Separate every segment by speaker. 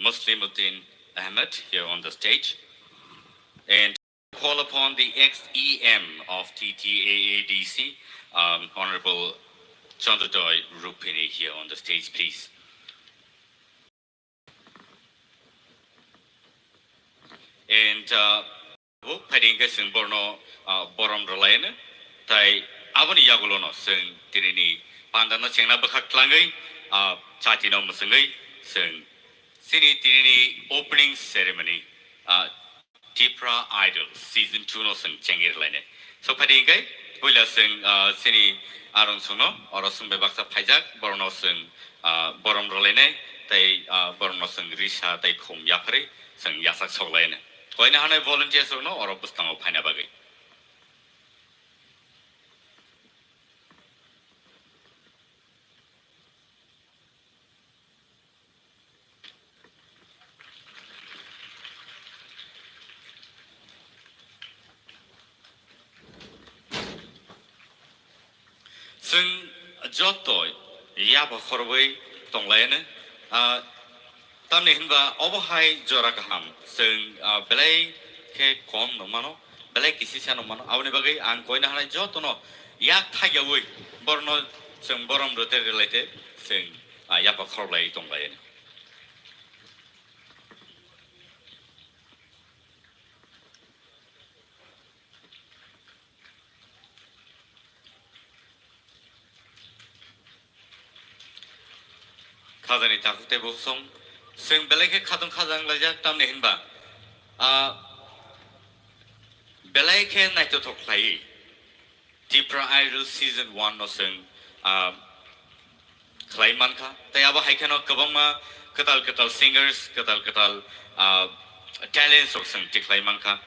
Speaker 1: Muslimuddin Ahmed here on the stage, and call upon the ex-EM of TTAADC, Honorable Chandradoy Rupini here on the stage, please. And Padinga Sing Borno Borom Rolayne, Tai Avani Yagulono Sing Tirini Pandana Chena Bakaklangai, Chatino Musangai, Sing Sini Tirini opening ceremony, Tipra Idol Season 2 no Sing Chengjakkha. So Padinga, Willa Sing Sini Aron Suno, or Sung Bebaksa Pajak, Borno Sing Borom Rolayne, Tai Borno Sing Risha, Tai Kum Yapre, Sing Yasak Solene. Kau ini hanya volunteers or no, or opus tanggup hanya bagi. Sing jotoy, ya bakorway tong lain. Tam ni hingga obohai jorakaham, sing belai ke kom nomano, belai kisi siya nomano. Awalnya bagai angkoi na hanya joto no, yak thaya wui, borno sing borom rote relate, sing ya bakorway tong lain. Kazani takute busong. Sing belai ke kadang kadang lajar tam ni hingga, belai ke naik tu toklai, Tipra Idol Season 1 no sing klai manka, tapi apa hai kena kebang ma ketal singers, ketal talents ok sing tiklai manka,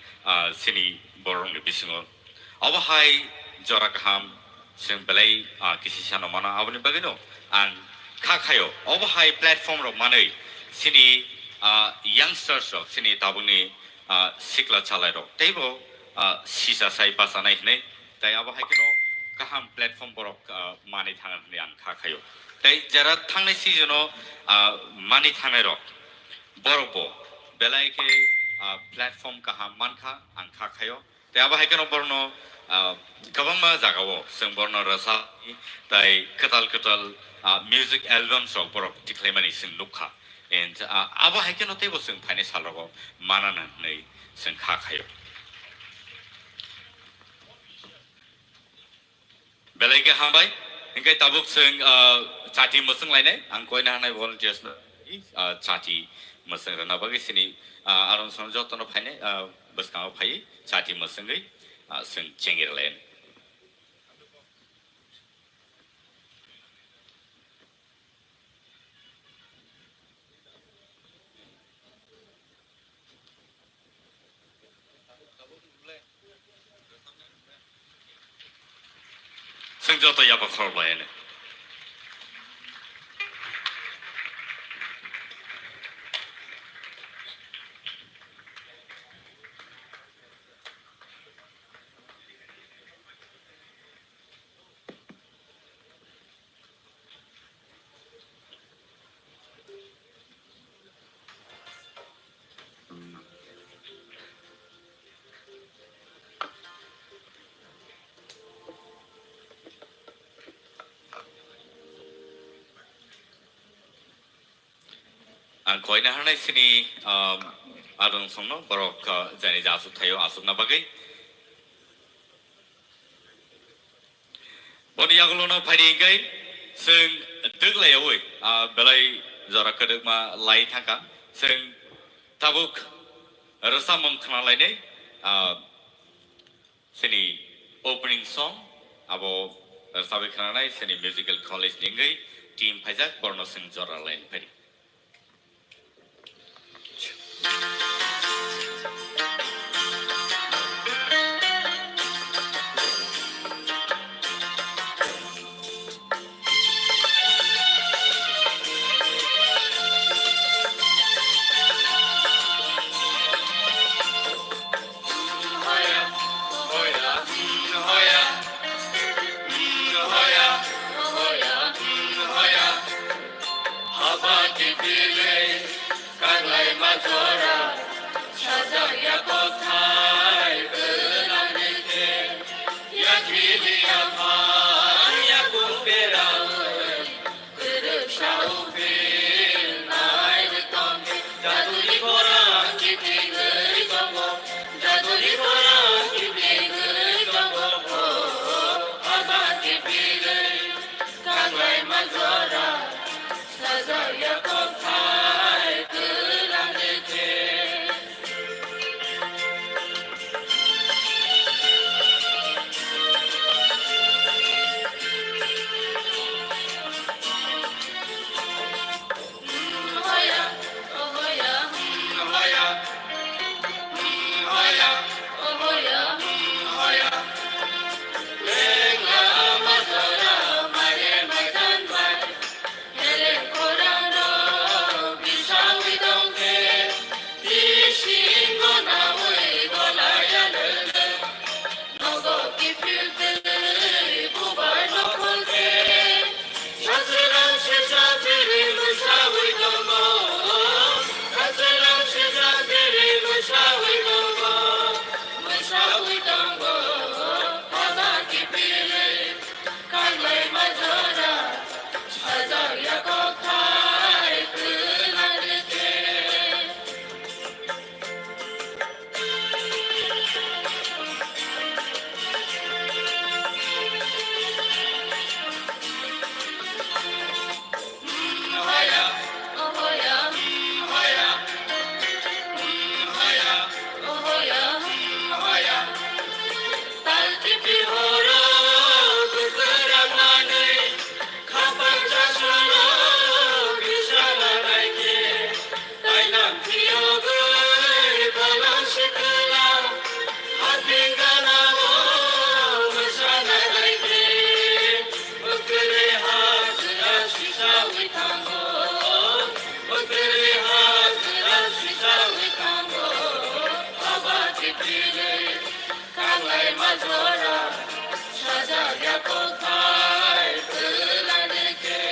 Speaker 1: sini borong ni bisingo, apa hai jorak ham sing belai kisi siapa mana, apa ni bagino, and kakayo, apa hai platform ro mana sini youngsters ro sini tabuni sikla chalai ro table sisa sai pasana ini tai apa hai keno kaham platform borok mani thangan ni an kakayo tai jara thangnai season o mani thangai ro borobo belai ke platform kaham manka an kakayo tai apa hai keno borno kabang ma jagao sing borno rasa tai ketal music albums ro borok tiklai mani sing lukha. And abo hai keno tebo sing phane salrogo mananan nei sing khakhayo belai ke hambai ingkai tabuk sing chati musang lainai angkoi na hanai volunteers no chati musang rana bagi sini aron son joto no phane baskang phai chati musang gai sing chengir lain Chengjakkha ya bakhor lain. Kau ini hanya sini adon sono borok jadi jasuk tayo asuk na bagai. Boni yang lono padi ingkai sing deg lay away belai jarak kedeg ma lay thangka sing tabuk rasa mengkenal lainnya sini opening song abo rasa berkenal lain sini musical college ingkai team pajak borno sing jarak lain padi.
Speaker 2: But মাজরা সাজাইয়া কোথায় গেলাম রেখে ইয়াকিলিয়া ভাই ইয়াকুবেরা তেরে শাউফিল নাইর তমে জাদুরি কোরআন কি দিলে গো জাদুরি কোরআন কি দিলে গো আমাকে দিলে কাঙ্গাই মাজরা সাজাইয়া কোথায় গেলাম রেখে হয়া ও হয়া হয়া হয়া ও হয়া হয়া লেলা মাজরা মারে ময়দান ভাই হেলে কোরআন বিশাউই দঙ্গে দিশিঙ্গ না ওই গলায়ালে নগকি ফিলতে বুবার নখলতে সাজলাম সে জাতিরে মুশাউই দঙ্গ সাজলাম সে জাতিরে মুশাউই দঙ্গ মুশাউই দঙ্গ আমাকে পেলে কাঙ্গাই মাজরা সাজাইয়া কোথায় গেলাম রেখে হয়া ও হয়া হয়া হয়া ও হয়া হয়া তালতি বিহর গুজরা মানে খাবার চাষানো বিশালা রাইকে তাইলাম প্রিয় গই বলা শিখলা হাতে গানাবো মশালা রাইকে ওকরে হাত রাশিসা উঠাঙ্গো ওকরে হাত রাশিসা উঠাঙ্গো আবাকে দিলে কাঙ্গাই মাজরা সাজাইয়া কোথায় গেলাম রেখে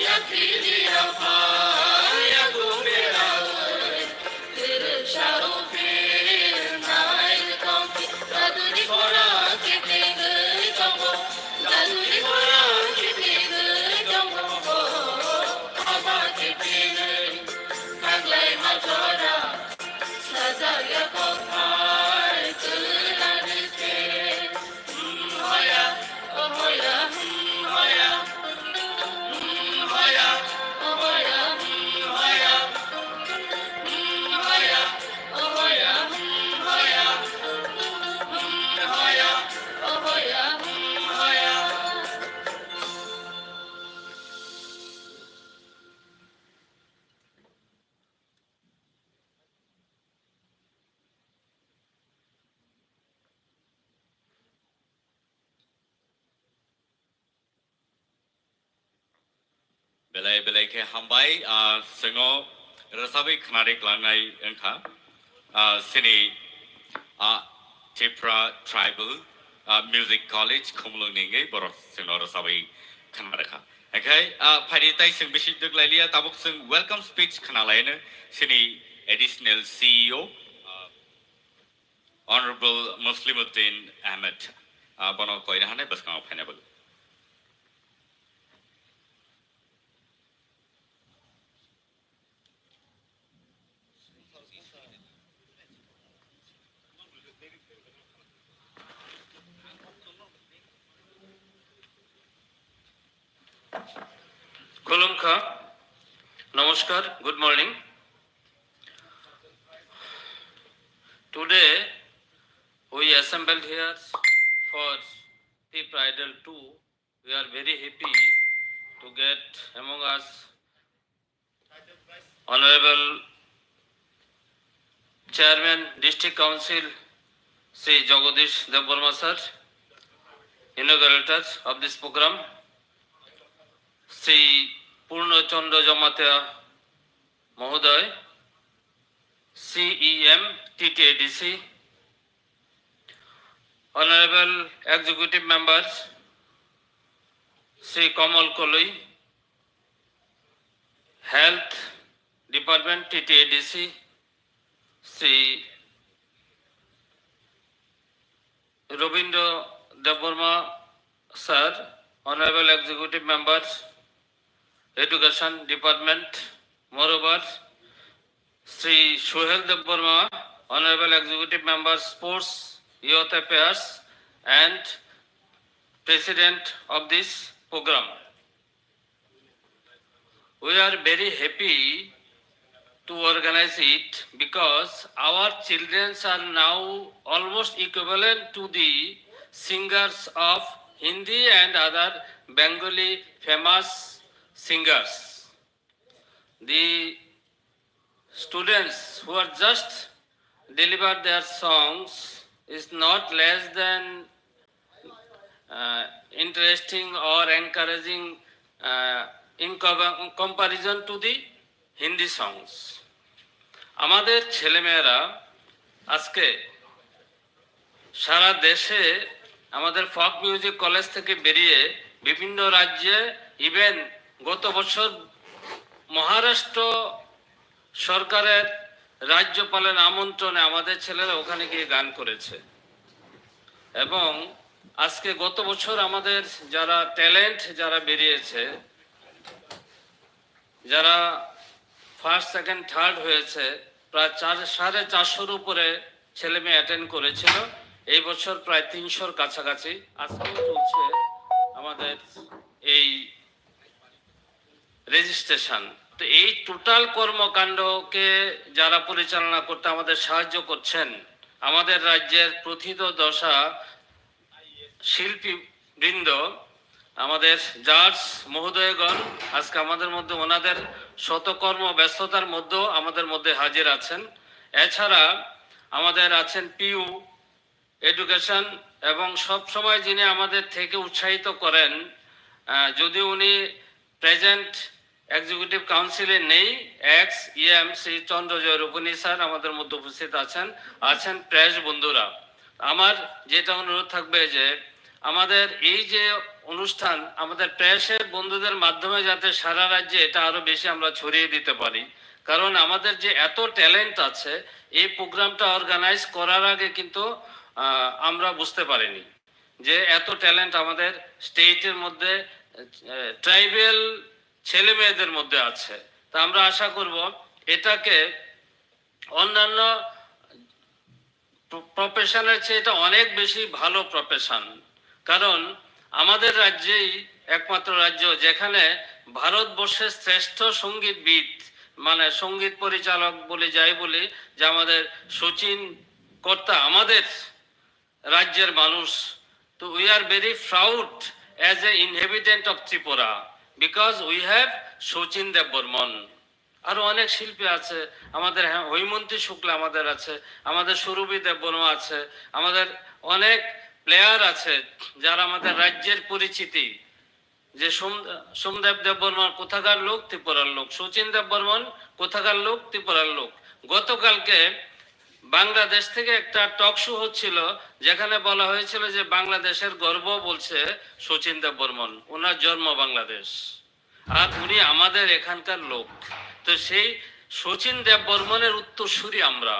Speaker 2: ইয়াকিলিয়া ভাই ইয়াকুবেরা তেরে শাউফিল নাইর তমে জাদুরি কোরআন কি দিলে গো জাদুরি কোরআন কি দিলে গো আমাকে দিলে কাঙ্গাই মাজরা সাজাইয়া কোথায় গেলাম রেখে হয়া ও হয়া হয়া হয়া ও হয়া হয়া হয়া ও হয়া হয়া হয়া ও হয়া হয়া
Speaker 1: belai belai ke hambai sengo rasabi khnare klangai engkha sini Tipra Tribal Music College Khumlung ninge boros sengo rasabi khnare kha okay phari tai sing bishi duk lailia tabuk sing welcome speech khnalaina sini additional CEO Honorable Muslimuddin Ahmed bono koina hane baskang pineapple
Speaker 2: Kulumka, Namaskar, good morning. Today we assembled here for Tipra Idol 2. We are very happy to get among us Honorable Chairman District Council Sri Jagadish Devbarma sir, inaugurator of this program, Sri Purnachandra Jamatia Mahoday, CEM TTADC, Honorable Executive Members, Sri Kamal Koloi, Health Department TTADC, Sri Robindra Deborma Sir, Honorable Executive Members, Education Department. Moreover, Sri Shohel Deborma, Honorable Executive Member, Sports, Youth Affairs, and President of this program. We are very happy to organize it because our children are now almost equivalent to the singers of Hindi and other Bengali famous singers. The students who are just delivered their songs is not less than interesting or encouraging in comparison to the Hindi songs. আমাদের ছেলেমেয়েরা আজকে সারা দেশে আমাদের ফক music college থেকে বেরিয়ে বিভিন্ন রাজ্যে, ইভেন গত বছর মহারাষ্ট্র সরকারের রাজ্যপালের আমন্ত্রণে আমাদের ছেলেরা ওখানে গিয়ে গান করেছে। এবং আজকে গত বছর আমাদের যারা ট্যালেন্ট যারা বেরিয়েছে, যারা ফার্স্ট সেকেন্ড থার্ড হয়েছে, প্রায় 450-র উপরে ছেলে মেয়ে অ্যাটেন্ড করেছিল। এই বছর প্রায় 300-র কাছাকাছি আজকেও চলছে আমাদের এই রেজিস্ট্রেশন। তো এই টোটাল কর্মকাণ্ডকে যারা পরিচালনা করতে আমাদের সাহায্য করছেন, আমাদের রাজ্যের প্রথিত দশা শিল্পী বৃন্দ, আমাদের জাজ মহোদয়গণ আজকে আমাদের মধ্যে ওনাদের শতকর্ম ব্যস্ততার মধ্যেও আমাদের মধ্যে হাজির আছেন। এছাড়া আমাদের আছেন পিউ এডুকেশন, এবং সব সময় যিনি আমাদের থেকে উৎসাহিত করেন, যদিও উনি প্রেজেন্ট এক্সিকিউটিভ কাউন্সিলে নেই, এক্স ইএম শ্রী চন্দ্রজয় রূপনী স্যার আমাদের মধ্যে উপস্থিত আছেন প্রেস বন্ধুরা। আমার যেটা অনুরোধ থাকবে যে আমাদের এই যে অনুষ্ঠান আমাদের প্রেসের বন্ধুদের মাধ্যমে যাতে সারা রাজ্যে এটা আরো বেশি আমরা ছড়িয়ে দিতে পারি, কারণ আমাদের যে এত ট্যালেন্ট আছে, এই প্রোগ্রামটা অর্গানাইজ করার আগে কিন্তু আমরা বুঝতে পারিনি যে এত ট্যালেন্ট আমাদের স্টেটের মধ্যে ট্রাইবাল ছেলে মেয়েদের মধ্যে আছে। তা আমরা আশা করব এটাকে অন্যান্য প্রফেশনের চেয়ে এটা অনেক বেশি ভালো প্রফেশন, কারণ আমাদের রাজ্যেই একমাত্র রাজ্য যেখানে ভারতবর্ষের শ্রেষ্ঠ সঙ্গীতবিদ, মানে সঙ্গীত পরিচালক বলে যাই বলি, যে আমাদের শচীন কর্তা আমাদের রাজ্যের মানুষ। তো we are very proud as a inhabitant of Tripura because we have Sachin Dev Burman. আরো অনেক শিল্পী আছে আমাদের, হৈমন্তী শুক্লা আমাদের আছে, আমাদের সুরভি দেববর্মা আছে, আমাদের অনেক প্লেয়ার আছে যারা আমাদের রাজ্যের পরিচিতি। যে সোমদেব দেববর্মন কোথাকার লোক, ত্রিপুরার লোক। শচীন দেববর্মন কোথাকার লোক, ত্রিপুরার লোক। গতকালকে বাংলাদেশ থেকে একটা টক শো হচ্ছিল যেখানে বলা হয়েছিল যে বাংলাদেশের গর্ব বলছে শচীন দেববর্মন, ওনার জন্ম বাংলাদেশ আর উনি আমাদের এখানকার লোক। তো সেই শচীন দেববর্মনের উত্তরসূরি আমরা।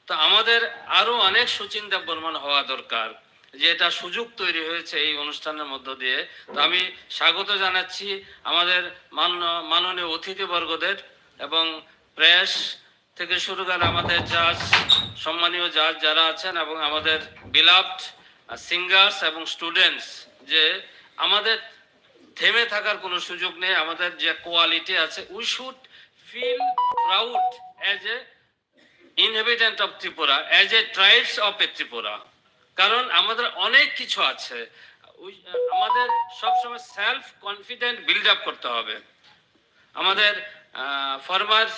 Speaker 2: তো আমাদের আরো অনেক শচীন দেববর্মন হওয়া দরকার, যে এটা সুযোগ তৈরি হয়েছে এই অনুষ্ঠানের মধ্য দিয়ে। তো আমি স্বাগত জানাচ্ছি আমাদের মাননীয় অতিথিবর্গদের, এবং প্রেস থেকে শুরু করে আমাদের জাজ, সম্মানীয় জাজ যারা আছেন, এবং আমাদের বিলাভড সিঙ্গার্স এবং স্টুডেন্টস, যে আমাদের থেমে থাকার কোনো সুযোগ নেই। আমাদের যে কোয়ালিটি আছে, we should feel proud as a inhabitant of Tripura, as a tribes of a Tripura. কারণ আমাদের অনেক কিছু আছে, আমাদের সবসময় সেলফ কনফিডেন্ট বিল্ড আপ করতে হবে। আমাদের ফরমার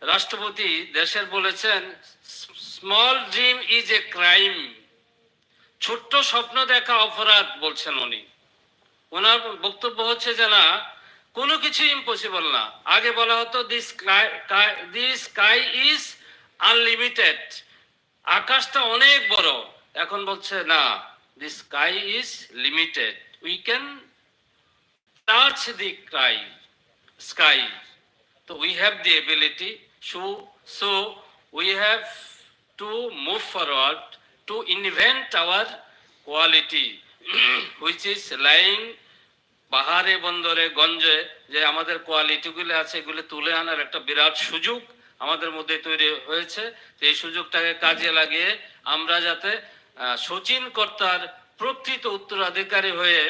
Speaker 2: রাষ্ট্রপতি দেশের বলেছেন, small dream is a crime, ছোট্ট স্বপ্ন দেখা অপরাধ বলছেন উনি। ওনার বক্তব্য হচ্ছে যে না, কোনো কিছু ইম্পসিবল না। আগে বলা হতো দিস স্কাই ইজ আনলিমিটেড, আকাশটা অনেক বড়। এখন বলছে না, the sky is limited, we can touch the sky. তো we have the ability, so we have to move forward to invent our quality which is lying পাহাড়ে বন্দরে গঞ্জে যে আমাদের কোয়ালিটিগুলো আছে এগুলো তুলে আনার একটা বিরাট সুযোগ আমাদের মধ্যে তৈরি হয়েছে। এই সুযোগটাকে কাজে লাগিয়ে আমরা যাতে সচিন কর্তার প্রকৃত উত্তরাধিকারী হয়ে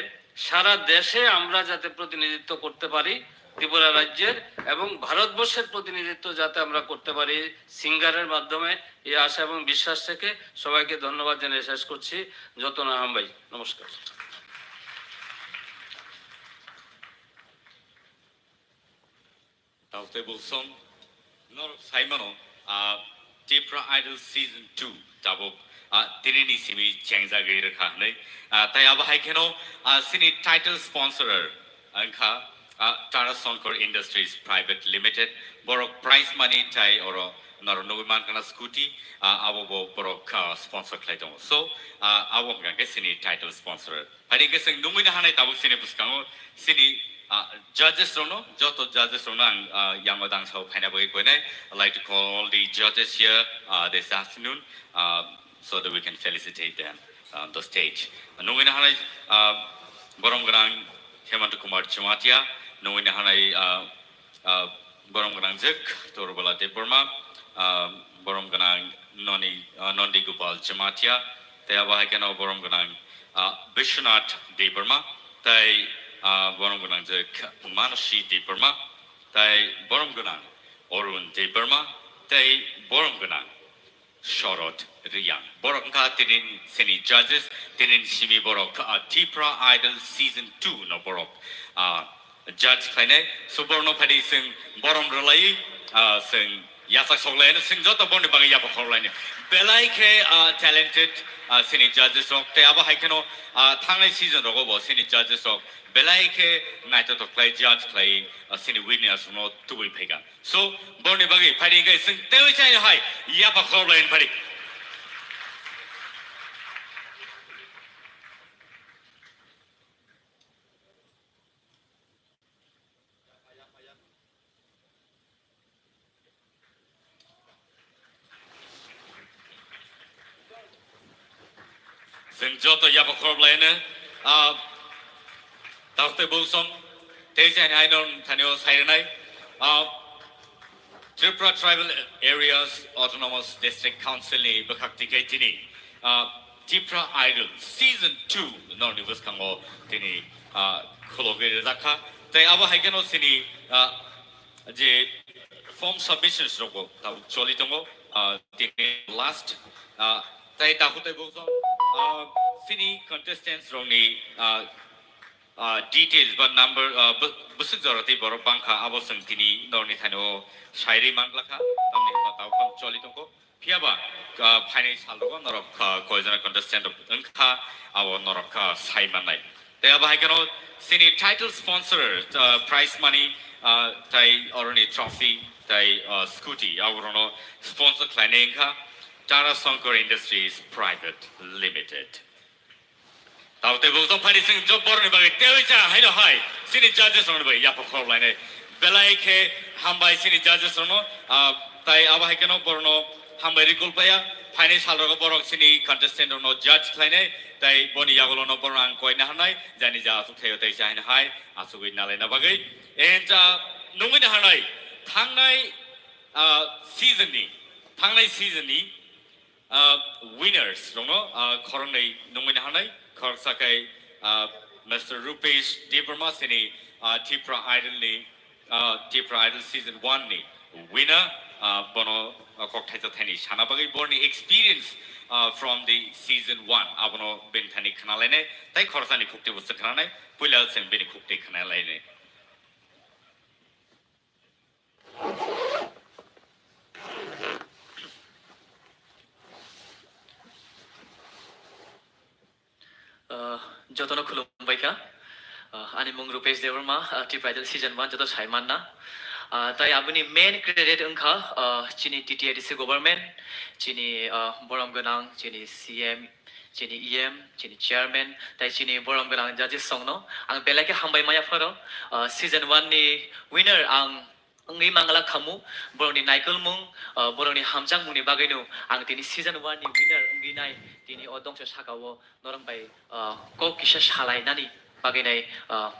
Speaker 2: সারা দেশে আমরা যাতে প্রতিনিধিত্ব করতে পারি ত্রিপুরা রাজ্যের এবং ভারতবর্ষের প্রতিনিধিত্ব যাতে আমরা করতে পারি সিঙ্গারের মাধ্যমে, এই আশা এবং বিশ্বাস থেকে সবাইকে ধন্যবাদ জানিয়ে শেষ করছি। যতন আহম ভাই, নমস্কার।
Speaker 1: Bulsong, Nor Simon, Tipra Idol Season 2, Tabo, Tinini Simi, Chengjakkha, Tayaba Haikeno, Sini title sponsor, Anka, Tara Sonkor Industries Private Limited, Borok prize money, Tai or Noronoviman Kana Scooty, Abo Borok sponsor Clayton. So, I won't get Sini title sponsor. I think it's in Numina Tabu Sini Puskango, Sini. Judges don't know, Joto judges don't know, Yamadang Sao Panabay Gwene. I'd like to call all the judges here this afternoon so that we can felicitate them on the stage. Nungin Hanai Boromgrang Hemantu Kumar Chamatia, Nungin Hanai Boromgrang Zik, Torubala de Burma, Boromgrang Nondi Gopal Chamatia, Teabahakano Boromgrang Bishnath de Burma, Tai. Boromgunang Jek Manashi de Burma, Tai Boromgunang, Orun de Burma, Tai Boromgunang, Shorot Riyang. Boromka Tinin Seni Judges, Tinin Shimi Borok, Tipra Idol Season 2, no Borok. Judge Kane, Suborno Padi sing Borom Relay, sing Yasak Solan, sing Jota Bondi Bang Yapa Horlane. Belaike talented Seni Judges of Teaba Haikano, Tangai season Robo, Seni Judges of Belaike night of play judge play Sini winners from not to be pagan. So Bonnie Buggy Paddy guys sing Tell China High Yapa Corla and Paddy. Sing Jota Yapa Corla and Dr. Bulsong, Tejan Hainon, Tanyo Sairanai, Tipra Tribal Areas Autonomous District Council, Bakakti Kaitini, Tipra Idol Season 2, non Nivuskango, Tini, Kologe Zaka, They Aba Hagano Sini, the form submissions, Cholitongo, last, They Tahute Bulsong, Sini contestants from the details but number busuk jorati borok bangkha abosang tini dorni thano shairi manglakha tamni batao kon cholitongo phiaba phaini salrogo norok koijana contestant angkha abo norok saimanai te aba haikano sini title sponsor prize money tai oroni trophy tai scooty aborono sponsor kleinengkha Tara Sonkor Industries Private Limited. Tawte Bulsong Paddy sing job born bagi Tewicha Haino High Sini judges on the way Yapa Corline Belaike Hambai Sini judges on Tai Abahikano Borno Hambai Rikulpaya Pine Salrogo Borok Sini contestant on judge Kleine Tai Boni Yagolono Boran Koina Hanai Janija Teote Shine High Asuwi Nalena Bagay and Numina Hanai Tangai season winners Koronai Numina Hanai Korsakai, Mr. Rupesh Deverma Sini, Tipra Idol Season 1 ni winner, Bono Koktaito Tani, Hanabagi Borni experience from the Season 1, Abono Bintani Kanalene, Tai Korsani Kukti was the Kanane, Pulals and Bini Kukti Kanalene.
Speaker 3: যতন খুলুমবাইকা ani mung Rupesh Deverma Tipra Idol Season 1 joto saimanna tai abuni main credit ungkha chini TTIDC government chini borom ganang chini CM chini EM chini chairman tai chini borom ganang judges songno ang belake hambai maya pharo Season 1 ni winner ang ngi mangala khamu boroni naikol mung boroni hamjang mungni bagenu ang tini season 1 ni winner ngi nai tini odong sa sakawo norang bai ko kisa salai nani baginai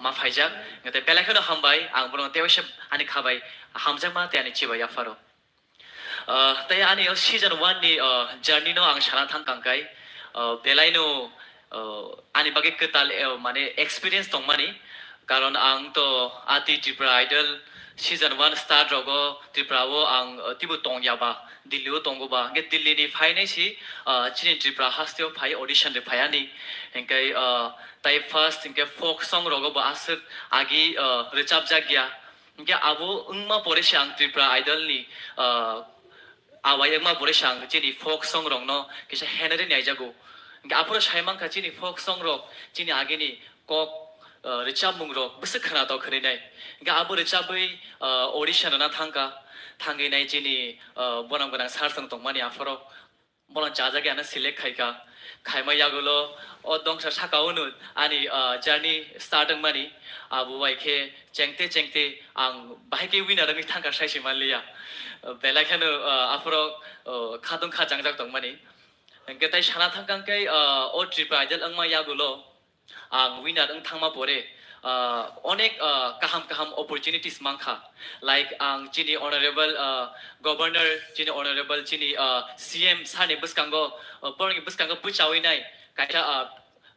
Speaker 3: ma phaijak ngate pelakhono hambai ang borong tewse ani khabai hamjang ma te ani chibai afaro tai ani season 1 ni journey no ang sala thang kangkai belaino ani bagi ketal mane experience tongmani karon ang to ati Tipra idol season 1 start rogo Tipra wo ang tibu tongya ba Delhi wo tonggo ba ge Delhi ni phainai si chini Tipra hasteo phai audition re phaiani engkai tai first engke folk song rogo ba asuk agi recap jagya engke abo ungma pore sang Tipra idol ni awai ungma pore sang chini folk song rong no kisa henere nai jago engke apro saimang ka chini folk song rok chini age ni kok recap mung rok besek khana to khari nai engke abo recap bai audition na thangka thangi nai chini bonam bonang sar sang tongmani afro bolan jaja ana select khaika khaima yagulo o dongsa sakaunu ani journey starting mani abu baike chengte ang baike winner ngi thangka saisi manliya belakhano afro khadung kha jangjak tongmani engke tai sana thangkang kai o Tipra idol angma yagulo ang winner ang thangma pore onek kaham opportunities mangkha like ang chini honorable governor chini honorable chini CM sane buskango porngi buskango puchawi nai kaita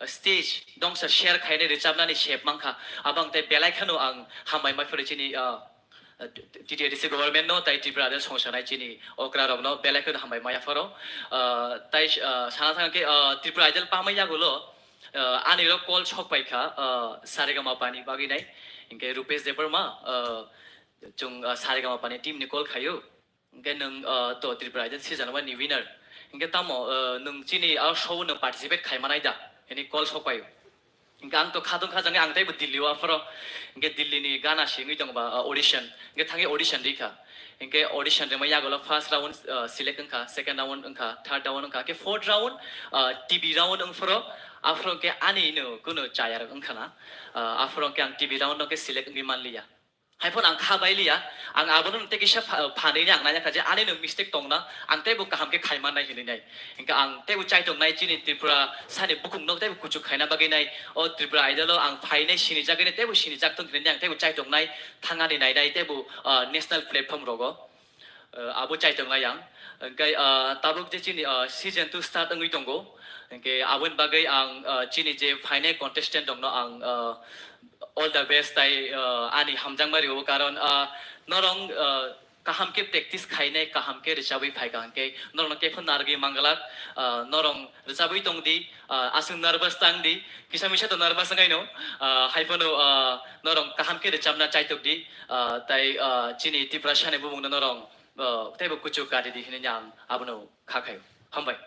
Speaker 3: stage dongsa share khaine recapna ni shape mangkha abang te belai khano ang hambai mai fore chini TTDC government no tai Tipra idol songsanai chini okra rok no belai khano hambai mai foro tai sana thang ke Tipra idol pamai yagulo ani ro call chok pai kha saregama pani bagi nai ingke rupesh debarma chung saregama pani team ni call khayo ingke nung to Tipra idol season 1 ni winner ingke tamo nung chini a show nung participate khai manai da ini call chok pai ingke ang to khadung kha jange ang tai bu Delhi wa foro ingke Delhi ni gana singi jong ba audition ingke thangi audition dikha ingke audition rema yagolo first round select angka second round angka third round angka ke fourth round TV round ang foro afro ke ani no kuno chayar angkhana afro ke ang TV round no ke select ngi manliya haipon ang khabai liya ang abon te kisa phane ni ang nanya kaje ani no mistake tongna ang te bu kaham ke khaiman nai hini nai ingka ang te bu chai tong nai chini Tipra sane bukung no te bu kuchu khaina bagi nai o Tipra idol ang phaine sini jagene te bu sini jak tong ni ang te bu chai tong nai thangani nai dai te bu national platform rogo abo chai tong nai yang engkai tabuk je chini season 2 start ngui tongo engke abon bagai ang chini je final contestant dong no ang all the best tai ani hamjang mari o karon norong kaham ke practice khaine kaham ke rechabi phai kang ke norong ke phon nargi mangalak norong rechabi tong di asung nervous tang di kisamisa to nervous ngai no haipono norong kaham ke rechabna chaitok di tai chini Tipra shane bumung norong tai bu kuchu ka di hine nyang abono khakhayo hambai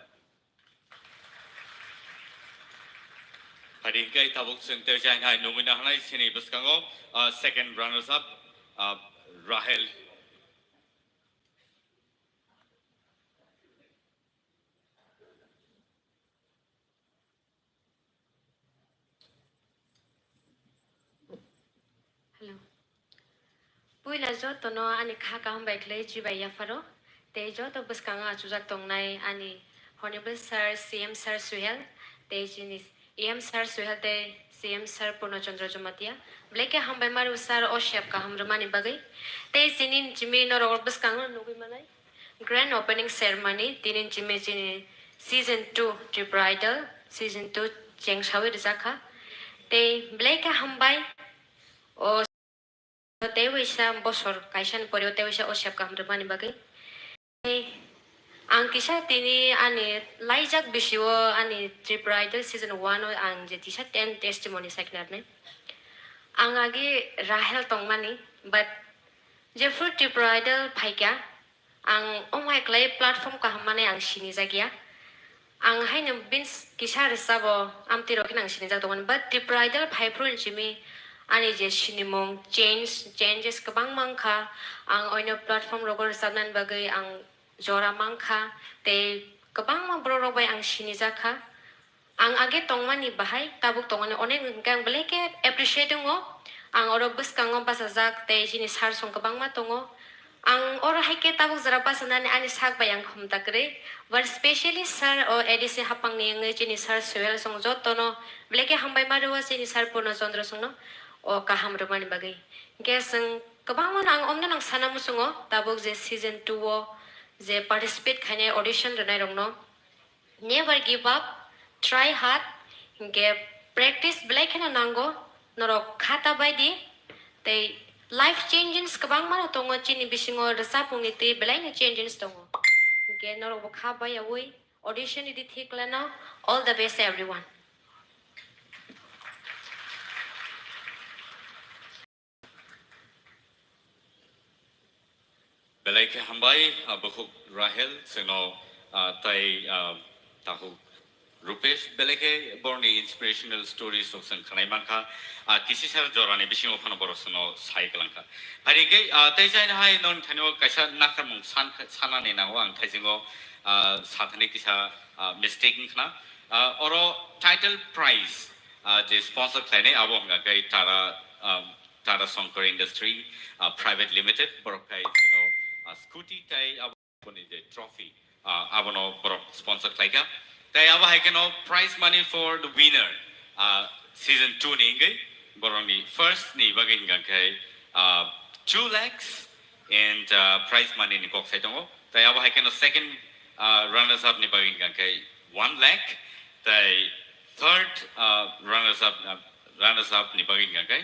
Speaker 1: Haringkai tabuk sengte Shanghai nomina hanai sini buskango second runners up Rahel
Speaker 4: Hello. Puila jo to no ani kha ka hum baik lei ji bai ya faro te jo to buskanga chujak tong nai ani honorable sir CM sir Suhel te jinis EM sir Suhel te CM sir Purnachandra Jamatia bleke hum bai maru sir o shep ka hum ramani bagai te sinin jimi no ro buskanga no gui manai grand opening ceremony tinin jimi jini season 2 Tipra idol season 2 Chengjakkha te bleke hum bai o Tewisa bosor kaisan pori tewisa osyap kam remani bagai ang kisa tini ani laijak bisiwo ani Tipra idol season 1 ang jetisa 10 testimony saknar ne ang agi Rahel tongmani but jefru Tipra idol phaikya ang omai klai platform ka hamane ang sini jagia ang hainam bins kisa resabo amti rokin ang sini jak tongman but Tipra idol phaipru jimi ani je sinimong changes kabang mangkha ang oino platform rogor sabnan bagai ang jora mangkha te kabang mang bro robai ang sinijaka ang age tongmani bahai tabuk tongmani onek kang beleke appreciate ngo ang oro buskango basajak te jini sar song kabangma tongo ang oro haike tabuk jara pasanani ani sak bayang khumtakre one specially sir o edisi hapang ni ngai jini sar suel song jotono bleke hambai maruwa jini sar purna chandra song no o kaham rumani bagai geseng kabangma ang omna nang sanamu songo tabuk je season 2 o je participate khane audition renai rongno never give up try hard ge practice blaikena nango norok khata baidi tei life changes kabang mana tongo chini bisingo rasa pungni te belai changes tongo ge norok khaba ya woi audition idi thiklana all the best everyone
Speaker 1: belai ke hambai bukuk Rahel seno tai tahu Rupesh belai ke borni inspirational stories of sang khanai mangka kisi sar jorani bisingo phano borosono sai kalangka hari ke tai jai na hai non thano kaisa nakar mung sana ne na wang thai jingo sathane kisa mistaking khna oro title prize je sponsor khlaine abo nga gai Tara Sonkor Industry Private Limited borokai scooty tai aboni the trophy abono borok sponsor klaika tai aba haikeno prize money for the winner season 2 ni ngai boroni first ni bagin ga kai 2 lakhs and prize money ni kok saitongo tai aba haikeno second runners up ni bagin ga kai 1 lakh tai third runners up ni bagin ga kai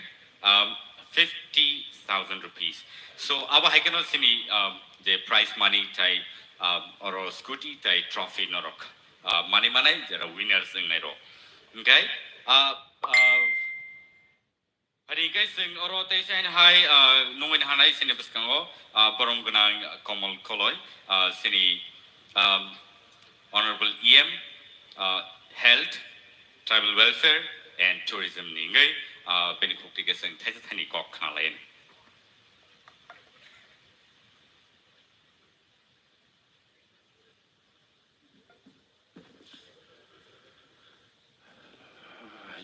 Speaker 1: 50,000 rupees. So our haikeno sini the prize money tai or scooty tai trophy norok money manai jara winners ng nairo. Okay? Hari guys sing oro tai sain hai nungin hanai sini beskango borong gunang komal koloi sini honorable EM health tribal welfare and tourism ningai benikukti ke sing thai thani kok khna lain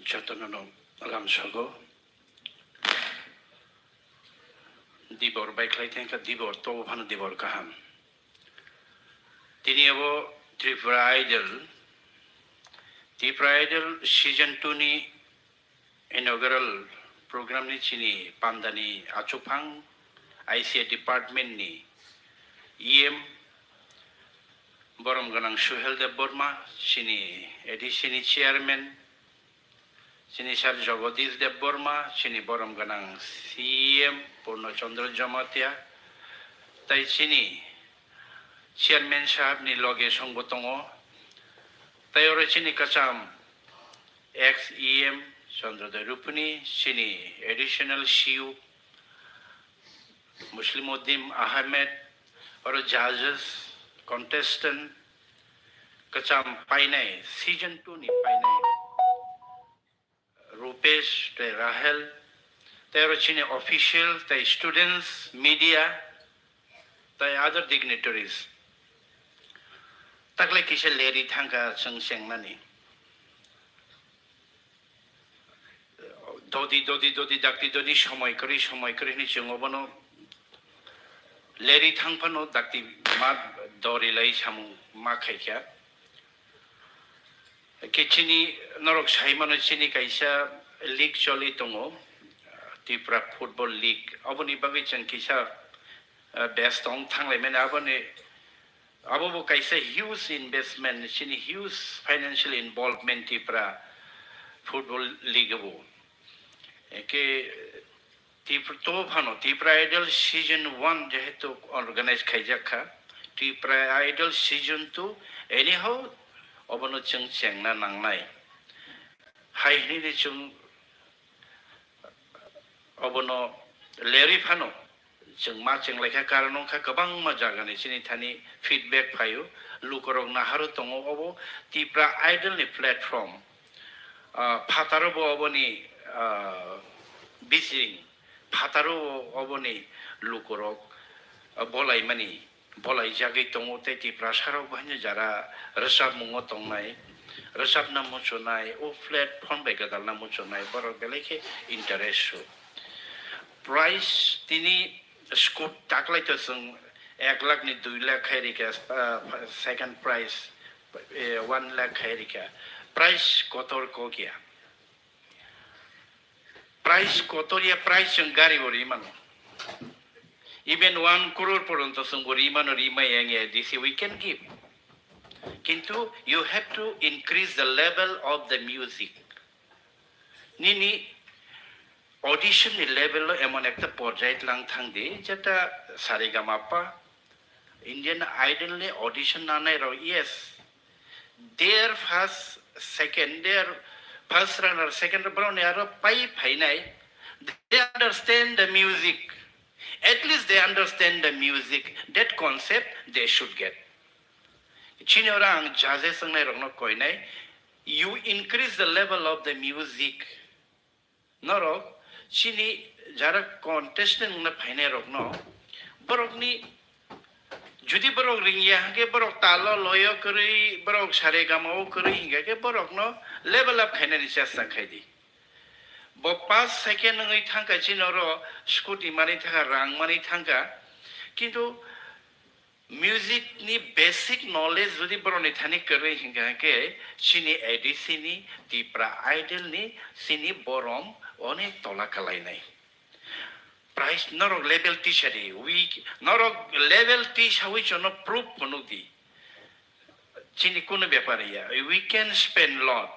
Speaker 5: Jatono alam sago dibor baik lai tengka dibor to bhanu dibor kaham tini abo Tipra Idol season 2 ni inaugural program ni chini pandani achupang ICA department ni EM borom ganang Suhel Dev Burma chini edisi chairman chini Sar Jagadish Dev Burma chini borom ganang CM Purno Chandra Jamatia tai chini chairman sahab ni loge songbotongo tai ore chini kacham ex EM Chandra Rupani chini additional CU Muslimuddin Ahmed or judges contestant kacham painai season 2 ni painai Rupesh tai Rahel tai ore chini official tai students media tai other dignitaries takle kise leri thangka sengseng nani dodi dakti dodi সময় kori ni jongobono leri thangpano dakti ma dori lai samu ma khaikya kichini norok saimano chini kaisa league choli tongo Tipra football league aboni bagi chen kisa best on thanglai men aboni abo kaisa huge investment chini huge financial involvement Tipra football league abo ke Tipra Idol season 1 jehetu organize Chengjakkha Tipra Idol season 2 anyhow obono cheng na nangnai hai ni chung obono leri phano chung ma cheng lekha karanong kha kabang ma jaga ni chini thani feedback phayo lukorok na haru tongo obo Tipra Idol ni platform phataro bo oboni bising phataro oboni lukorok bolai mani bolai jagi tongo te Tipra sarok bhanya jara resap mungo tongnai resap na muchonai o platform be gadal na muchonai borok beleke interest price তিনি স্কুট টাকলাই তো जों 1 লাখ নি 2 লাখ খাইরিকা second price 1 lakh খাইরিকা price কতর কো গিয়া প্রাইস কতরিয়া প্রাইস जों গাড়ি বড়ি মানো even 1 crore পর্যন্ত जों বড়ি মানো রিমাই এঙ্গে দিছি we can give কিন্তু you have to increase the level of the music নিনি অডিশন নি লেভেল এমন একটা পর্যায়ে লাং থাংদি যেটা সারেগামাপা ইন্ডিয়ান আইডল নে অডিশন না নাই র yes there first second there first runner second ব্রাউন আর পাই ফাইনাই they understand the music at least they understand the music that concept they should get Chinorang judges ang nairong koy nay you increase the level of the music norok chini jara contestant na phaine rok no borok ni judi borok ringya ke borok talo loyo kori borok sare gamao kori hinga ke borok no level up phaine ni chesta khaidi bo 5 second ngai thangka chinoro scooty mani thanga rang mani thangka kintu music ni basic knowledge jodi boroni thani kore hinga ke chini edisini tipra idol ni sini borom onek tola kalai nai price norok level t shari week norok level t shawi chono proof kono di chini kono byapar ya we can spend lot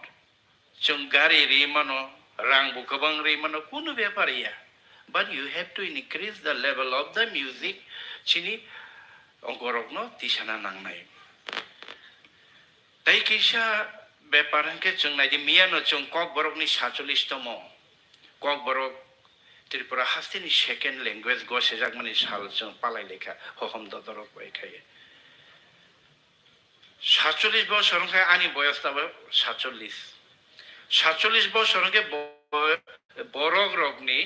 Speaker 5: chungari ri mano rang bukabang ri mano kono byapar ya but you have to increase the level of the music chini ongkorok no tisana nang nai tai kisha beparan ke chung nai di miano chung kok borok ni 47 tomo kok borok Tripura hastini second language go sejak mani sal chung palai lekha hohom dodorok bai khai 47 বছর সংখ্যা আনি বয়স তবে 47 বছর সংখ্যা বড় রগ্নি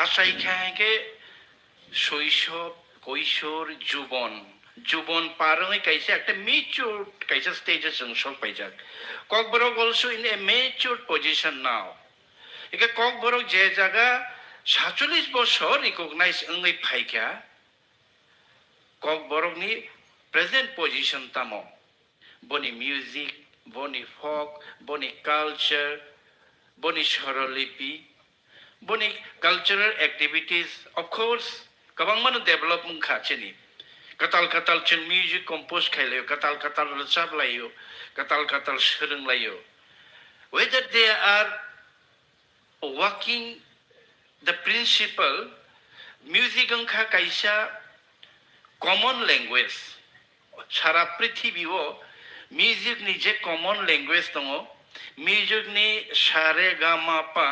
Speaker 5: আশাই খাকে শৈশব কৈশোর যুবন পারঙে কাইছে একটা ম্যাচিউর কাইছে স্টেজে जों সপাইজাক Kokborok also in a mature position now একে ককবরক যে জায়গা 47 বছর রিকগনাইজ ওই ফাইকা ককবরকনি প্রেজেন্ট পজিশন তামো বনি মিউজিক বনি ফক বনি কালচার বনি স্বরলিপি boni cultural activities of course kabang manu development kha chini katal chen music compose khailo katal rechap layo katal sereng layo whether they are working the principle music ang kha kaisa common language sara prithibio music ni je common language tongo music ni sare ga ma pa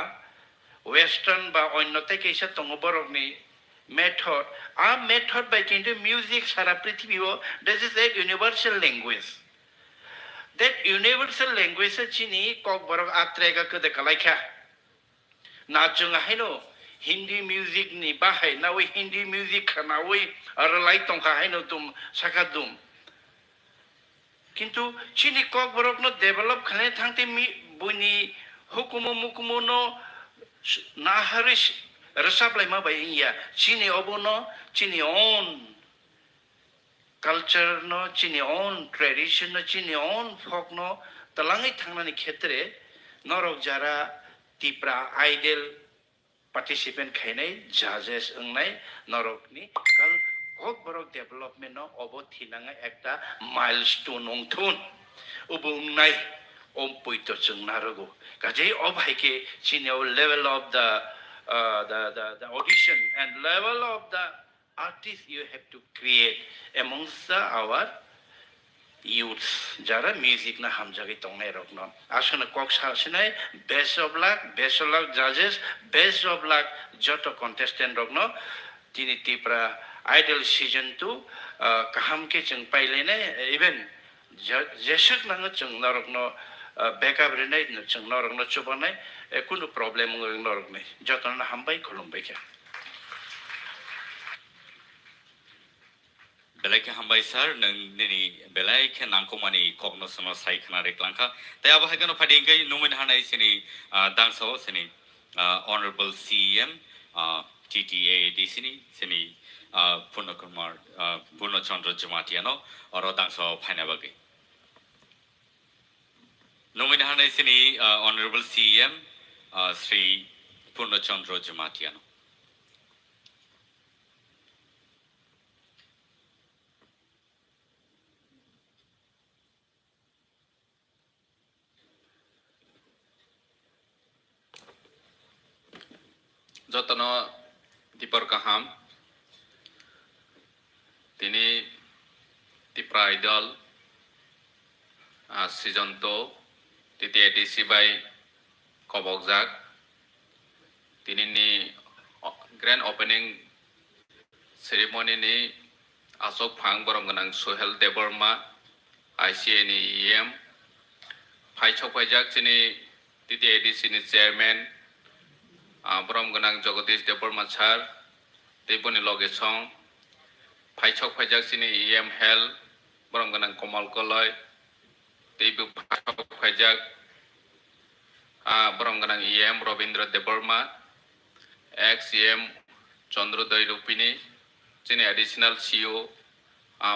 Speaker 5: western ba onnote kaisa tongo borok ni method a method by kintu music sara prithibio this is a universal language that universal language chini kok borok atrega kede kalaikha na chung haino hindi music ni bahai na we hindi music khana we ar lai tong kha haino tum sakadum kintu chini kok borok no develop khane thangte mi buni hukumo mukumo no na harish resap lai ma bai ya chini obono chini own culture no chini own tradition no chini own folk no talangai thangnani khetre norok jara tipra idol participant khainai judges ongnai norok ni kal kok borok development no obo thinanga ekta milestone ongthun ubungnai om poito chungnarogo kajei obhaike chini level of the audition and level of the artist you have to create amongst our youths jara music na hamjagi tongnai rokno asuna kok sasinai best of luck judges best of luck joto contestant rokno tini tipra idol season 2 kaham ke chung pailene even jesuk nang chung narokno backup renai chung narokno chubanai kunu problem ngorok nei joto na hambai khulumbai kya
Speaker 1: belai ke hambai sar nang nini belai ke nangkomani kokno sono sai khana reklangkha tai aba hagano phadingai numin hanai sini dangso sini honorable CM TTAD sini Purnachandra Jamatiano or Odangso Panabagi. Nominahane sini Honorable CM Sri Purnachandra Jamatiano.
Speaker 6: Jotono Tipra Kaham Tini Tipra Idol Season 2 TTADC by Kobogjak Tini ni Grand Opening Ceremony ni Asok Phang Boromganang Sohel Deborma ICA ni EM Phai Chok Phaijak Tini TTADC ni Chairman Boromganang Jagadish Deborma Sar Teboni Loge Song Phai Chok Phaijak Sini EM Hell Boromganang Komal Koloi Tebu Phai Chok Phaijak Boromganang EM Robindra Deborma ex EM Chandrodai Rupini Sini additional CEO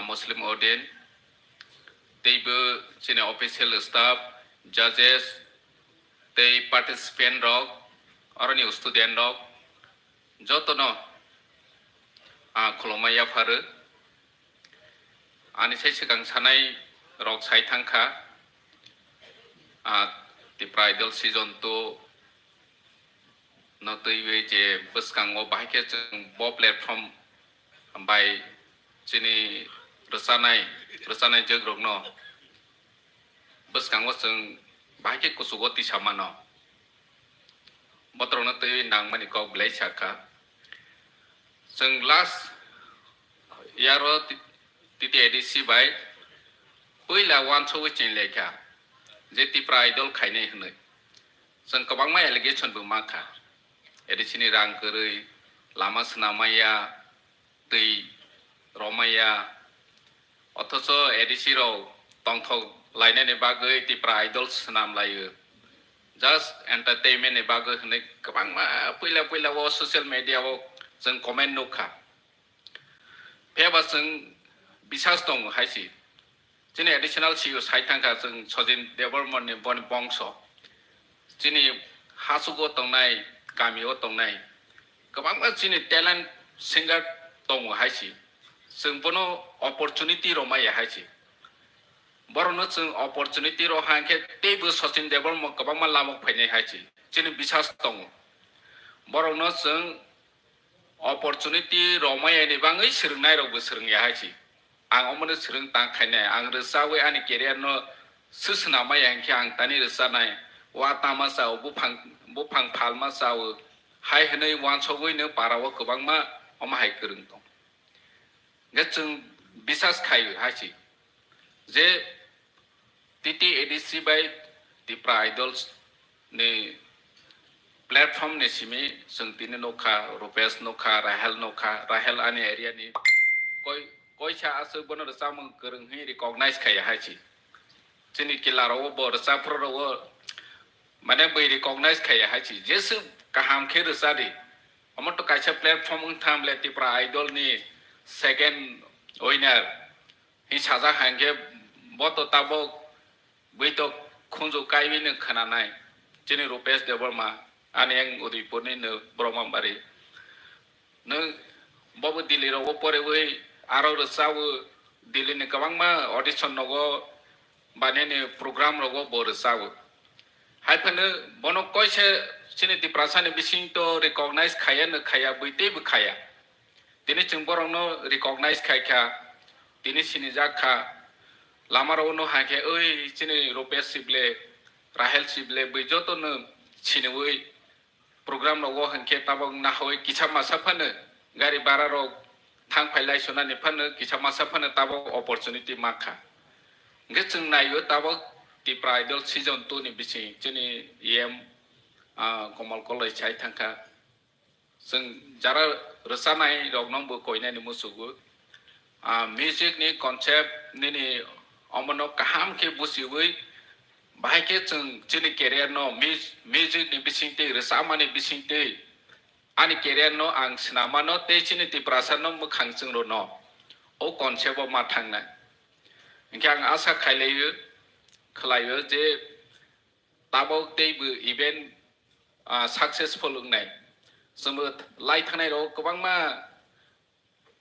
Speaker 6: Muslim Odin Tebu Sini official staff judges Te participant rock Orani student rock Jotono Kolomaya Faru Ani Segang Sanai Rock Saitanka The Bridal Season 2 Notui Je Buskango Baket Bob platform by Chini Rosanai Jogrogno Buskango Sung Baket Kusugoti Shamano Motorona Nang Maniko Blazaka Sung last Yaro TTADC by Puila one to which in Leka Zeti Idol Kaine Sung Kabama allegation Bumaka Edicini Rankuri Lamas Namaya Ti Romaya Otoso Ediciro Tongto Line Bago Tipra Idols Nam Layu Just entertainment bago ni kapang pila wo social media wo seng comment nuka. Peba seng bisas tong haisi. Sini additional CEO saitan ka seng sojin development ni bon bongso. Sini hasugo tong nai cameo tong nai. Kapang sini talent singer tong haisi. Seng bono opportunity romaya haisi. Borono sung opportunity ro hangke table sosin devil mo kabang malamok phane hachi chini bisas tong borono sung opportunity ro mai ni bangai sirnai ro busrung ya hachi ang omone sirung tang khaine ang resawe ani career no susna mai angke ang tani resanai wa tamasa bupang phalma saw hai hanai wan chogoi ne parawo kabang ma oma hai kurung tong ngachung bisas khai hachi je TTADC by Tipra Idols ne platform ne simi sungtine noka Rupes noka Rahel ani area ni koi cha asu bono rasa mong kereng hi recognize kaya hachi sini kilaro bo rasa pro ro mane bai recognize kaya hachi jesu kaham khe rasa di amoto kaisa platform ung tham le Tipra Idol ni second winner hi chaja hangge boto tabo Wito Kunzo Kaivin Kananai, Jenny Rupes de Burma, Anyang Udipuni, Bromambari. No Bobo Diliro, Opore, Aro the Sawu, Dilin Kawangma, audition logo, Banani program logo, Bodo Sawu. Hypen Bono Koisha, Chinity Prasani Bishing to recognize Kayan, Kaya, Buite Kaya. Diniching Borono recognize Kaika, Dinishinijakha. Lamaro no hake oi chini Rupes sible Rahel sible bijoto no chini oi program no wo hanke tabong na hoi kicha masa phane gari bararo thang phailai sona ni phane kicha masa phane tabong opportunity makha ngechung na yo tabong Tipra Idol season 2 ni bisi chini EM komal kolai chai thangka sung jara resanai rognong bu koina ni musugu music ni concept ni Omono kaham ke busiwi bahai ke chung chini career no music ni bisingte resama ni bisingte ani career no ang sinama no te chini Tipra no mukhang chung ro no o concept of ma thang na engke ang asa khailayo khlayo je tabok te bu event successful ungnai semut lai thanai ro kobang ma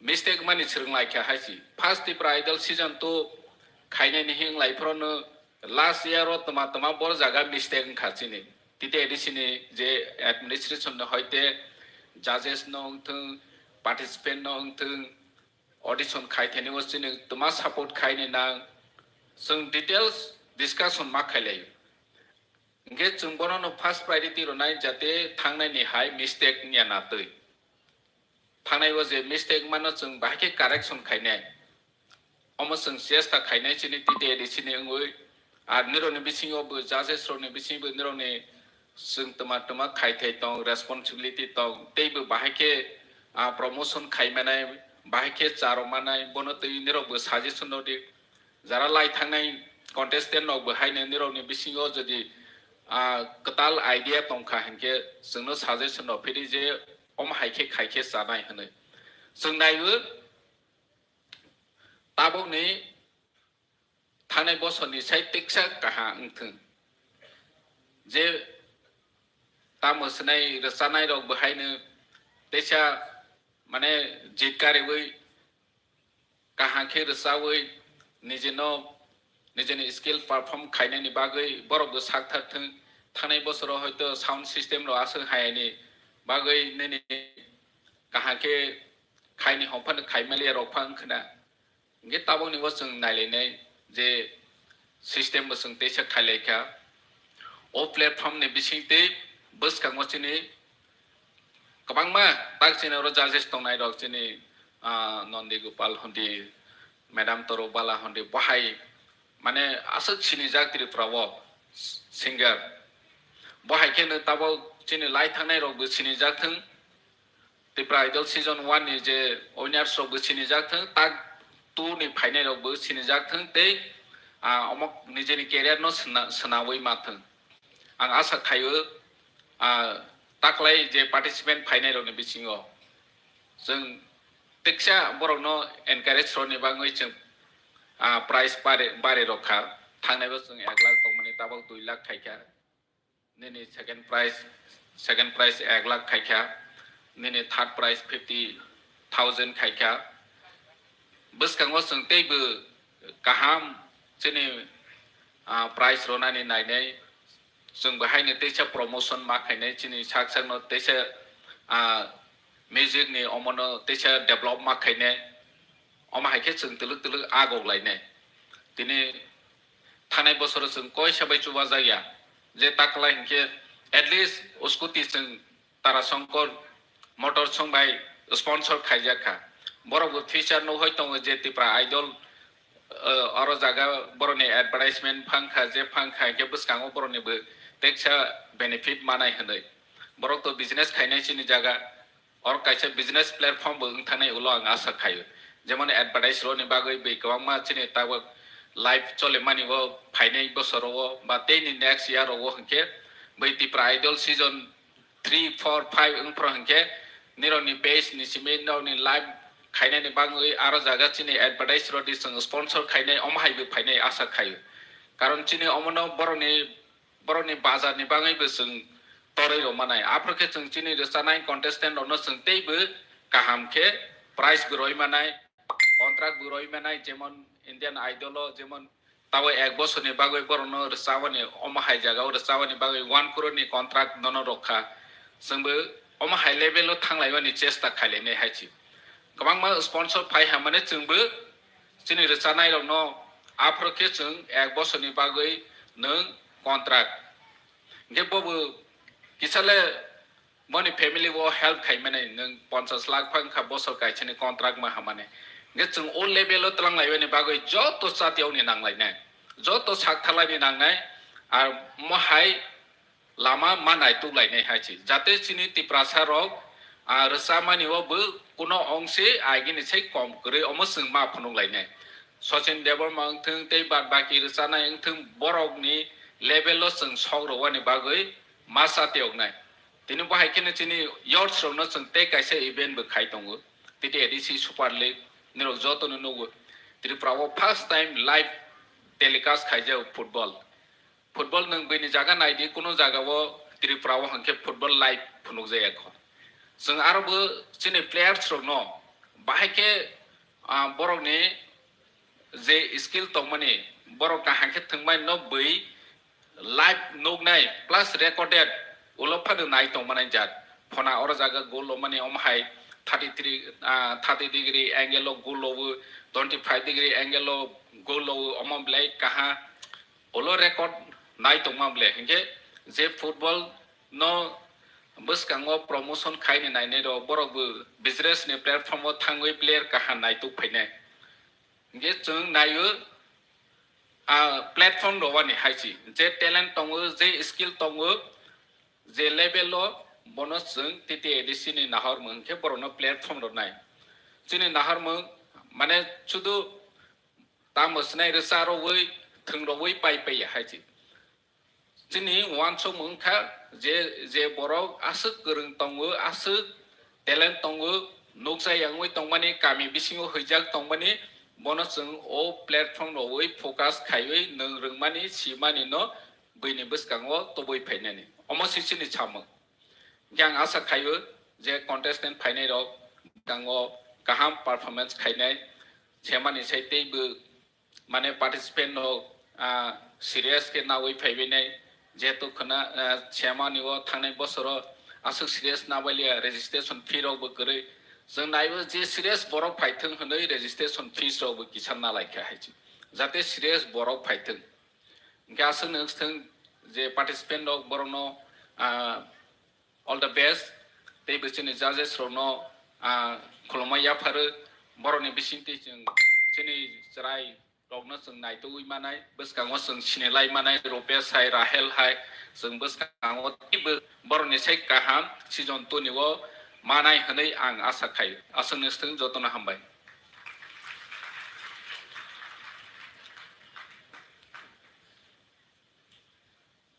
Speaker 6: mistake mani chirung lai kya haisi first Tipra idol season 2 khainai ni hing lai pro no last year ro tama bor jaga mistake khachini tite edisini je administration no hoite judges no thung participant no thung audition khai theni wasini tama support khaini na some details discussion ma khailai nge chungbono no first priority ro nai jate thangnai ni high mistake nya na tui thangnai was a mistake mano chung bahke correction khainai omo chung chesta khainai chini tite edisini ngoi ar niro ni bising of judges ro ni bising bu niro ni sung tama khai thai tong responsibility tong teibu bahake promotion khai manai bahake charo manai bono tei niro bu suggestion no di jara lai thangnai contestant no bu haine niro ni bising o jodi katal idea tong kha henke sungno suggestion no phiri je om haike khaike sanai hane sungnai bu tabok ni thanai bosoni sai tiksa kaha ngthung je tamusnai rasanai rok bahainu techa mane jitkare oi kaha khe rasawoi nijeni skill perform khainai ni bagai borok go sakthar thung thanai bosoro hoyto sound system ro asung hayani bagai neni kaha khe khaini hongphan khaimali rok phang khna nge tabong ni wasung nailene je system basung techa khailai kha o platform ne bisingte bus kang wachini kabang ma tak china ro judges tongnai rok chini Nondi Gopal hondi madam toro bala hondi bahai mane asuk chini jaktri prawo singer bahai ken tabo chini lai thangnai rok bu chini jakthung Tipra idol season 1 ni je owners rok bu chini jakthung tak 2 ni phainai rok bu chini jakthung te omok nijeni career no sanawoi mathung ang asa khayo taklai je participant phainai rok ni bisingo jeng teksa borok no encourage ro ni bangoi jeng price bare rokha thangnai bo jeng 1 lakh tongmani tabok 2 lakh khaikha nini second prize 1 lakh khaikha nini third prize 50,000 khaikha buskango jeng teibu kaham chini price ronani nainai jeng bahaini techa promotion ma khainai chini saksak no techa music ni omono techa develop ma khainai oma haike jeng tuluk agok lainai tini thanai bosor jeng koi sabai chuba jaya je takla hinke at least uskuti jeng tara sankor motor songbai sponsor Chengjakkha borok feature no hoitong je Tipra idol aro jaga boroni advertisement phangkha je phangkha ke buskango boroni bu teksa benefit manai hanai borok to business khainai chini jaga or kaisa business platform bu thangnai ulo ang asa khayo jemon advertise ro ni bagoi be kwangma chini tawo live chole mani wo phainai bosoro wo ba teni next year wo hanke bai Tipra idol season 3 4 5 ung pro hanke nironi base ni simen no ni live khainai ni bangoi aro jaga chini advertise ro di sponsor khainai omhai bu phainai asa khayo karon chini omono boroni bazar ni bangai bu sung torai ro manai aproke chung chini sanai contestant no sung tei bu kaham khe prize bu roi manai contract bu roi manai jemon Indian idol jemon tawe 1 bosor ni bagoi borono rsawani omhai jaga rsawani bagoi 1 crore ni contract nono rokha sungbu omhai level lo thanglai bani chesta khaile ne haichi kabang ma sponsor phai hamane chungbu chini rsanai rok no aproke chung 1 bosor ni bagoi nung contract nge bobu kisale moni family wo help khai mane nung 50 lakh phang kha bosor kai chini contract ma hamane nge chung all level lo tlang lai bani bagoi joto chatiau ni nanglai nai joto sak thalai ni nangnai ar mohai lama manai tu lai nei hachi jate chini Tipra sarok rsamani wo bu kuno ongse agini sei kom kre omosung ma phunung lai nei Sachin Devar mang thung tei bad baki rsana eng thung borok ni level lo sung sogro wani bagoi masa teok nai Tini bahai kini chini yacht srong no seng te kaisa event be khai tongo. Titi edisi Super League niro joto no no. Titi prawo first time live telecast khai jao football. Football nang bini jaga nai di kuno jaga wo tiri prawo hangke football live phunuk jaya ko. Seng aro bo chini players srong no bahai ke borok ni je skill tongmani borok ka hangke thangmai no bui live nog nai plus recorded ulo phadu nai tongmanai jat phona ora jaga goal mani omhai 30 degree angle of goal 25 degree angle of goal omam blai kaha ulo record nai tongmam blai hingke je football no boskango promotion khaini nai ne ro borok bu business ni platform o thangoi player kaha nai tu phaine hingke chung nayo platform ro wani haisi je talent tongo je skill tongo je level lo bonus jeng titi edisi ni nahar mung ke borono platform ro nai chini nahar mung mane chudu tamos nai resaro woi thung ro woi pai pai haisi chini wan so mung kha je borok asuk gerung tongo asuk talent tongo noksa yangoi tongmani kami bisingo hoijak tongmani bonus jeng o platform ro woi focus khaioi nang rungmani simani no bini buskango to boi phainani omo sisini chamo yang asa khayo je contestant phainai ro gango kaham performance khainai chemani saitei bu mane participant no serious ke na woi phaibinai je to khana chemani o thangnai bosoro asuk serious na balia registration fee ro bu gre जों नायबो जे Sirius बरक फाइथों होनै registration fees रावबो किसान ना लायखा हायजि जाते Sirius बरक फाइथों गासो नोंथों जे participant दग बरनो all the best ते बिसिनि जजेस रनो खुलमाया फारो बरनि बिसिंति जों जोंनि जराय रगनो जों नायतो उइमानाय बसकांगो जों सिनेलाय मानाय रुपेश हाय राहेल हाय जों बसकांगो तिबो बरनि साय काहाम सिजन 2 निवो मानाय होनै आं आसा खायो आसा नोंथों जतन हामबाय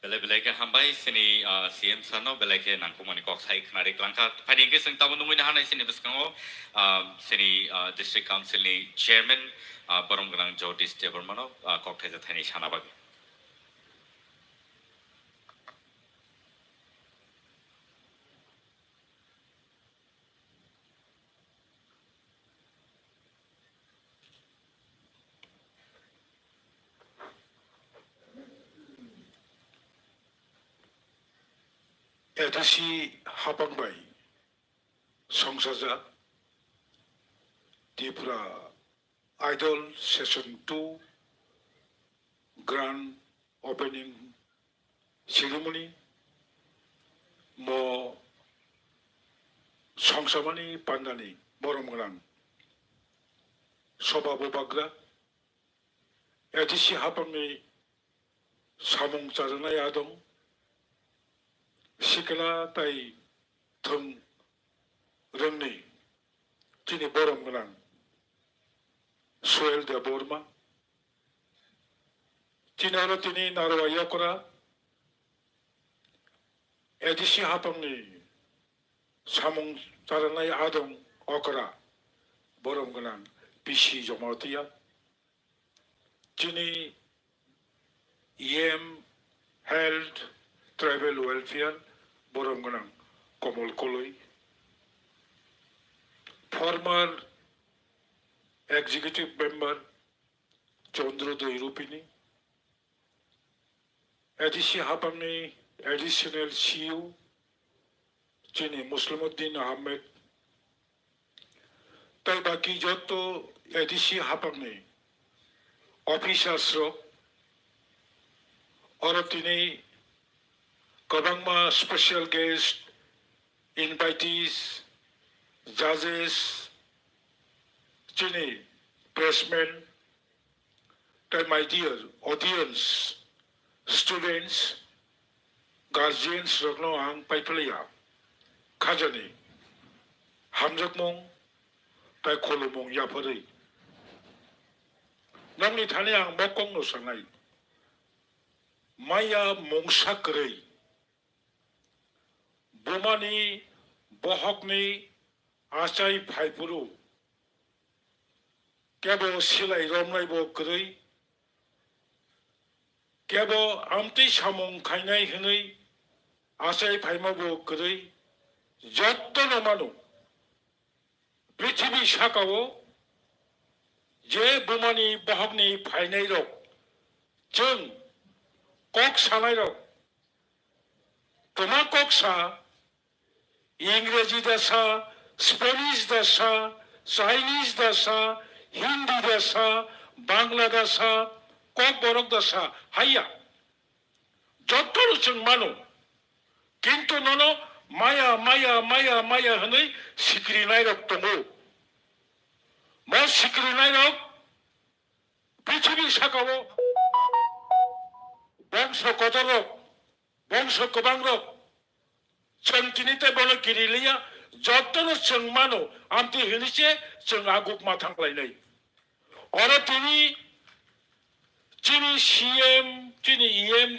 Speaker 1: Belai ke hambai sini CM sano belai ke nangko mani kok sai khnari klangka phading ke sing tamu nungui nahanai sini beskango sini district council ni chairman borom ganang Jodish Devermano kok thai jathani sana bagi
Speaker 7: 에다시 하방바이 성사자 디프라 아이돌 세션 2 grand opening ceremony 뭐 성사만이 반다니 모름그랑 소바보바그라 에디시 하방미 사몽자르나 야동 시클라 따이 등 럼니 지니 보름그랑 수엘 데 보르마 지나로 티니 나로와 요코라 에디시 하방니 사몽 자르나이 아동 오코라 보름그랑 비시 조모티야 지니 EM health travel welfare Boromganang Komol Koloi, former executive member Chandra Doirupini, Edishi Hapamni additional CEO Chini Muslimuddin Ahmed, Tai Baki Joto Edishi Hapamni officers ro Orotini Kabangma special guest, invitees, judges, Chini, pressmen, my dear audience, students, guardians, Ragno Ang Paipalaya, Kajani, Hamjakmong, Tai Kolomong Yapari. Namni Tani Ang Mokong no Sangai, Maya Mongsakray. বোমানি বহকনি আচাই ভাইপুরু কেবল সিলাই রমনাইব গৈ কেবল আমতি সামং খাইনাই হनै আচাই ভাইমাবো গৈ যত্ন মানো পৃথিবী সাকাও যে বোমানি বহকনি ফাইনাই রক जों কক সানাই রক তোমার কক সা ইংরেজি দাসা স্পেনিশ দাসা চাইনিজ দাসা হিন্দি দাসা বাংলা দাসা কক বরক দাসা হাইয়া যত जों মানো কিন্তু নন মায়া মায়া মায়া মায়া হनै সিক্রিনাই রক দङ मा সিক্রিনাই রক পৃথিবী সাকাও বংশ কত রক বংশ গোबां রক जों दिनैते बनो गिरिलिया যতনো जों मानो आमति हनिसे जों आगुक मा थांलायनाय अरे तिनी सीएम तिनी ईएम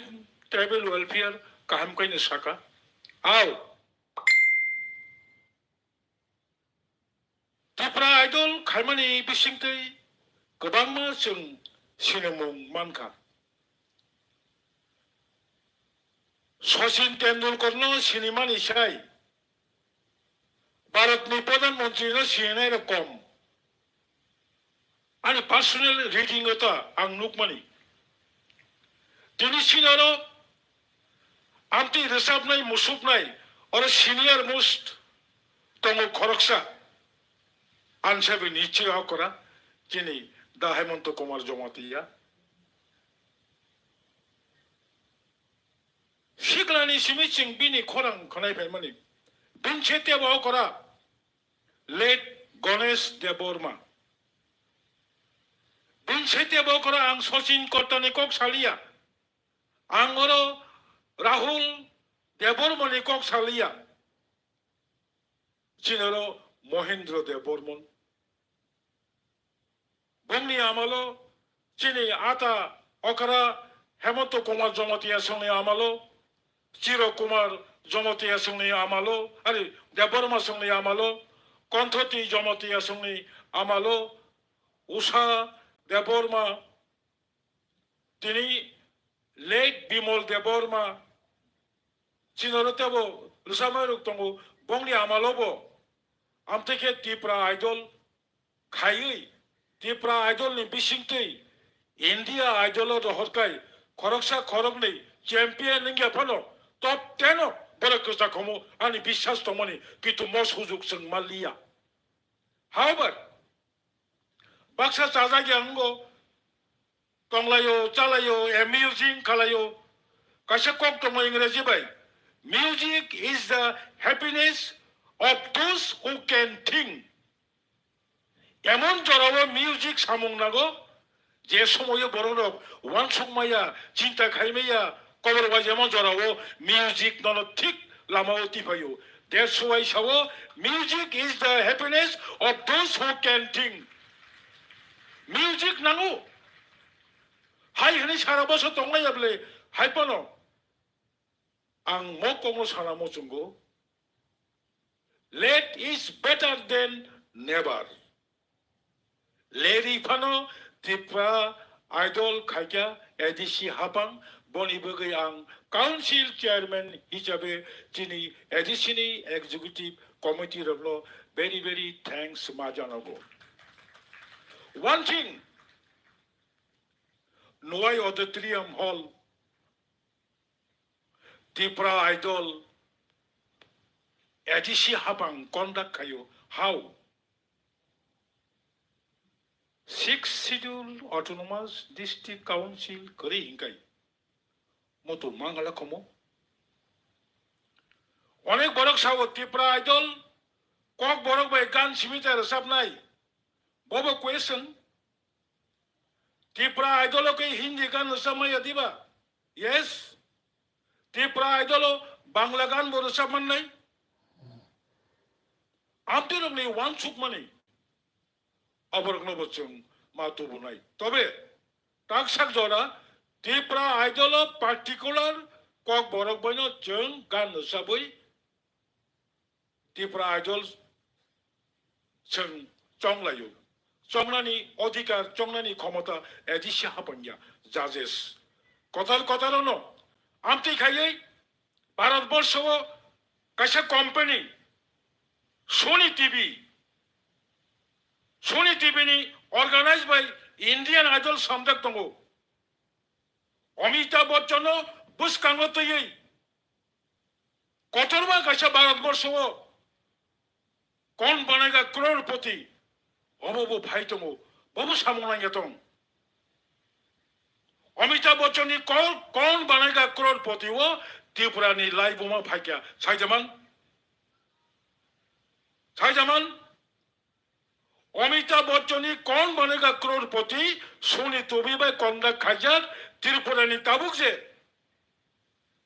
Speaker 7: ट्राइबल वेलफेयर गाहाम कायनो साका आव तिप्रा आइडल खायमानि बिसिंतै गोबां मा जों सिनेमुं मानखा सचिन तेंदुलकरनो सिनेमानि साय भारतनि प्रधानमन्त्रिनो सिनाय रकम आंनि पार्सनेल रिडिं अता आं नुकमानि दिनै सिनारो आमति रोजाबनाय मुसुबनाय आरो सिनियर मोस्ट दङ खरकसा आनसाबि निश्चय हकरा दिनै दा हेमन्त कुमार जमातिया सिग्लानि सिमिचिं बिनि खरां खनायबाय माने बिनसेते बावकरा लेट गणेश देवबर्मा बिनसेते बावकरा आं सचिन कर्तानि कक सालिया आं अरो राहुल देवबर्मानि कक सालिया चिनरो महेंद्र देवबर्मन बुंनि आमालो चिनि आता अकरा हेमंत कुमार जमातिया संनि आमालो चिर कुमार जमातिया संनि आमालो अरे देवबर्मा संनि आमालो कन्थति जमातिया संनि आमालो उषा देवबर्मा तिनी लेट बिमल देवबर्मा चिनरो तेबो रुसामारुक दंगो बुंनि आमालोबो आमतेखे तिप्रा आइडल खायै तिप्रा आइडल नि बिसिंतै इंडिया आइडल हरकाय खरकसा खरकनै चैंपियन निंगे फनो टप 10 बरक जाखमो आनि विश्वास दमनि कितु मस हुजुक जों मालिया हाउबर बाक्सा जाजागि आंगो तंलायो चालायो एम्यूजिंग खालायो कासे कक दङ इंराजि by music is the happiness of those who can think एमन जरावो म्यूजिक सामुं नागो जे समयो बरनक वान सुकमाया चिंता खाइमेया कबर वाज एमन जरावो म्यूजिक ननो ठीक लामाओ तिफायो दैट्स व्हाई सावो music is the happiness of those who can think music नांगो हाय हनि सारा बस दंलायाब्ले हायपनो आं मकंगो साना मचुंगो Late is better than never. Lady Pano, Tipra, Idol, Kaya, Edisi Habang, Boni Bugayang, Council Chairman, Hijabe, Tini, Edisini, Executive Committee of Law, very, very thanks, Majanogo. One thing, Noy Auditorium Hall, Tipra Idol, Edisi Habang conduct kayo how 6 schedule autonomous district council kari hingkai moto mangala komo onek borok sawo Tipra idol kok borok bai gan simita resap nai bobo question Tipra idol ke hindi gan samay diba yes Tipra idol bangla gan bo resap man nai आमतेरंगनि वान सुक माने अबरगनो बचों मातु बुनाई तबे टाक्साक जरा Tipra idol particular कक बरक बनो जों गान साबै ত্রিপুরা আইডল जों 정라요. 정란이 어디가 정란이 ক্ষমতা 에디시 하번야 জাজেস কথার নো আমতি খাইয়ে ভারতবর্ষ কাছে কোম্পানি সোনি টিভিনি অর্গানাইজ বাই ইন্ডিয়ান আইডল সমদাক দङ অমিতাভ বচ্চন বুসকাঙ্গ তৈयै কতরবা কাছে ভারতবর্ষ कौन बनेगा करोड़पति अबो भाई दङ बबो सामनाया दं अमिताभ बच्चन कौन बनेगा करोड़पति वो त्रिपुरानि लाइव में भाग्या साइजामान अमिताभ बच्चन कौन बनेगा करोड़पति सोनी तोबी बाय कंदा खाजार त्रिपुरानि ताबुक जे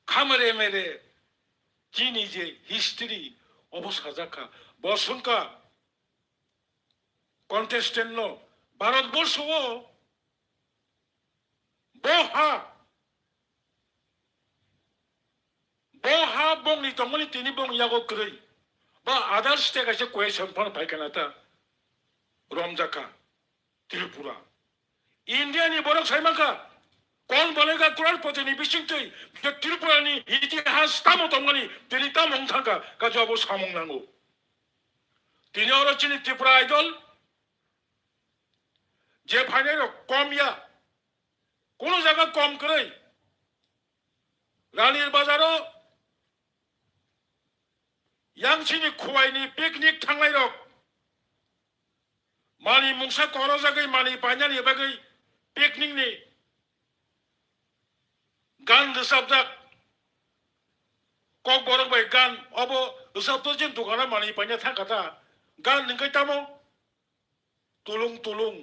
Speaker 7: खामरे मेरे चीनी जे हिस्ट्री अबो साजाखा বসুনকা কন্টেস্টেন্ট নো ভারতবর্ষ বহা বংনি তমনি তিনি বং ইয়াগো কই বা আদার স্টেট আছে কোয়েশন ফর পাইকানাতা রমজাকা ত্রিপুরা ইন্ডিয়ানি বড় সাইমাকা কোন বনেগা কरोड़पति नि बिसिंतै त्रिपुरानि इतिहास तामो तमनि তিনি তামং থাকা কাজব সামং নাঙ্গো তিনি অরচিনি ত্রিপুরা আইডল যে ফাইনাল কমিয়া কোন জায়গা কম করে রানীর বাজারও 양치니 খুয়াইনি পিকনিক থাংলাই রক মানি মুংসা কর জায়গায় মানি পাইনানি বাগৈ পিকনিকনি গান রসাবজাক কক বরক বাই গান অব রসাবতো जों দোকানা মানি পাইনা থাকাতা গান নংkai তামো তুলুং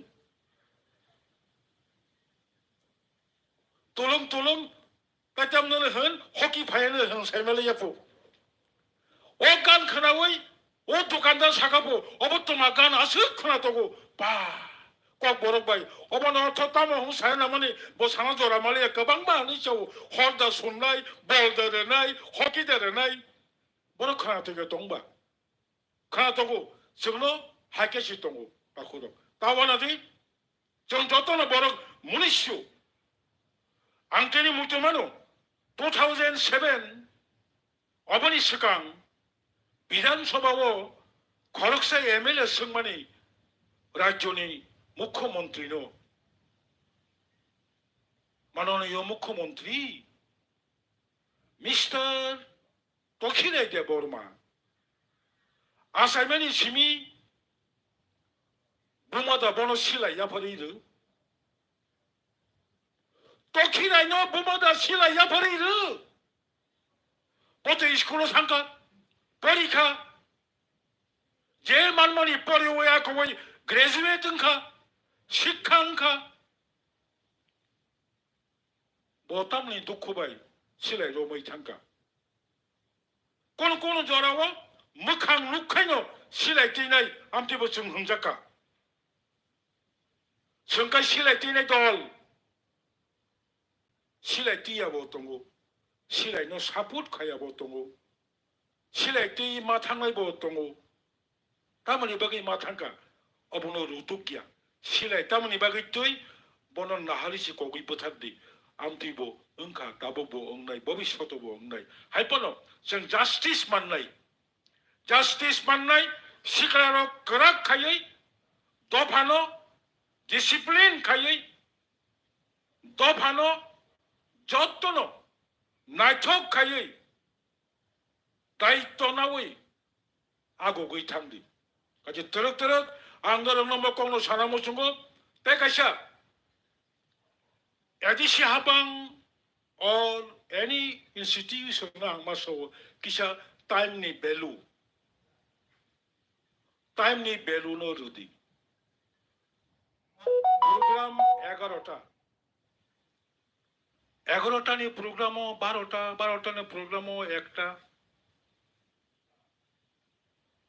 Speaker 7: কাইতামनो होन हकी फायनो होन साइमाले याफो ओ गान खोनावै ओ दखानदार साखाबो अब तमा गान आसो खोनातगो बा কক বরক বাই অবন অর্থ তামো হং সায়না माने বসানা জরা মালে गोबां मानि चाव हरदा सुननाय बल देरनाय हकी देरनाय बरक खोनातगो दंबा खोनातगो जोंनो हाइकेसि दङ बाखुद तावानादि जों जतनो बरक मुनिसु आंटेनि मुतमानो 2007 어머니 시강 비단서바워 거럭사 MLA 승만이 라이존이 무খ্যমন্ত্রী노 মাননীয় মুখ্যমন্ত্রী mister দক্ষিণেকে Varma 아사이면이 심이 부마다 번호 실라야 버리르 또키라이노 부마다 실라야 버리르 보통 이스쿨로 상가 버리카 제일 말만이 버리오야 거기 그레즈웨이트인가 식한가 뭐 때문에 놓고 봐요 실라이 로모이 창가 꼬는 줄 알아와 무캉 루카이노 실라이 뛰나이 암티보 중 흥작가 성가 실라이 뛰나이 돌 실라이 뛰야 보통고 실라이 노 사포트 가야 보통고 실라이 뛰 마탕나이 보통고 따문이 바기 마탕가 어부노 루뚝기야 실라이 따문이 바기 뛰 보는 나하리시 고기 부탁디 암티보 응카 다보보 엉나이 버비 소도보 엉나이 할뻔어 정 자스티스 만나이 Justice 만나이 시카라로 그락 가요이 도파노 디시플린 가요이 도파노 저토노 나이톡 가요이 다이토나오이 아고고이 탕디 까지 드럭드럭 안가랑 넘어 꽁노 사람 오신 거 빼가샤 에디시 하방 or any institution ang maso kisha time ni value time नी बेलूनो रुदी प्रोग्राम 11टा नी प्रोग्रामो 12टा नी प्रोग्रामो एकटा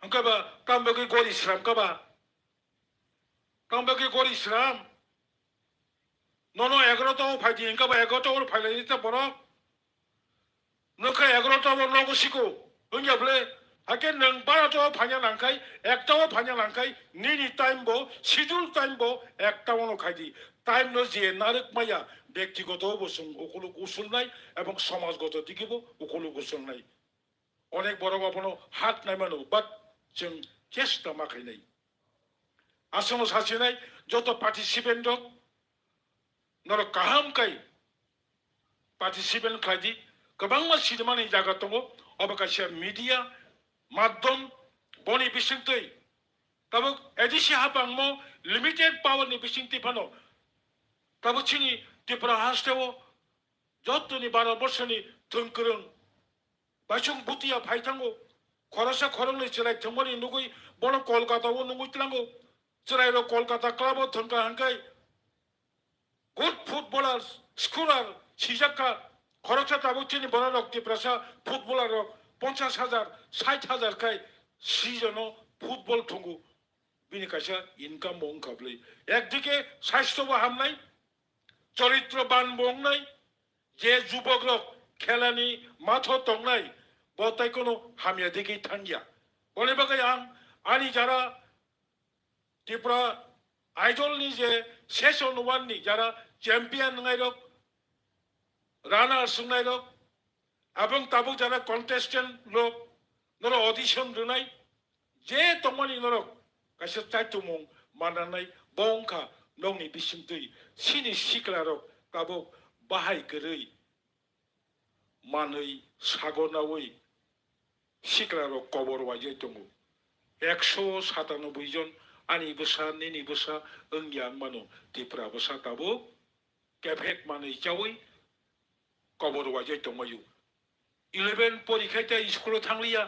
Speaker 7: अंकबा तांबकी गोल इस्लाम कबा तांबकी गोल इस्लाम नोनो 11टा फाइदी अंकबा 11टा और फाइलाइता बरो नोका 11टा वर लोगो सिको 응야 블레 আগে নং বারোটাও ভাঙা নাংখাই একটাও ভাঙা নাংখাই নিনি টাইম বো শিডিউল টাইম বো একটাও খাইদি টাইম ন যে নারক মাইয়া ব্যক্তিগত বসুন ওগুলো গোসল নাই এবং সমাজগত দিকেও ওগুলো গোসল নাই অনেক বড় বাপনো হাত নাই মানো বাট जों চেষ্টা মাখাই নাই আসলে সাথে নাই যত পার্টিসিপেন্ট দं নর কাহামকাই पार्टिसिपेंट खायदि गोबां सिनेमानि जायगा दङ अबकासिया मिडिया माध्यम बनि बिसिंतै ताबो एडिसि हाबांमो लिमिटेड पावरनि बिसिंति फानो ताबो चिनि त्रिपुरा हास्टेव जतनि 12 बोसोरनि थोंकोरों बाइसं बुतिया फाइथांगो खरसा खरंनि चिराय थंबनि नुगै बन कलकाताव नुगैतलांगो चिरायरो Kolkata क्लाबाव thangka हांकाय good footballer स्कुलार Chengjakkha খরচা তাবুচিনি বড় রক্তি প্রাসা ফুটবলার 50,000 60,000 খাই সিজন ফুটবল ঠুঙ্গু বিনি কাইসা ইনকাম বং কাবলে একদিকে স্বাস্থ্য হামনাই চরিত্রবান বংনাই যে যুবক খেলানি মাথা তংনাই বতাই কোনো হামিয়া দিকেই থাঙ্গিয়া বলে বাকে আনি যারা ত্রিপুরা আইডলনি যে শেষ অনুমাননি যারা চ্যাম্পিয়ন নাই রক রানার সুনাই রক এবং তাবু যারা কন্টেস্টেন্ট লোক নর অডিশন রুনাই যে তমানি নরক কাছে চাইতো মং মানানাই বংখা নংনি বিসিমতৈ সিনি সিকলা রক তাবু বাহাই গरै মাनै সাগনাवै সিকলা রক কবর ওয়াজै दङ 197 জন আনি বসা নিনি বসা ओंगियां मानो त्रिपुरा बसा ताबो केफेक मानै जावै कबर वाजे दंमायु 11 परीक्षायता स्कुलाव थांलिया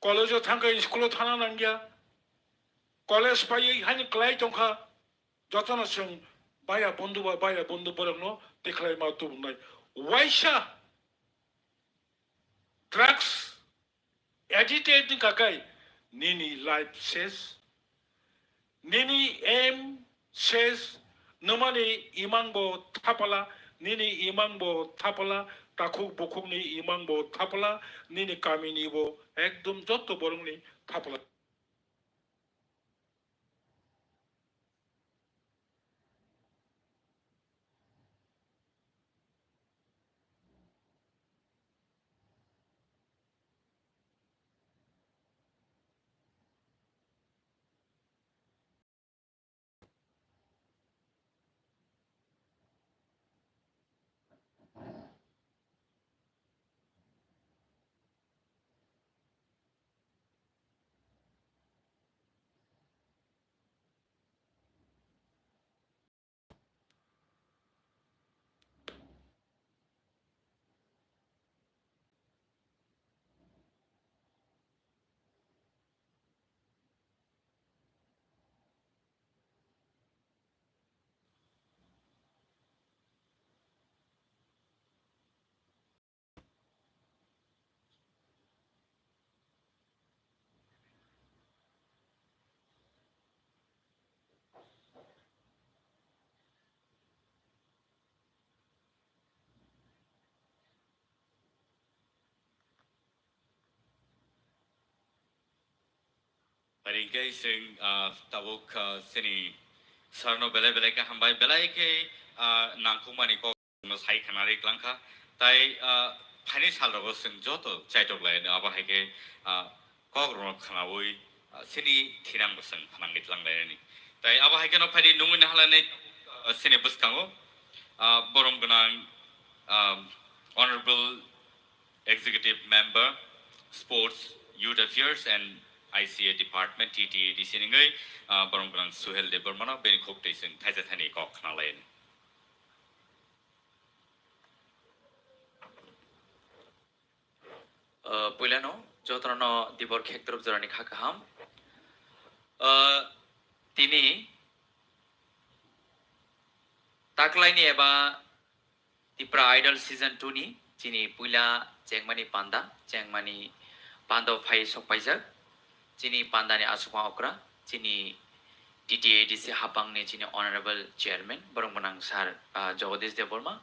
Speaker 7: कलेजाव थांगा स्कुलाव थाना नांगिया कलेज पायै हानि क्लाय दंखा जतन जों बाया बन्धु बरंनो देखलाय मा तुमनाय वाइसा ड्रग्स एडिक्टेड काकाय निनी लाइफ सेस निनी एम सेस नमानि इमांबो थापाला निनी इमांबो थापाला ताकुक बुकुकनि इमांबो थापाला निनी कामिनिबो एकदम जत्तो बरंनि थापाला
Speaker 1: Paringkai sing tabuk sini sarno bela ke hambai belai ke nangkumani ko sai khanari klangkha tai phani salrogo sing joto chaitok lai aba hake kogro khanawoi sini thirang sing phanangit lang lai ni tai aba hake no phari nungin halane sini buskango borom gunang honorable executive member sports youth affairs and ICA department TTADC ningai borong grang Suhel de Burmana ben khok taising thaisa thani kok khna lain
Speaker 3: पहिलानो जतरनो दिबर खेक्तरब जरानि खाकाहाम तिनी ताकलाइनि एबा Tipra idol season 2 नि जिनि पुइला चेंगमानि पान्दा phi सकपाइजाक जिनि पान्दानि आसुखा अक्रा जिनि TTADC हापांनि जिनि honourable chairman बरं बनां सार जगदीश देवबर्मा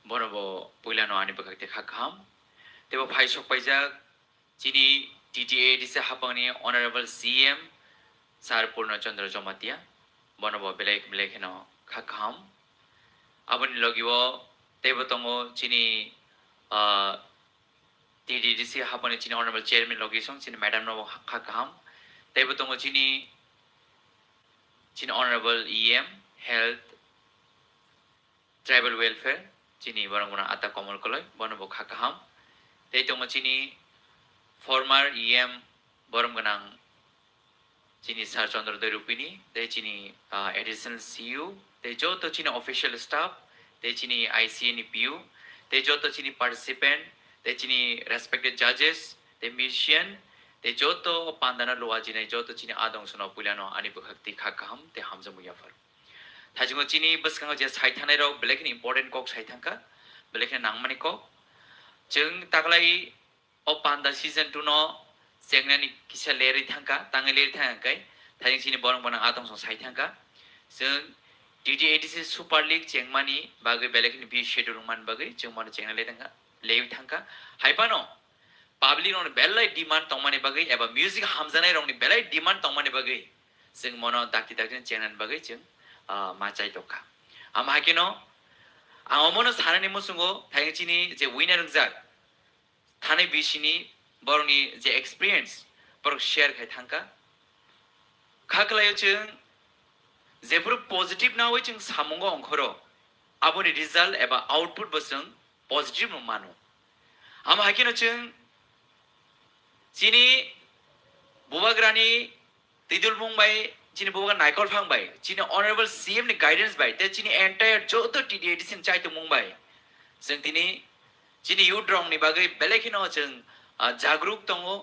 Speaker 3: बरबो पुइलानो आनि बखाक्ते खाकाहाम तेबो phi सकपाइजाक Jini TTADC hapangni honorable CM Sar Purnachandra Jomatia bonobo belek no khakam aboni logiwo tebotongo chini TDDC hapani chini honorable chairman logisong chini madam no khakam tebotongo chini honorable EM health tribal welfare chini baranguna ata komal koloi bonobo khakam teitongo chini former EM borom ganang chini Sar Chandra Derupini they chini additional CU they joto chini official staff they chini ICN PU they joto chini participant they chini respected judges they musician they joto pandana loa chini joto chini adong sono pulano ani bukhakti khakam te hamjamu yafar thajungo chini baskang je saithanai ro belekin important kok saithanka belekin nangmani kok jeng taklai o panda season 2 no sengnani kisa leri thangka tangaleri thangkai thajing chini borong bonang atong so sai thangka jeng DDADC Super League chengmani bagai belekin bi schedule man bagai chengmani chengnale thangka lewi thangka haipano public on belai demand tongmani bagai eba music hamjanai rong ni belai demand tongmani bagai jeng mono dakti chengnan bagai jeng machai toka amhakino amono sarani musungo thajing chini je winner ringjak thane bisini boroni je experience borok share khai thangka khaklayo chung jefur positive na hoi chung samungo onkhoro aboni result eba output bosung positive no manu am hakino chung chini bubagrani tidul mungbai chini bubaga naikol phangbai chini honorable CM ni guidance bai te chini entire joto TDADC chaitu mungbai jeng tini chini youth rong ni bagai belekino chung jagruk tongo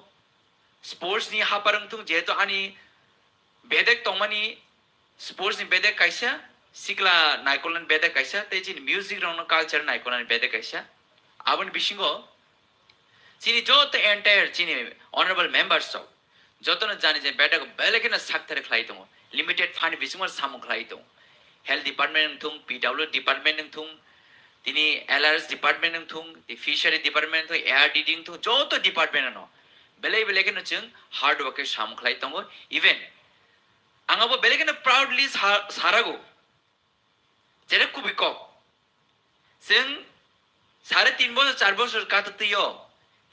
Speaker 3: sports ni haparang tung jeto ani bedek tongmani sports ni bedek kaisa sikla naikolan bedek kaisa te chini music rong no culture naikolan bedek kaisa abon bisingo chini joto entire chini honorable members so joto na jani je bedek belekino sakthare khlai tongo limited fund bisingo samung khlai tongo health department tung PW department tung tini LRS department ng thung the fishery department to air digging to joto department no belai ke no chung hard work ke samkhlai tongo even angabo belai ke no proudly sarago jere kubiko sing 3.5 বছর 4 বছর কাটতেও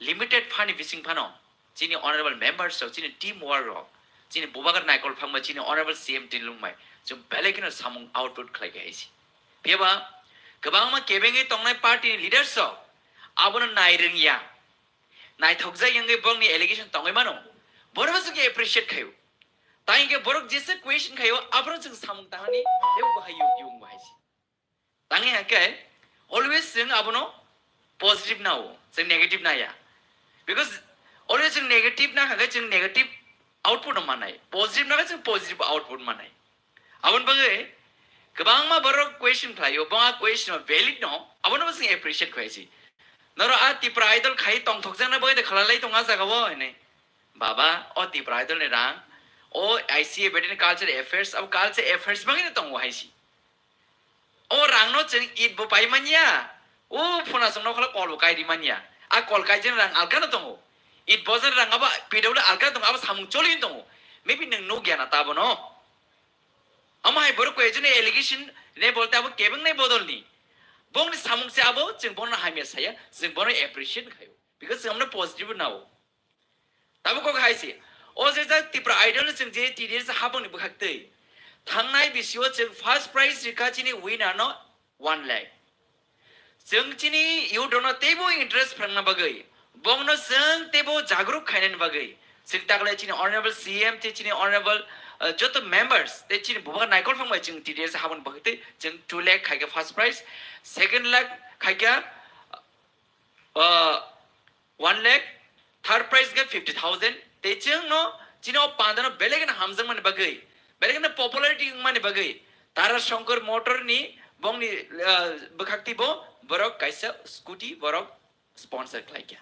Speaker 3: limited fund fishing phano chini honorable members so chini team work chini bobagar naikol phangma chini honorable CM tilungmai jum belai ke no samung output khlai ke aisi peba Kabangma kebengi tongnai party leaders so abono nairing ya nai thokjai yange bong ni allegation tongai mano borok ke appreciate khayo tai ke borok jese question khayo abro jing samung tahani eu bahayu yung bahisi tangi hakai always sing abono positive now sing negative na ya because always sing negative na hagai sing negative output manai positive na sing positive output manai abon bagai Kabangma borok question khayo bonga question valid no abono basing appreciate khaisi noro a Tipra idol khai tong thokjang na boy de khalalai tonga jagawo ne baba o Tipra idol ne rang o ICA bedin culture affairs ab culture affairs bangi tong haisi o rang no cheng it bo pai manya o phona song no khala call bo kai di manya a call kai jen rang alka na tongo it bosan rang aba PW alka tong aba samung cholin tongo maybe nang no gyana ta bono amai borok ko ejone allegation ne bolte abo kebeng ne bodolni bong ni samung se abo jeng bon na haimia saya jeng bon appreciate khayo because amna positive now tabo ko khaisi o je ja Tipra idol jeng je TDS habong ni bukhakte thangnai bisio jeng first prize rikachini winner no 1 lakh jeng chini you don't know tebo interest prangna bagai bong no jeng tebo jagruk khainen bagai jeng takle chini honorable CM te chini honorable joto members they chini bubaga naikol phangbai jeng TDS habon bakhte jeng 2 lakh khaiga first prize second lakh khaiga 1 lakh third prize ga 50,000 te jeng no chini o pandano belegena hamjang man bagai belegena popularity man bagai tara shankar motor ni bong ni bakhakti bo borok kaisa scooty borok sponsor khlaikya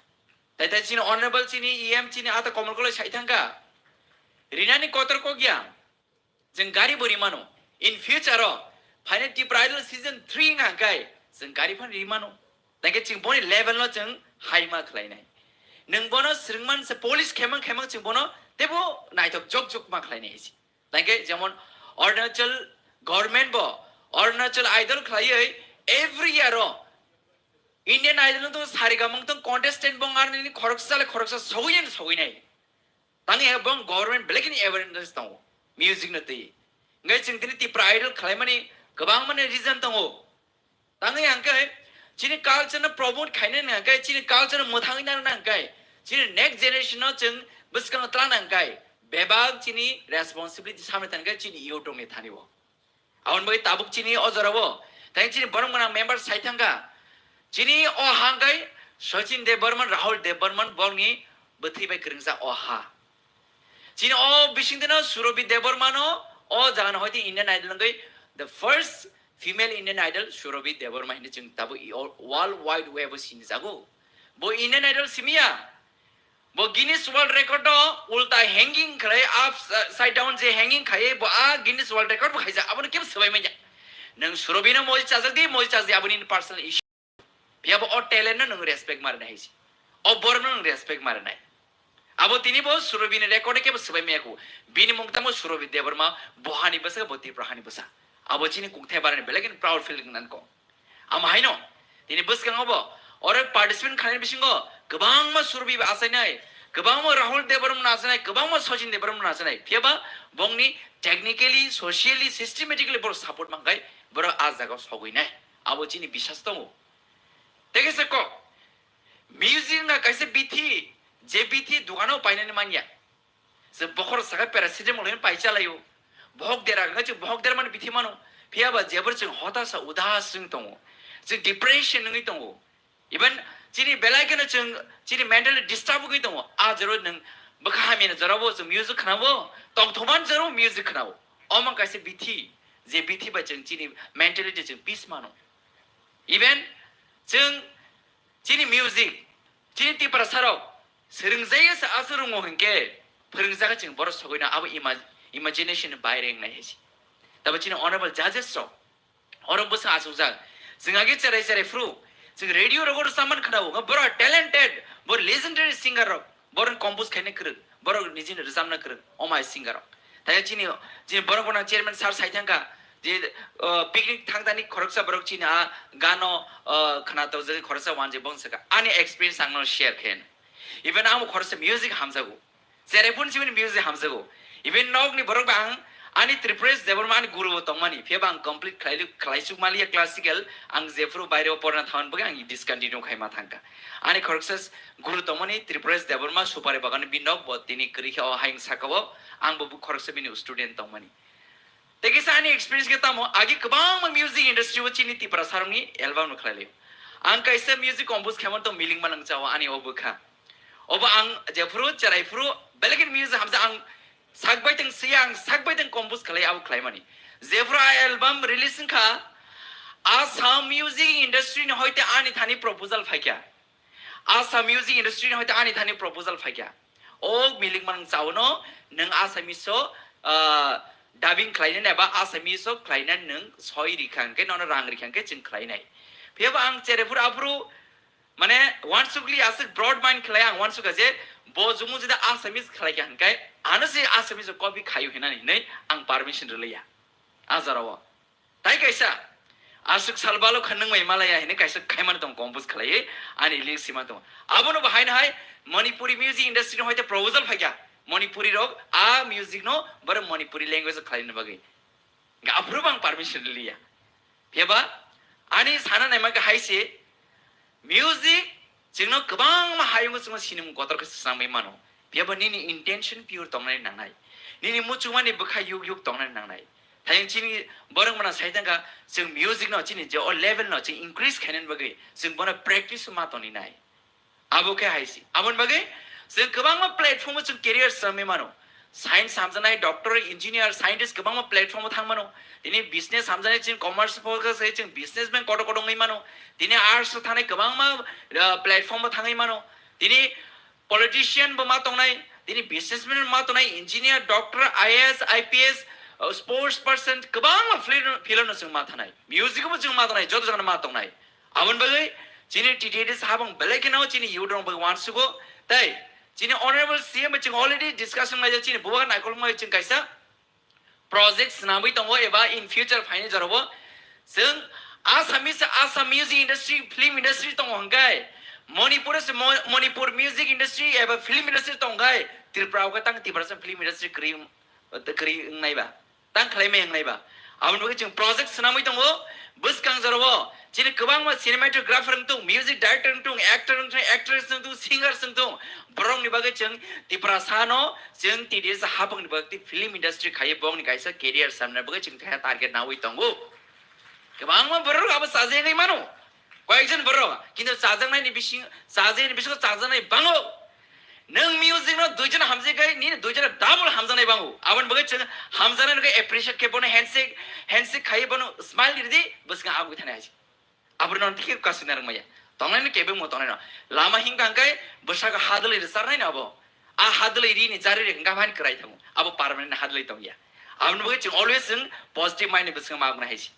Speaker 3: tai chini honorable chini EM chini ata komal kole sai thangka rinani kotor ko gya jeng gari bori mano in future ro final Tipra idol season 3 ngai jeng gari phan ri mano tangke ching boni level no jeng high mark khlai nai
Speaker 8: 능보너 스릉만 폴리스 개망 증보너 대보 나이tok 족족 막 클라이네지 like যেমন Arunachal government ব Arunachal idol খাইয়ে every year Indian idol তো সারিগামং তো contestant বং আর নি খরকসা সগুই নাই তানি বং government ব্লেকিনি এভারেন্স দङ music নতি ngai ching tini Tipra idol khlaimani gobang mane reason dङ tangi angkai chini culture na promote khaine angkai chini culture mothang na angkai chini next generation no chung buskang tlan angkai bebag chini responsibility samne tangai chini yotong ne thanibo awon bai tabuk chini ojorabo tang chini borong mana member saithanga chini o hangai Sachin Debarman Rahul Debarman borni bethi bai kringsa o ha chini o bisingdena Surobi Debarmano o jagan hoiti Indian idol ngai the first female Indian idol Surobi Debarma hini chung tabu world wide web sin jago bo Indian idol simia bo Guinness World Record do ulta hanging khlai upside down je hanging khaye bo a Guinness World Record bo khaija abon kem sabai meja nang Surobi na moi chajak di abon in personal issue ya bo o talent no nang respect mar na haisi o born nang respect mar na abo tini bo Surobi ne record ke bo sabai meku bini mungta mo Surobi Debarma bohani basa bo Tipra hani basa abo chini kungthai barane belakin proud feeling nan ko am haino tini bus kang abo or participant khane bisingo gobang ma Surobi asainai gobang ma Rahul Debarma asainai gobang ma Sachin Debarma asainai pheba bongni technically socially systematically bor support mangai bor ajaga sogui nai abo chini bishas dङ देखिसे को music ना कैसे बीथी जे बीथी दुकानों पाइने ने मानिया से बखर सगा पैरासिटामोल में पाइचा लायो भोग देरा गच भोग देर मन बीथी मानो फिया बा जेबर चिंग होता सा उदास चिंग तंगो चिंग डिप्रेशन नंगी तंगो इवन चिनी बेलाय के न चिनी मेंटली डिस्टर्ब गई तंगो आ जरूर नंग बखामी न जराबो जो म्यूजिक खनाबो तंग थोमान जरूर म्यूजिक खनाबो ओमा कैसे बीथी जे बीथी बा चिनी मेंटली चिंग पीस मानो इवन जों 지니 뮤직 지니 Tipra 사로 스릉자에서 아스릉오 한게 프릉자가 지금 벌어 서고이나 아부 이마지네이션 바이랭 나 해지 다바 지니 honorable judges 로 어른 부서 아수자 증하게 짜레 프루 지금 라디오 로고로 사만 크다고 버러 talented 버러 legendary singer 로 버러 compose खाने कर 버러 निजिन रिसामना कर ओमाय singer 로 다야 지니 버러 보나 chairman 사र 사이탕가 जे पिकनिक थांदानि खरकसा बरक चिना गानो खनातो जे खरसा वानजे बंसका आनि एक्सपीरियंस आंनो शेयर खेन इवन आम खरसा म्यूजिक हामजागो जेरेफोन सिबिन म्यूजिक हामजागो इवन नगनि बरक आं आनि त्रिप्रेस देबरमानि गुरु तंमानि फेबा आं कंप्लीट खालाइसुक मालिया क्लासिकल आं जेफ्रु बायरो परना थावन बगे आं डिसकन्टिन्यू खाइमा थांका आनि खरकसा गुरु तंमानि त्रिप्रेस देबरमा सुपारे बागान बिनक बतिनि करिखा हाइं साकाबो आं बबु खरकसा बिनि स्टुडेन्ट तंमानि देखिए आनी एक्सपीरियंस के तामो आगे कबांग म्यूजिक इंडस्ट्री वो चिनी Tipra सारंगी एल्बम नुखला ले आंग कैसे म्यूजिक कंपोज खेमन तो मिलिंग मनंग चावा आनी ओबुखा ओबा आंग जेफ्रु चराइफ्रु बेलेगन म्यूजिक हमसे आंग सागबाइतंग सियांग सागबाइतंग कंपोज खलाय आव खलाय मानी जेफ्रु एल्बम रिलीजिंग खा आसाम म्यूजिक इंडस्ट्री ने होइते आनी थानी प्रपोजल फाइक्या आसाम म्यूजिक इंडस्ट्री ने होइते आनी थानी प्रपोजल फाइक्या ओ मिलिंग मनंग चावनो नों आसामिसो डाबिंग खालायनो नायबा आसामिसो खालायना नों सय रिखांके नन रां रिखांके जों खालायनाय फेबा आं चेरेफुर आफुरु माने वानसुकलि आसे ब्रॉड माइंड खालाय आं वानसुका जे बजुमु जे आसामिस खालायके हांकाय आनसे आसामिस कॉपी खायो हेनानै नै आं परमिशन रलैया आजाराव ताइ कैसा आसुक सालबालो खननों मै मालाया हेने कैसा खायमान दं कंपोज खालाय आनि लिसिमा दं आबनो बाहायनो हाय मणिपुरी म्यूजिक इंडस्ट्री नो होइते प्रपोजल फाइया मणिपुरी रोग आ म्यूजिक नो बर मणिपुरी लैंग्वेज खालिन बगे गाफ्रुबां परमिशन लिया फेबा आनि साना नायमा हायसे म्यूजिक जोंनो गोबां हायुंगो जों सिनेमा गतरखौ सांमै मानो फेबा निनि इंटेंशन प्योर तंनाय नांनाय निनि मुचुमानि बखा युग युग तंनाय नांनाय थायं चिनि बरंमना साइदांगा जों म्यूजिक नो चिनि जे ओ लेवल नो जों इंक्रीज खायन बगे जों बना प्रेक्टिस मातनि नाय आबोके हायसे आबन बगे जों गोबां प्लेटफर्म जों केरियर सामै मानो साइंस हामजानाय डॉक्टर इंजीनियर साइंटिस्ट गोबां प्लेटफर्म थां मानो दिनै बिजनेस हामजानाय जों कमार्स फोकस है जों बिजनेसमैन कट कटङै मानो दिनै आर्ट्स थानाय गोबां प्लेटफर्म थाङै मानो दिनै पलिटिशियन बो मा तंनाय दिनै बिजनेसमैन मा तंनाय engineer doctor IAS IPS sports person गोबां फिल्ड जों मा थानाय म्यूजिक बो जों मा तंनाय जत जन मा तंनाय आबन बगै 지니 TTADC 하방 beleke nao 지니 유동 bhagwan sugo tai 지니 honorable CM 지금 already discussion ngaja 지니 buwa na kolma 지금 kaisa projects nabi tongo eba in future final jorobo sing Assam music industry film industry tongo hangkai Manipur music industry eba film industry tongo hangkai Tripura ka tang Tipra film industry kri ngai ba tang khlai me ngai ba abun bagi jing projects nabi tongo bus kang jorobo 지니 그방마 cinematographer tung music director tung actor tung actress tung singer tung borong ni bagai jeng Tipra sano jeng TDS habang ni bagai film industry kaya bong ni kaisa career samna bagai jeng kaya target nawi tongu 그방마 borong apa saja ngai mano কয়েকজন borong কিন্তু sajang nai ni bising sajang ni bising sajang nai bango nang music no দুইজন hamze gai ni দুইজন double hamza nai bango aban bagai jeng hamza nai kai appreciate ke bono handshake kaya bono smile di bus ka agu thana aji abur non tikip kasinar maya tongai ni kebe mo tongai no lama hingkang kai bersaga hadlai resar nai abo a hadlai ri ni jari re ngam han krai thamu abo permanent hadlai tong ya abun bagi chung always chung positive mind besang mag na haisi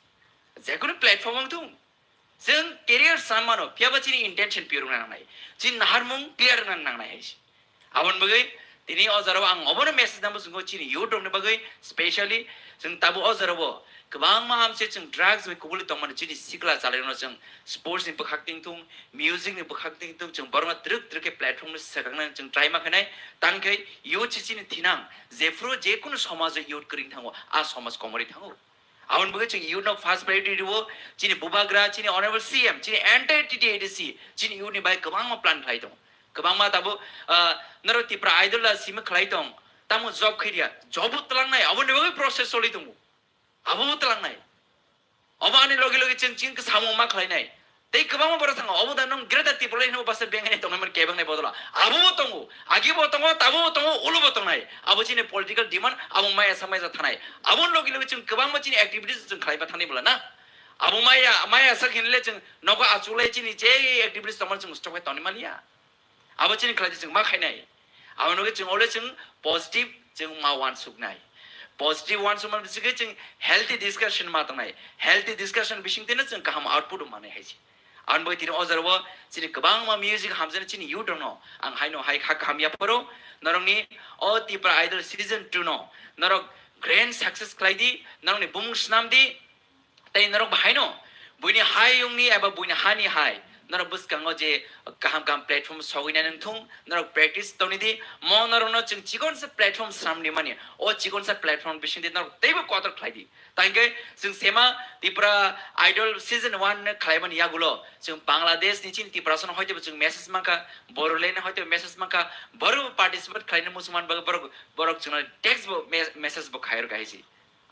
Speaker 8: jekono platform ang tung chung career samano pyaba chini intention pure na nai chin harmung clear na nang nai haisi abun bagi tini ozaro ang obono message namu sungo chini youtube ni bagi specially chung tabu ozaro 그방 마음새 좀 drugs 왜 그걸로 동만 지리 시클라 잘해는 좀 스포츠 니 버학팅 통 뮤직 니 버학팅 좀 버마 드럭 플랫폼을 세강는 좀 트라이 마크네 단게 요치치니 티낭 제프로 제코노 समाज 요트 करिङ थाङो आ समाज कमरि थाङो आउन बगे चाहिँ you know fast priority हो चिनी बुबाग्रा चिनी ऑनरेबल सीएम चिनी एंटायर टीटीएडीसी चिनी यु नि बाइ कबाङमा प्लान खाइ दं कबाङमा ताबो नरो तिप्रा आइडल सिम खलाइ दं तामु जब खैरिया जब तलांनाय अब ने बगे प्रोसेस सोलि दं अब तलांनाय अब आने लगे चिन के सामु मा खलाइनाय तै कबाङमा बर थाङो अब दा नं ग्रेटा तिप्राइ नो बस बेंगने दं मन केबंग नै बदला अब तंगो आगे तंगो ताबो तंगो उलु तंगनाय अब चिनी पॉलिटिकल डिमांड अब माया समय जा थानाय अब लगे चिन कबाङमा चिनी एक्टिविटीज जों खलाइबा थानाय बोला ना अब माया सकिनले जों नगो आचुलाय चिनी जे एक्टिविटीज तमन जों स्टप तनि मालिया अब चिनी खलाइ जों मा खाइनाय अब नगे जों अलवे जों पॉजिटिव जों मा वान सुकनाय पॉजिटिव वान सुमन बिसिगे जों हेल्थी डिस्कशन मा तंगनाय हेल्थी डिस्कशन बिसिं दिनो जों गाहाम आउटपुट माने हाइसि आन बै तिनो अजरबो चिनि कबाङमा music हामजन Chini you don't know आं हाइनो हाइ खा खामिया परो नरंनि अ तिप्रा आइडल सीजन 2 नो नरक ग्रैंड सक्सेस क्लाइदि नरंनि बुमुं स्नामदि तै नरक हाइनो बुइनि हाइ युंनि एबा बुइनि हानि हाइ नरक बुसकांगो जे गाहाम प्लेटफॉर्म सगिना नंथुं नरक प्रेक्टिस तनिदि म नरनो जों चिकन से प्लेटफॉर्म सामनि माने ओ चिकन से प्लेटफॉर्म बिसिंदि नरक तैबो क्वार्टर क्लाइदि तांगे जों सेमा तिप्रा आइडल सीजन 1 ने खलाइबन यागुलो जों बांग्लादेश नि चिन तिप्रासन हयतो जों मेसेज माका बरोलेन हयतो मेसेज माका बरो पार्टिसिपेट खलाइने मुसलमान बरक जों टेक्स्ट मेसेज बो खायर गाइसि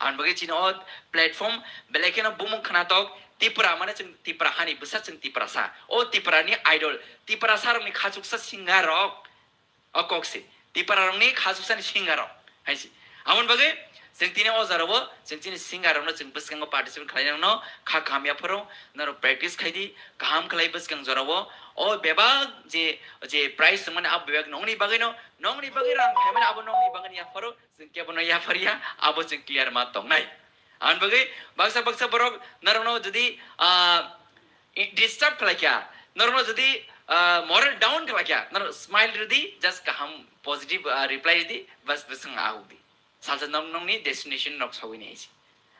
Speaker 8: आन बगे चिन ओ प्लेटफॉर्म बेलेकेनो बुमुं खनातक तिप्रा माने जों तिप्रा हानि बुसा जों तिप्रा सा ओ तिप्रा नि आइडल तिप्रा सारनि खाजुकसा सिंगार अ कक्सि तिप्रा रंनि खाजुकसा नि सिंगार हाइसि आमन बगे जों तिने अजारावो जों तिने सिंगारावनो जों बसकांगो पार्टिसिपेट खालायनावनो खा खामियाफोराव नरो प्रेक्टिस खायदि गाहाम खालाय बसकां जरावो ओ बेबा जे प्राइस माने अब बेबा नंनि बागै रां खायमाने अब नंनि बागै याफोरो जों केबनो याफरिया अब जों क्लियर मा तंनाय आन बगे बक्सा बरक नरनो जदि डिस्टर्ब खालायख्या नरनो जदि मोरल डाउन खालायख्या नर स्माइल रदि जस्ट गाहाम पॉजिटिव रिप्लाई रदि बस बसं आउदि सालसा नंनि डेस्टिनेशन नक सविने इसी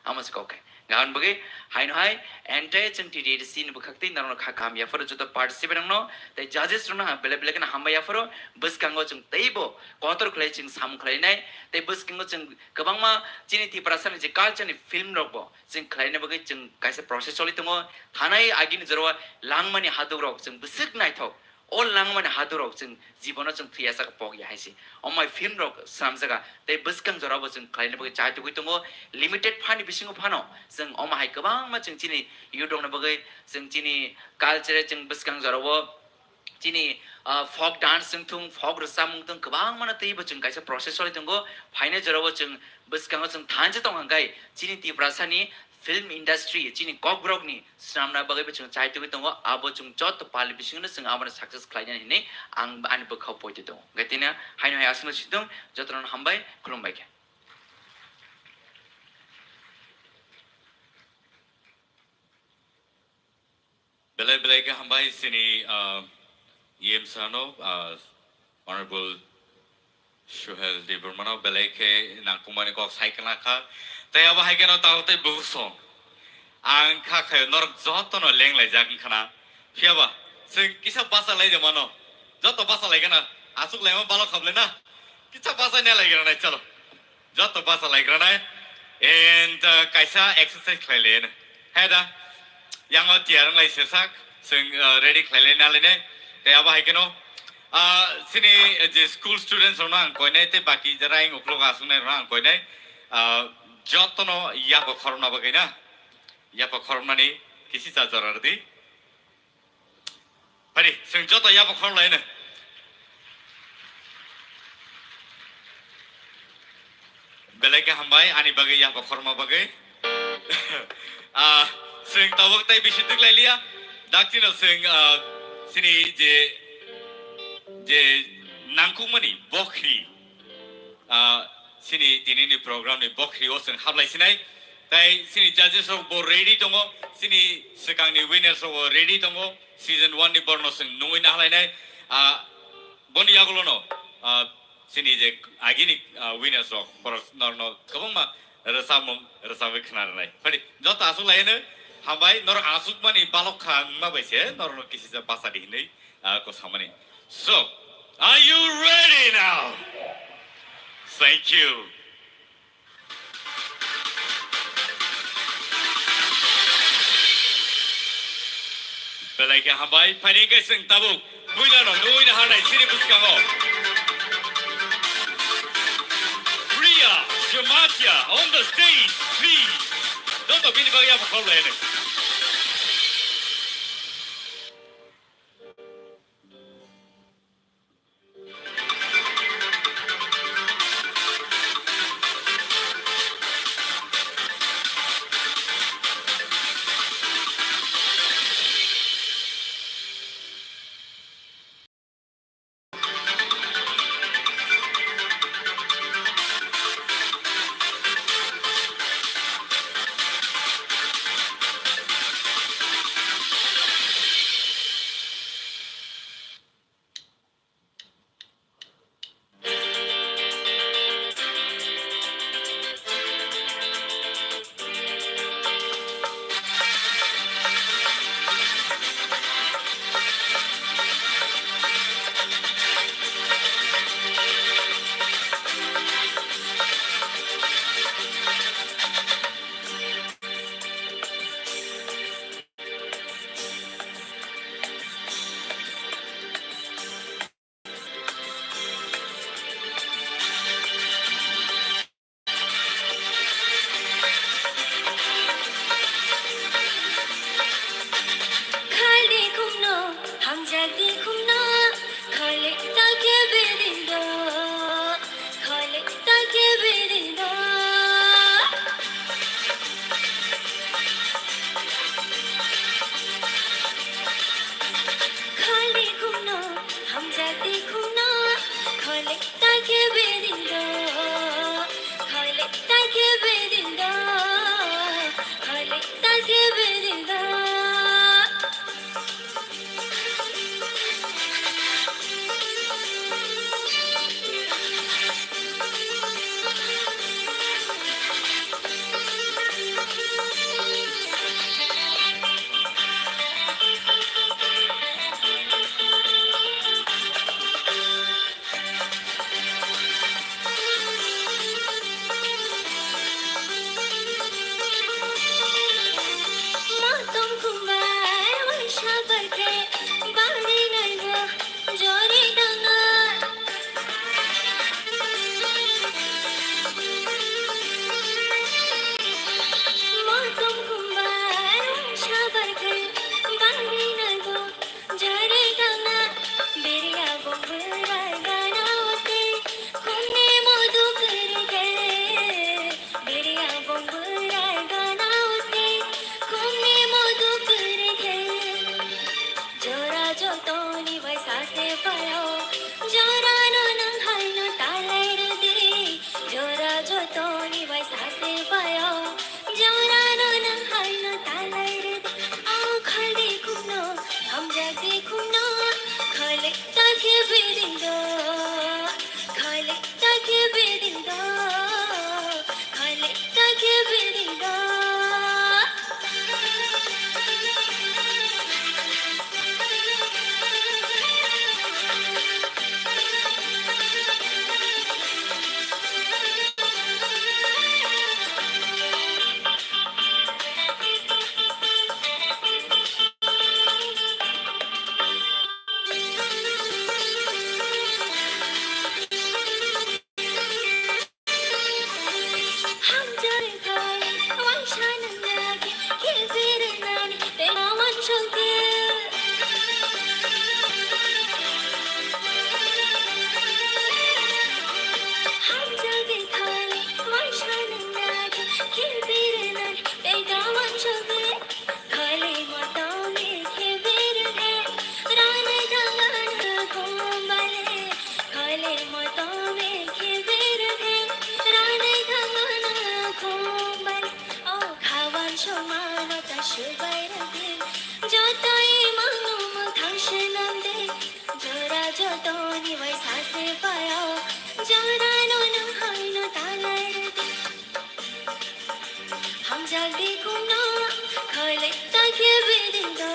Speaker 8: आमस कोके गान बगे हाइन हाइ एंटायर चंग टीडीसी न बखक्ति नरनो खा काम या फरो जतो पार्टिसिपेट न तै जजेस रनो बेले न हामबा या फरो बस कांगो चंग तैबो कोतर खलै चंग साम खलै नाय तै बस कांगो चंग गोबांमा चिनि ति प्रासन जे कल्चर नि फिल्म रबो चंग खलैने बगे चंग काइसे प्रोसेस चलि तंगो थानाय आगिन जरवा लांगमानि हादुग रक चंग Basak नायथौ all langman hadurok jeng jibono jeng thiasa ka pok ya haisi omai film rok samjaga tei buskang jorabo jeng khlaine bage chai tugui tongo limited phani bisingo phano jeng omai gobang ma jeng chini yudong na bage jeng chini culture jeng buskang jorabo chini folk dance jeng thung folk rasam tung gobang mana tei bo jeng kaisa process soli tongo phaine jorabo jeng buskang jeng thanje tong hangai chini ti prasani film industry chini kokbrok ni samna bagai bechung chai tu tongo abo chung jot pali bising na sing amana success klainya ni ang an bo khau poite dong gatina haino hai asna chidong jotron hambai khulumbai ke
Speaker 1: belai belai ke hambai sini EM Sano Honorable Shuhel di Burmano belai ke nangkumani kok Chengjakkha tay aba hai keno tau tay busong ang kha norok joto no leng lai jak khana fiaba sing kisa basa lai de mano joto basa lai kana asuk lai ma balo khable na kisa basa ne lai kana chalo joto basa lai kana and kaisa exercise khai le heda yang tiarang lai sesak sing ready khai le na le ne tay aba hai keno sini je school students rona koi nai te baki jara ing uklog asune rona koi nai joto no ya ko khorna bagai na ya pa khorma ni kisi sa jarar di pari sing joto ya pa khorm lai na belai ke hambai ani bagai ya pa khorma bagai sing tawak tai bisitik lai liya dakti no sing sini je nangkumani bokhi sini tinini program ni bokhi o sing hablai sinai tai sini judges of bo ready tongo sini sekang ni winners of ready tongo season 1 ni borno sing nungui na halai nai boni yagulo no sini je agini winners of boros norno kabang ma rasa khnar nai pari jot asu lai ne hambai nor asuk mani balok khang ma baise norno kisi ja basa di nei ko samani so are you ready now thank you belai ke hambai pani ke sing tabuk buila no nuina hanai sini buskango Priya Jamatia on the stage please don't bini bagi apa kau lene
Speaker 4: सासे पाया जानानो नों हायनो तालायदे हम जल्दी कुना खले ताके बेदिंदा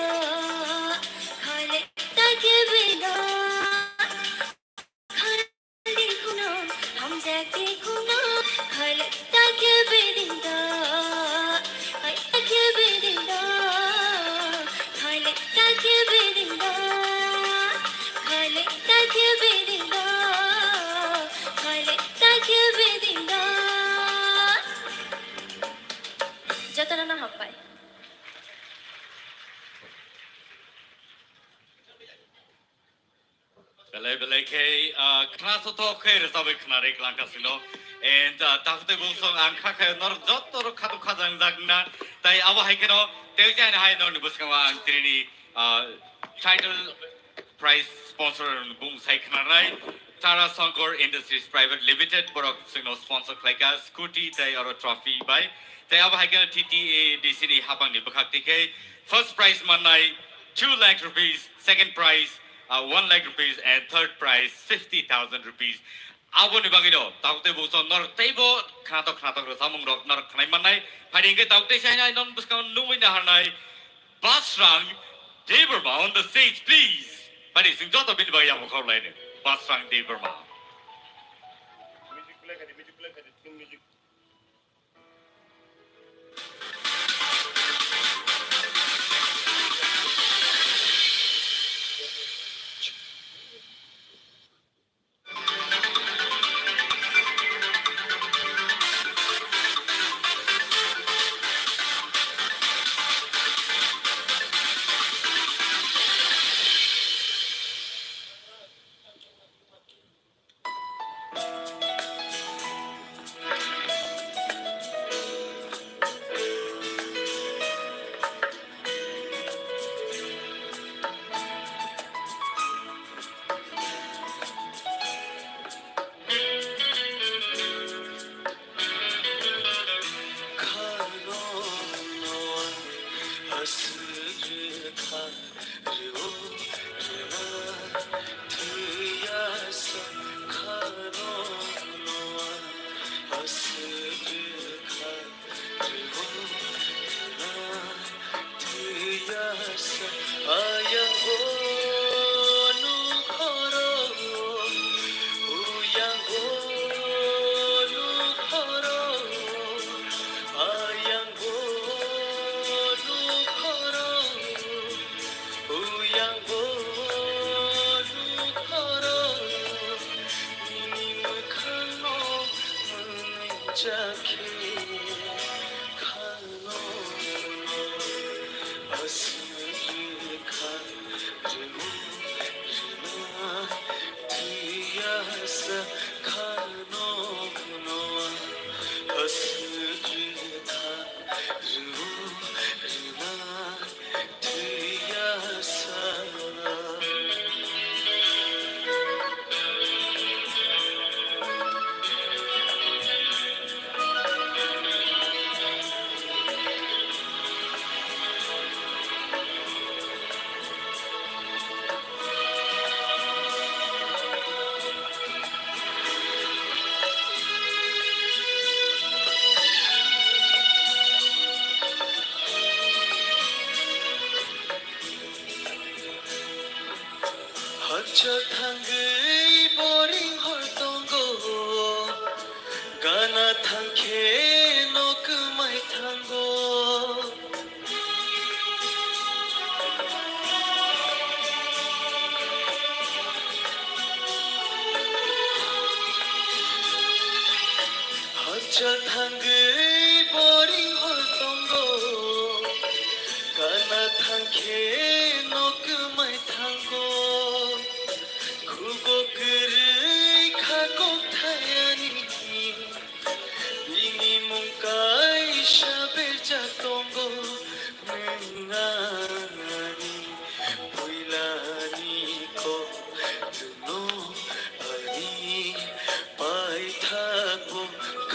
Speaker 4: खले ताके बेदा खले कुना हम जल्दी कुना खले ताके बेदिंदा ताके बेदिंदा खले ताके बेदिंदा खले ताके बेदिंदा खले ताके बेदिंदा जतन ना हपाय
Speaker 1: Belai ke kena soto ke resabe kena rek langkah sino and takte busong angka ke nor jotto ro khatu khajang jagna tai aba hai keno teu jai na hai nor buskama ang trini title prize sponsor bung sai kena rai Tara Sankor Industries Private Limited borok sino sponsor klaika scooty tai aro trophy bai tai aba hai keno TTA di sini hapang ni bakhak ke first prize manai 2 lakh rupees second prize 1 lakh rupees and third prize 50,000 rupees. Abo ni bagino taute buso nor tebo khato samung rok nor khnai manai phading ke taute sai nai non buskam numui na harnai Basrang Deverma on the stage please. Pari sing joto bin bagya mo khor laine Basrang Deverma.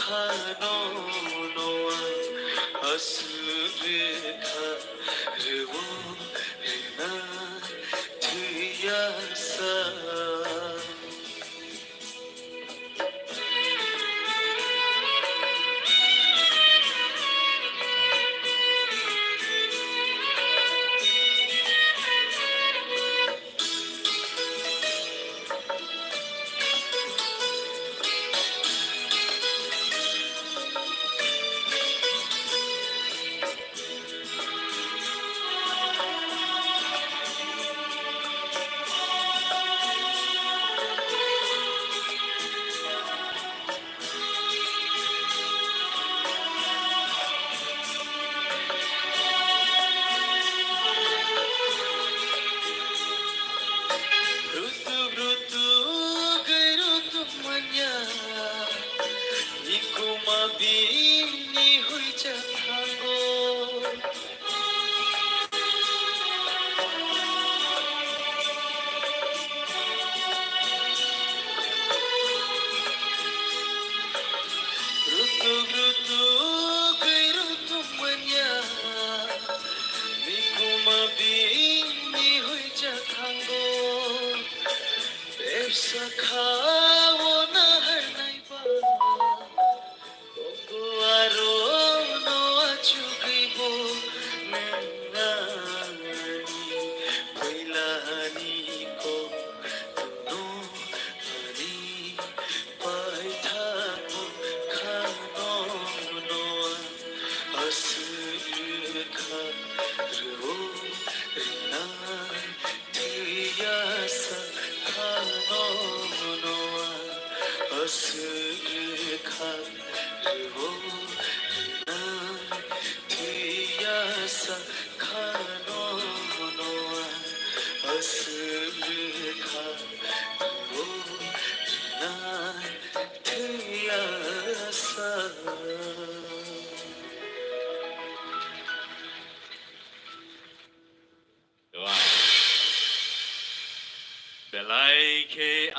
Speaker 9: Khano
Speaker 3: sakhawo na harnai ba Aro no achugibo nangani Pailani ko no hari paitha ko khano noa asukha ro rina tiya sa khano noa asukha ro rina tiya sa khano noa asukha ro rina tiya sa
Speaker 1: Belai ke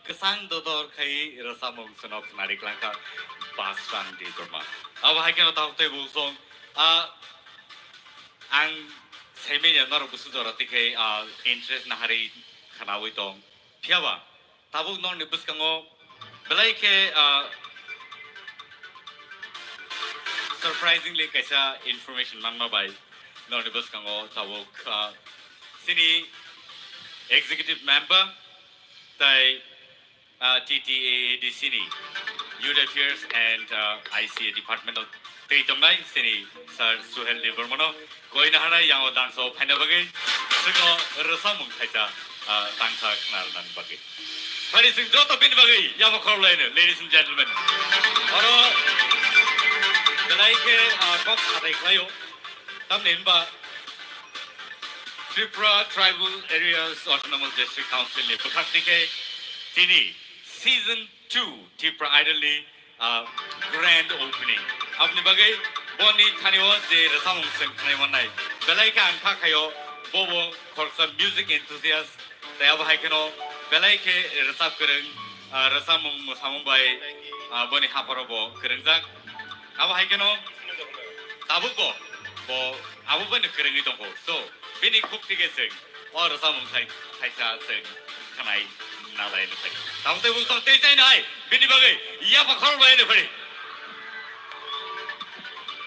Speaker 1: kesang dodor kai rasamong senok senarik langkah pasang di rumah. Apa hai kena tahu teh busong ang sebenarnya nor busu dorati kai interest na hari kanawi tong piawa tabuk nor nibus kango belai ke surprisingly kaisa information mamma bai nor nibus kango tabuk sini executive member tai TTA di sini Youth Affairs and ICA Department of Teitongai sini Sir Suhel Devermono koi na hara yang odang so phana bagai singo rasamung thaita tangsa knar nan bagai Hari sing joto bin bagai yang khorlaine ladies and gentlemen aro dalai ke kok khatai klayo tamnen ba Tipra Tribal Areas Autonomous District Council ने बखाती के तिनी Season 2 Tipra Idol ने Grand Opening आपने बगे बोनी थानेवा जे रसामुंग संग थानेवा नाई बेलाई के अंका खायो बोबो खरसा music enthusiast तया बाहाय केनो बेलाई के रसाब करंग रसामुंग मुसामुंग बाय बोनी हापरो बो करंग जाक अब हाय केनो ताबुक बो abu bani kereng itu ko so bini kuk tiga seng or samung saisa seng kanai nalai nutai tahu tu busong teh cai nai bini bagai iya pakhor bagai ni beri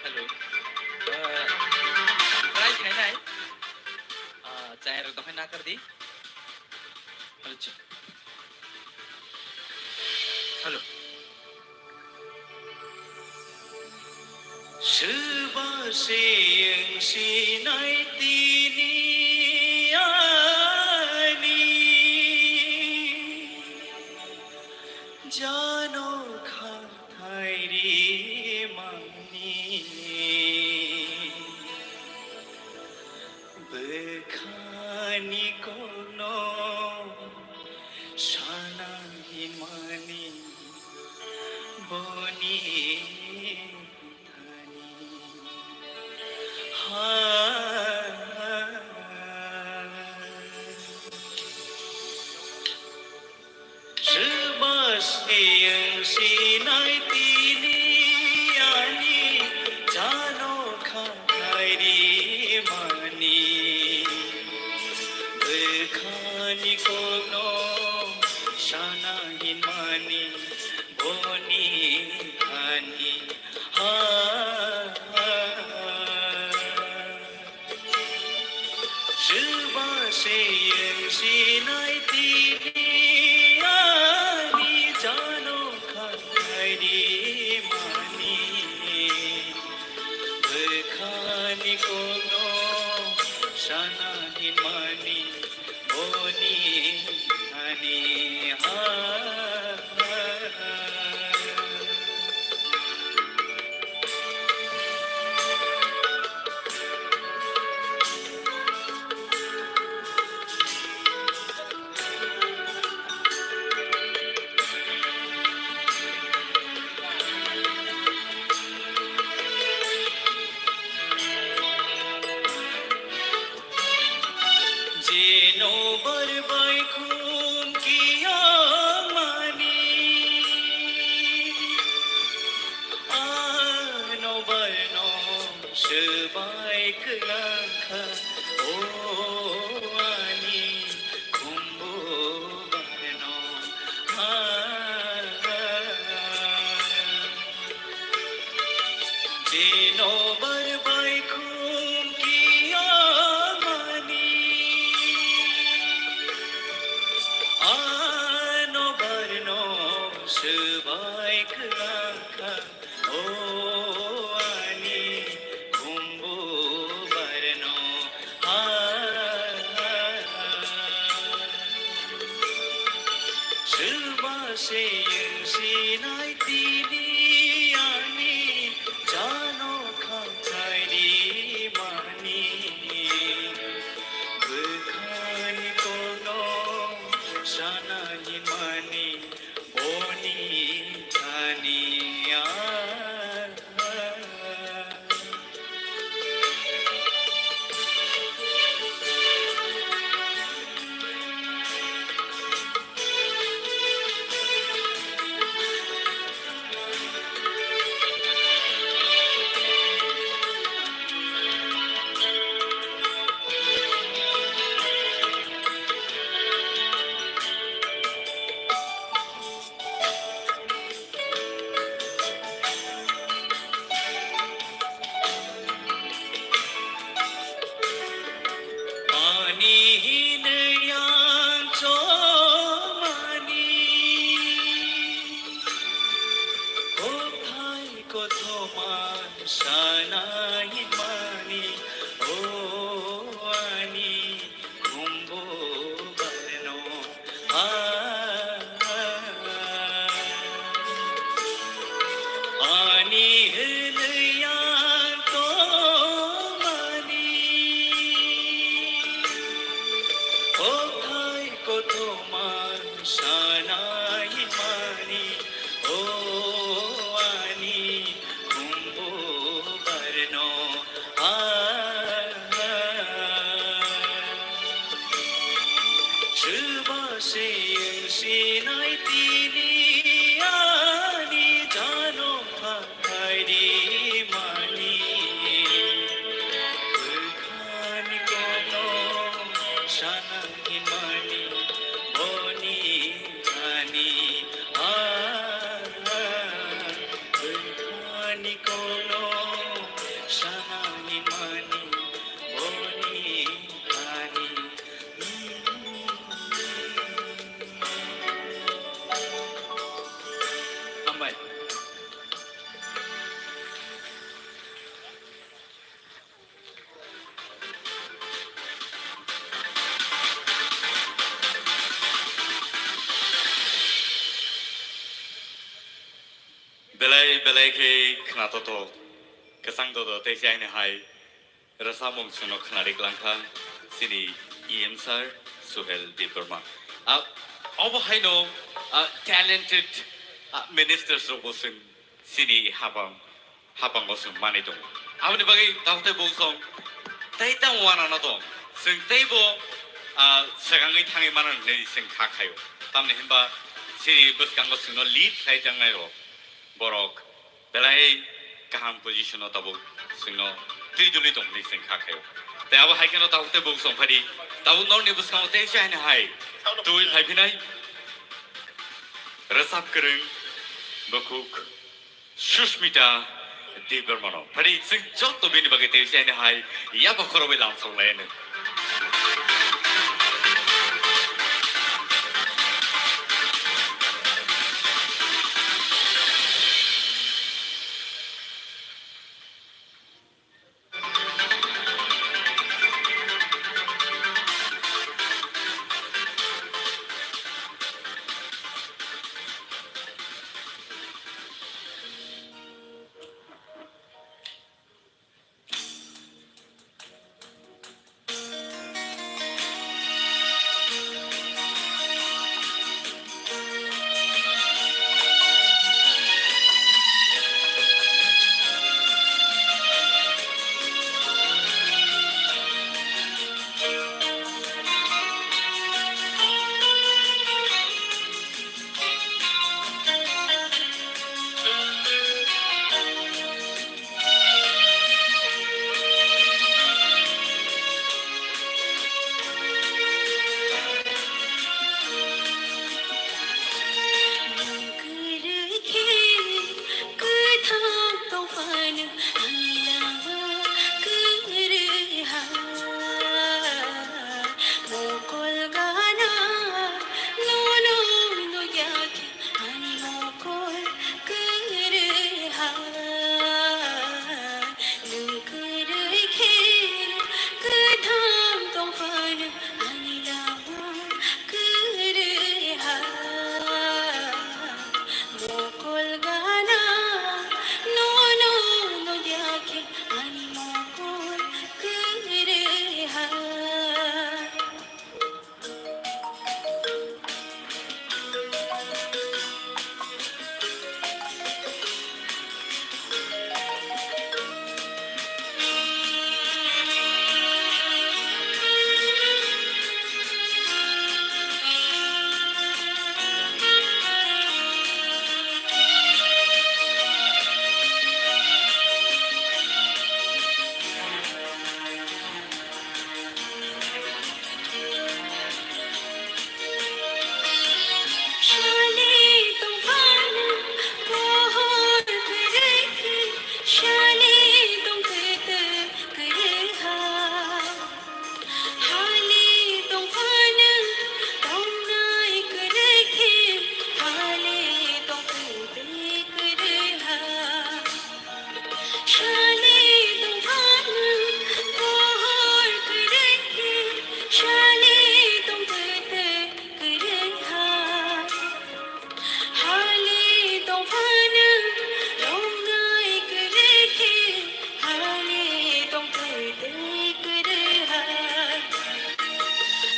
Speaker 8: hello price है ना चाय रख दो ना कर दी hello
Speaker 3: 是把谁应是奈的你爱你জানো খাই রে মানি বেখানি কোনো সানাহি মানি বনি
Speaker 9: सुबासे सिनाय तिनियानि जानो खांखायरि मानि बुखानि कोनो सानानि मानि बनि खानिया
Speaker 1: belai ke khna to kesang to te sai ne hai rasa mong suno khnarik langkha sini em sir suhel deparma अब हाइनो talented ministers ro bosun sini habang bosun mani dong abni bagi tawte bosong tai tang wana na dong sing teibo segangi thangi manan nei sing khakhayo tamne himba sini buskang bosun no lead khai jangai ro borok belai kaham position no tabo sino triduli dong nei sing khakhayo te abo haikeno tawte bosong phadi tawu no ni buskang te chai ne hai tui phai phinai resap kereng bakuk sushmita debarmano phadi sing jot to bini bagi te chai ne hai ya bakhoro be lam song le ne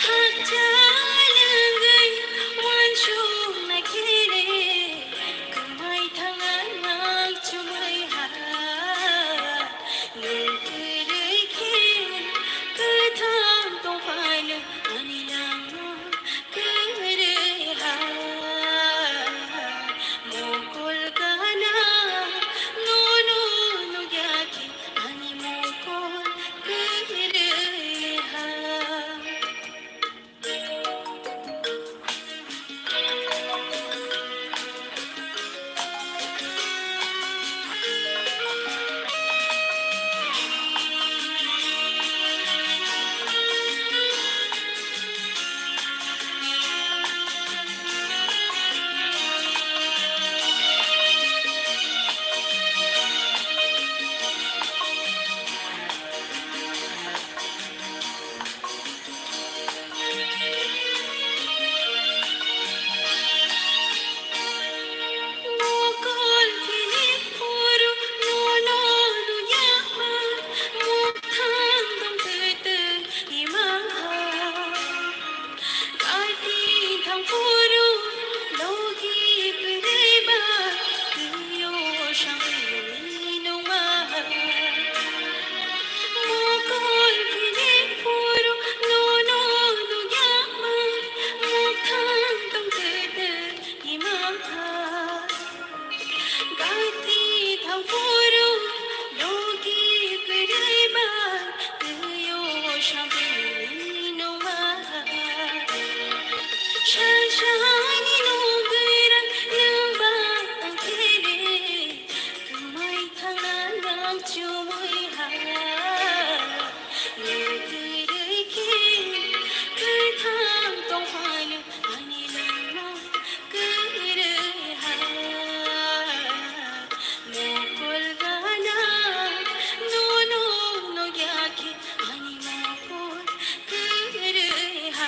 Speaker 9: 학자랑의 완충 나 길에 그마이 당한 악중의 하 눈길의 길그 담동 파는 아니랑 그를 하 목골 가나 노노 녹약이 아니 목골 그를 하 목골 피니포로 노노노 야만 목탄동 들들 이마하 갈티 당포로 로기 그레바 그요상 이노마 목골 피니포로 노노노 야만 목탄동 들들 이마하 갈티 당포로 로기 그레바 그요상 이노마 샤샤니 노그란 능방 그래 그마이 당한 악주의 하 너들의 길그 담동 화는 아니란 그를 하 목골 가나 노노노 약해 아니 목골 그를 하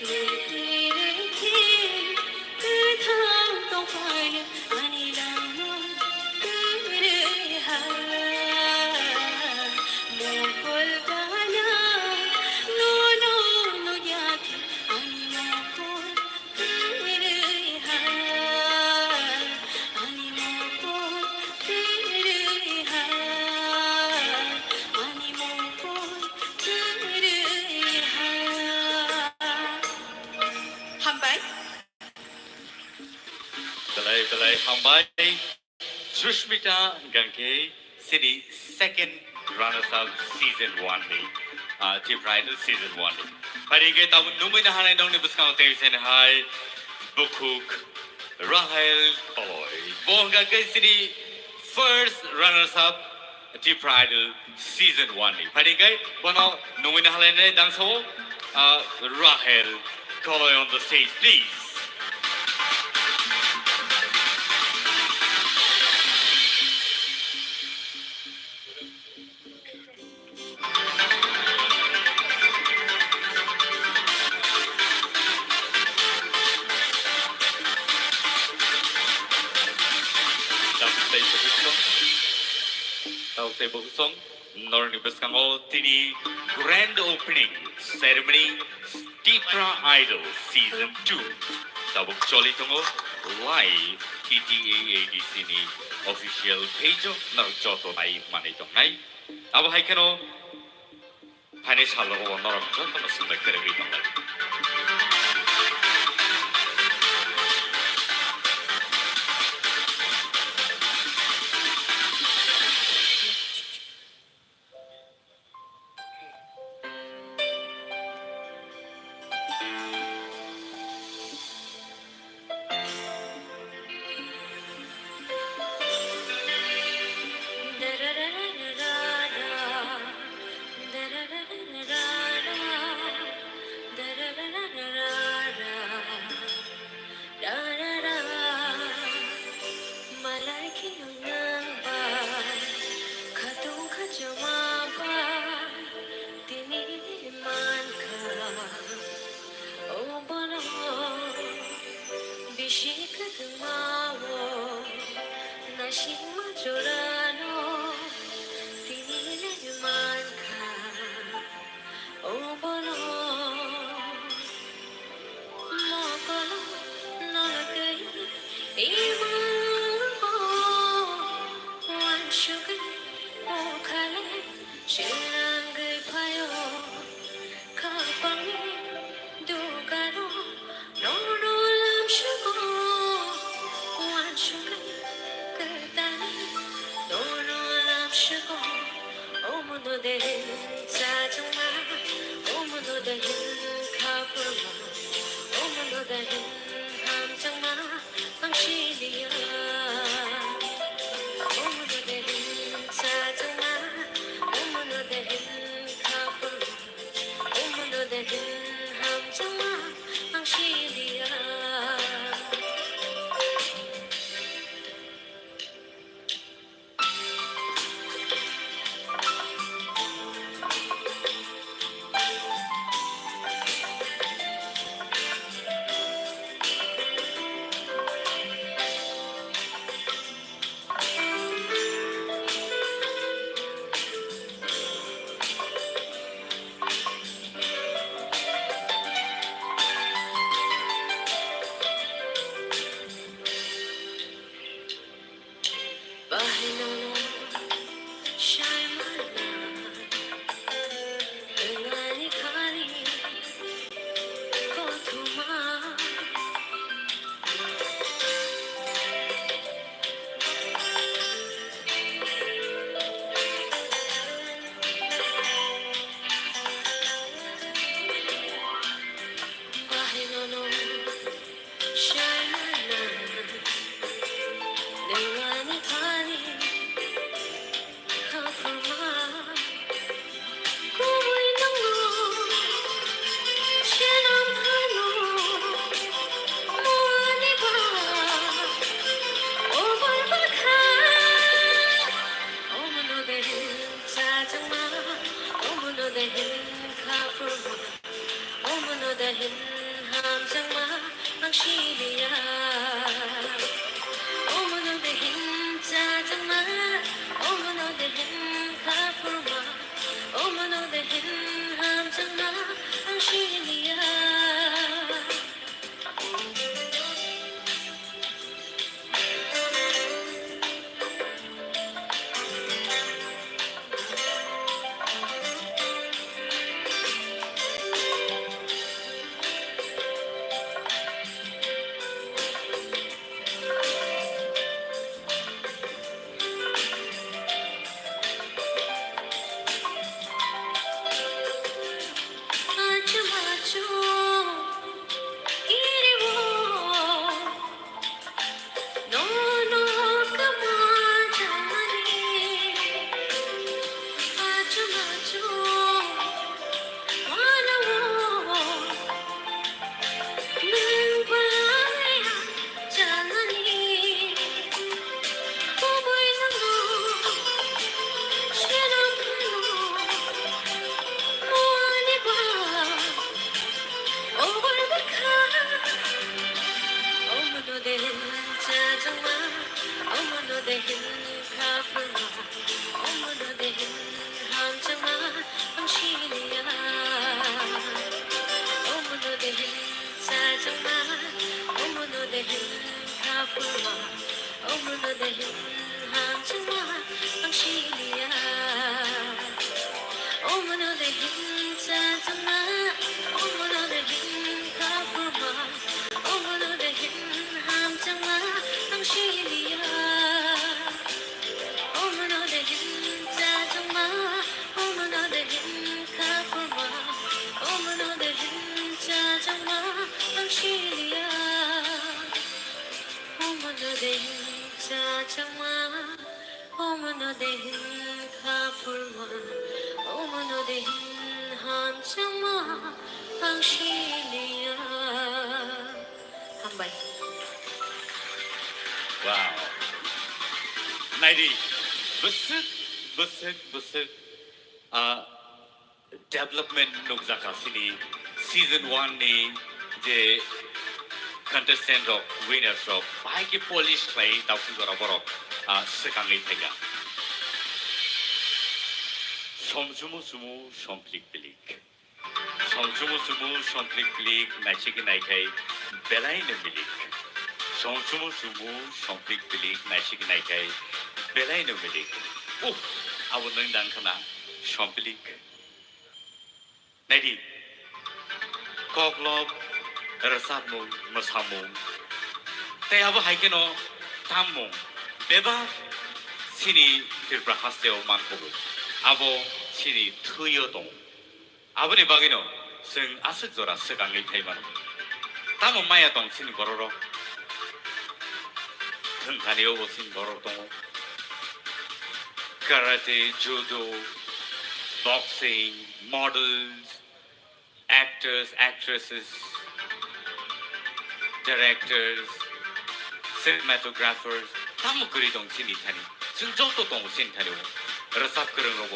Speaker 9: 너들의 길그 담동 화는 아니란 그를 하 목골 가나 노노노 약해 아니 목골 그를 하 아니 목골 그를 하 아니 목골 그를 하 한발
Speaker 1: Belay Hambai, Sushmita Ganke, City second runners-up season 1 day, Tipra Idol season 1 day. Parige tabu numina hanay dong ni buskang tevisen hai, Bukuk, Rahel Koloy. Bonga kay City first runners-up Tipra Idol season 1 day. Parige bono numina hanay na dangso, Rahel Koloy on the stage, please. Tautay Bogusong, Norni Baskango, Tini Grand Opening Ceremony, Tipra Idol Season 2. Tabuk Choli Tongo, live TTAADC ni official page of Narjoto Nai Manitong Nai. Abo Haikano, Panish Halo or Norjoto Sunda Kerevitong Nai.
Speaker 9: Da da da da da da da da da da da
Speaker 4: 오므노대힌 카프마 오므노대힌 함정마 방실이야 오므노대힌 짜증마 오므노대힌 카프마 오므노대힌 함정마 방실이야 Bahinano Shaimana Engani Kani Kotuma Bahinano Shaimana Engani Kani Kotuma Kuboy nango Sinampano Moani ba Obal baka Omunodehin 짜증마 오므노대힌 카프마 오므노대힌 함정마 방실이야 오므노대힌 짜증마 오므노대힌 카프마 오므노대힌 함정마 방실이야 아주 아주 이리워 너너 까마자니 아주 아주 와나워 눈바야 자나니 보이는 거 싫어하는 뭐하니 봐 오글백하 어머노대힌 짜증마 어머노대힌 카프마 어머노대힌 함정마 방실이야 어머노대힌 짜증마 어머노대힌 카프마 어머노대힌 함정마 방실이야 어머노대힌 짜증마 어머노대힌 카프마 어머노대힌 함정마 방실이야 어머노대힌 짜증마 어머노대힌 카프마 어머노대힌 짜증마 방실이야 어머노대힌 짜증마 어머노대힌 카프마 어머노대힌 함정마 방실이야 한발
Speaker 1: Wow. Naidi, busuk. Development nukjaka sini season 1 ni je contestant of winners of baiki polish play tausi gora borok sekangi thega. Somjumu somplik pelik. Somjumu somplik pelik naisiki naikai belai ne milik. Somjumu somplik pelik naisiki naikai belai ne milik. Abo nang kana somplik. Naidi, koklop, rasapmung, masamung. Tay abo haikeno tammung. Beba sini Tipra hasteo mankobu. Abo sini tuyo dong. Abo ni bagino जों आसुक जरा सिगाङै फैबानो दाम माया दं सिनि बर' धोनखानियावबो सिनि बर' दङ karate judo boxing models actors actresses directors cinematographers दाम करि दं सिनि थानि जों जत दं सिनि थानियाव रोजाब गोरों रब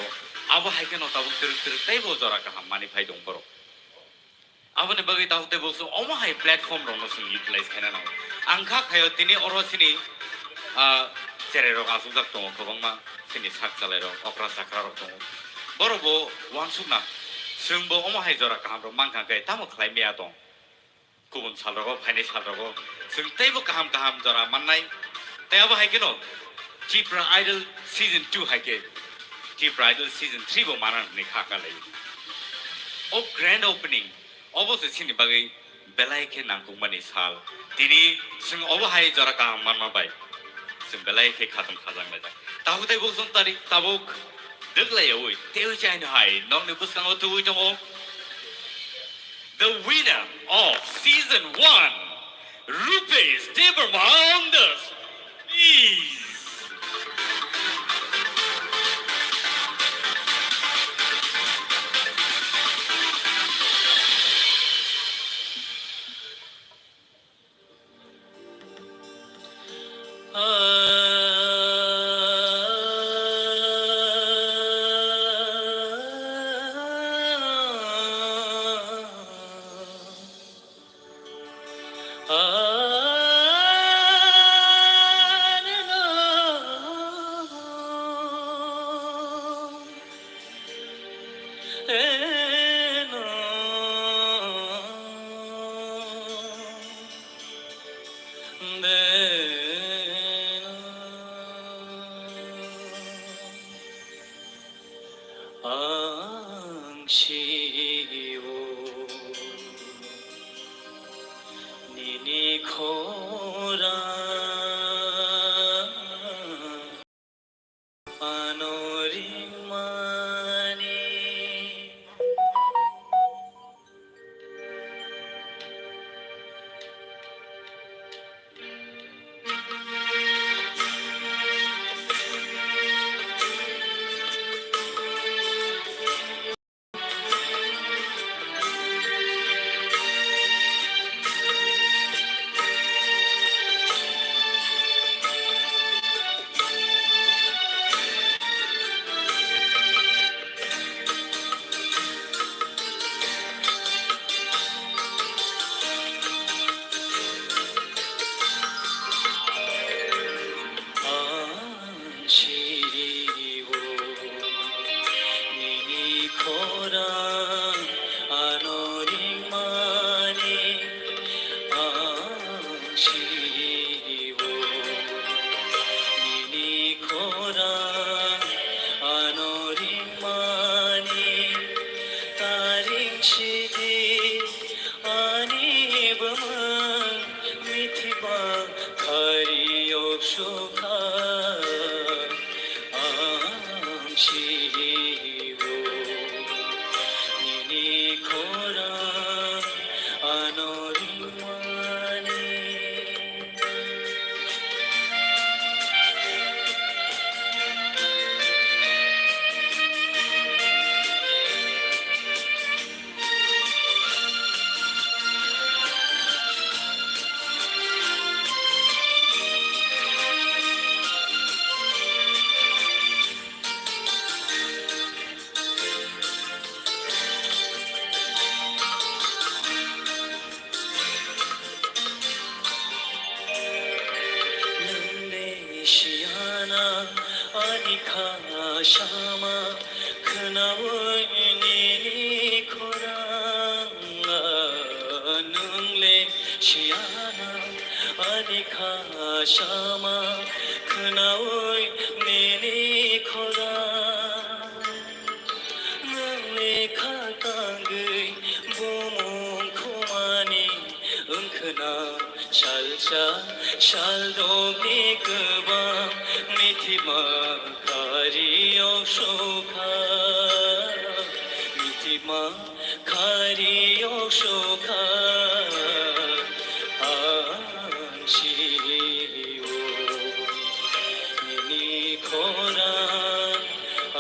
Speaker 1: आबो हायगोन ताबो तर तैबो जरा गाहाम मानि फाय दं बर' आबोने बगै तावते बोसो अमा हाय प्लेटफॉर्म रंनो जों युटिलाइज खाना नाव आंखा खायो तिनि अरसिनि जेरै रग आसु जाक दं गोबांमा सिनि साक चालाय रग अक्रा साक्रा रग दं बर'बो वानसुना जोंबो अमा हाय जरा गाहाम रग मांखा गाय तामो खलाय मिया दं गुबुन सालरगो फाइनाय सालरगो जों तैबो गाहाम गाहाम जरा माननाय तैयाबो हायके न Tipra Idol Season 2 हायके Tipra Idol Season 3 बो माना नि खाखालै ओ ग्रैंड ओपनिंग अबसे सिनि बागै बेलायके नांगौमानि साल दिनै जों अबो हाय जरा गाहाम मानमाबाय जों बेलायके खातम खाजांबाय ताबुतै बोसों तारिख ताबुक देग्लायवै तेउ जायनो हाय नंनि बुसकांगो तुइ दङ The winner of Season 1 Rupees Tipra on the please
Speaker 10: मिथिमा
Speaker 3: खारियो शोखा आंशियो निनी खोरां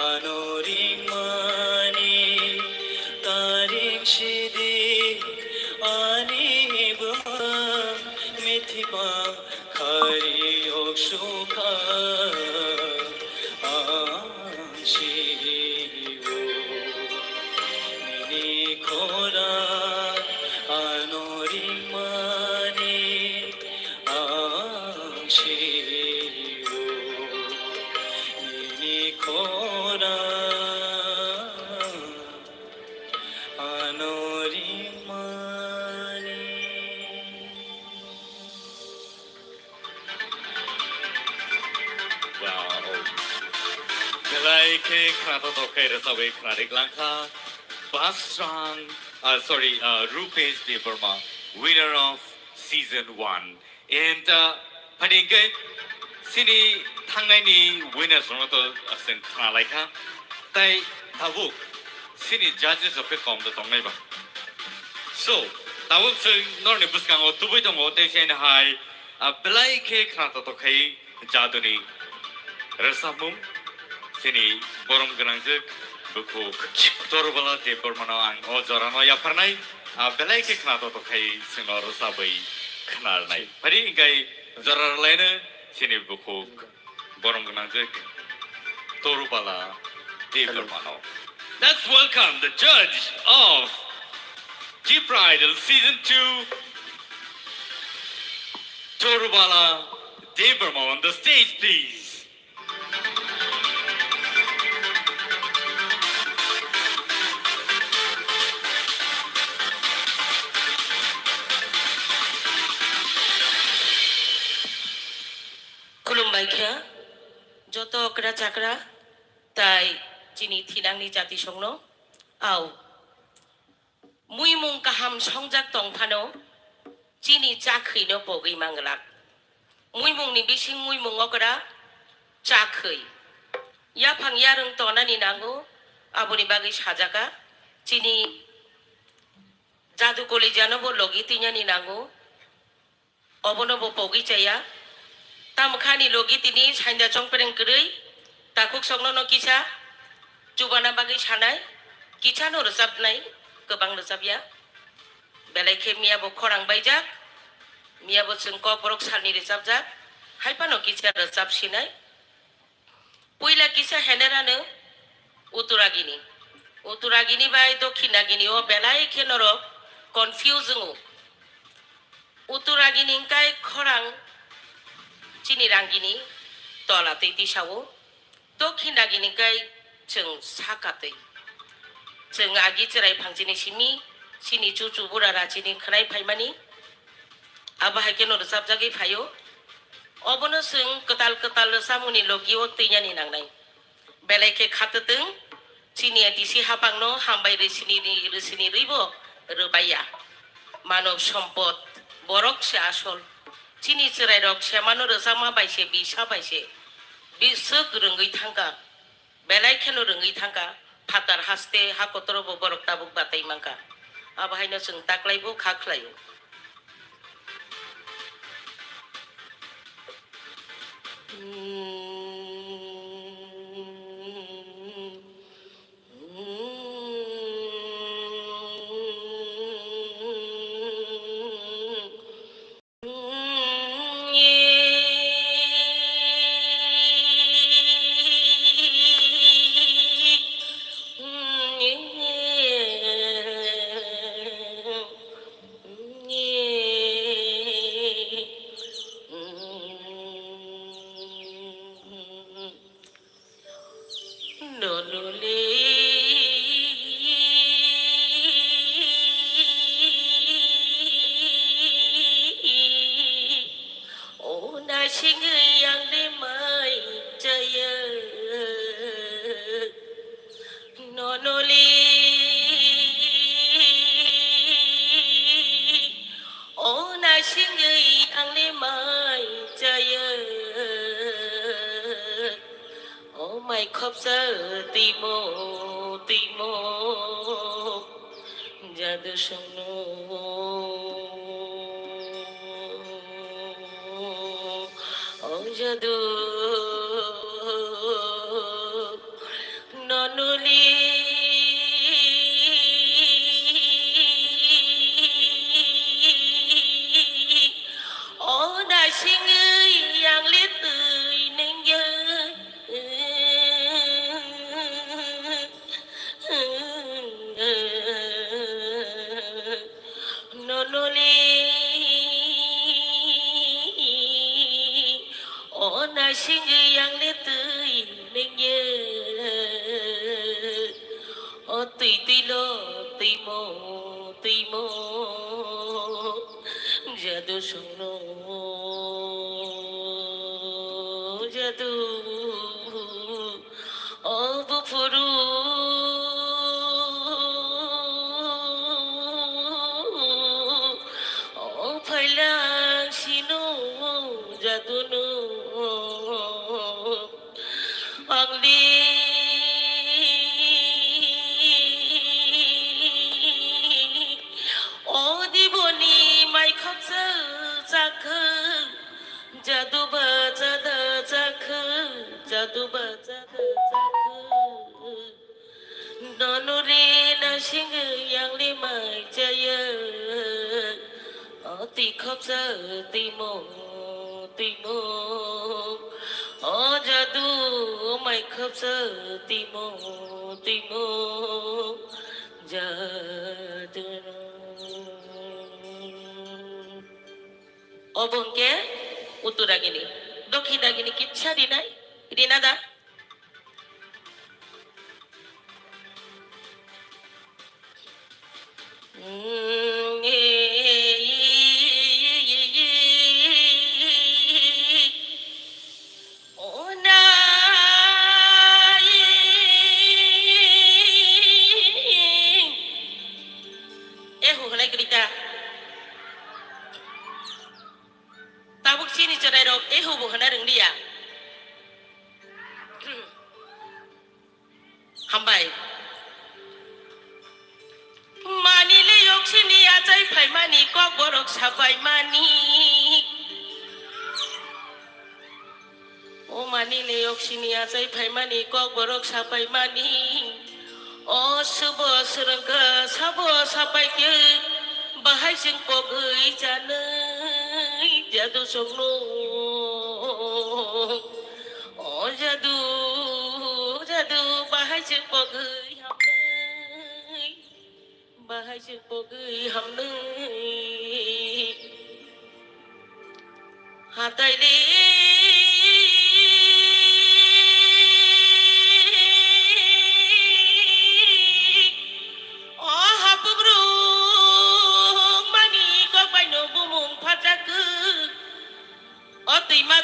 Speaker 3: anoring mani taring shidi ani bam mithiba khariyo shokha anshiyo nini khora anoring mani anshiyo nini khora anoring mani.
Speaker 1: Wow. Belai ke kata to kay rasawe knarik langka. Bastrang, Rupesh De Burma, winner of season 1. And padingke sini tangnai ni winner sono to asen knalai ka. Tai tabuk sini judges of kom to tongai ba. So, tabuk sing nor ni buskang o tuboy tong o te sen hai. Belai ke kata to kay jaduni rasabum sini borom ganangjuk buku torbala de Burmano ang o jorano ya pernai belai ke kena to kai sinor sabai kenar nai pari ingai jorar lain sini buku borom ganangjuk torbala de Burmano. Let's welcome the judge of Tipra Idol season 2 Torbala de Burma on the stage please.
Speaker 10: खुलुमबायखा जत अकरा चाकरा ताई चिनी थिनांनि जाति संनो आव मुइमुं काहाम संजाक तंफानो चिनी चाखैनो बगै मांगलाक मुइमुंनि बिसिं मुइमुं अकरा चाखै याफां यारों तनानि नांगौ आबुनि बागै साजाका चिनी जादु कलेजानो बो लगी तिनानि नांगौ अबनो बो बगै जाया तामखानि लोगी तिनी साइन्दा चंपेरें करै ताकुक संनो न किसा जुबाना बागै सानाय किसा न रोजाबनाय गोबां रोजाबया बेलायखे मियाबो खरां बायजाक मियाबो जों कबरक सालनि रोजाबजाक हायपा न किसा रोजाबसिनाय पयला किसा हेनेरानो उतुरागिनि बाय दक्षिणागिनि ओ बेलायखे नर कनफ्यूजिंग उतुरागिनि काय खरां चिनी रांगिनी तलातै दिसावो दक्षिणागिनि काय जों साकातै जों आगि जिराय फांजिनि सिमी सिनि चुचु बुरा राजिनि खनाय फायमानि आबाहायके न रोजाबजागै फायो अबनो जों कताल कताल सामुनि लगियो तैयानि नांनाय बेलायखे खातोदों चिनिया दिसि हाबांनो हामबाय रोसिनि रैबो रोबाया मानव सम्पद बरकसे आसल चिनी चिराय रक सेमानो रोजामा बायसे बिसा बायसे बिसो रोङै थांगा बेलायखेनो रोङै थांगा फातार हास्ते हाकतरबो बरक दाबुक बाताय मांगा आबाहायनो जों दाख्लायबो खाख्लायो जादु संनो जादु ननुली đã sinh ơi yang liết tươi nên nhớ nó nô li đã sinh ơi yang liết tươi nên nhớ tùy tùy lo tùy mô जादू सुनो जादू अब फुरु फैला सिनो जादू नो आंली जादू जादू ननु रे ना सिंग yang li mai jaya ti khop sa ti mo जादू mai khop sa ti mo जादू অবংকে উত্তরাগিনী দক্ষিণাগিনী কিচ্ছা দি নাই রিনাদা tabuk sini cerai dok hubu hana reng dia hambai mani le yok sini ajai phai mani kok borok sabai mani o mani le yok sini ajai phai mani kok borok sabai mani o subo surangka sabo sabai ke bahai sing pogei janai जादू सुनो जादू जादू बाहर से पगई हमने बाहर से पगई हमने हाथाइले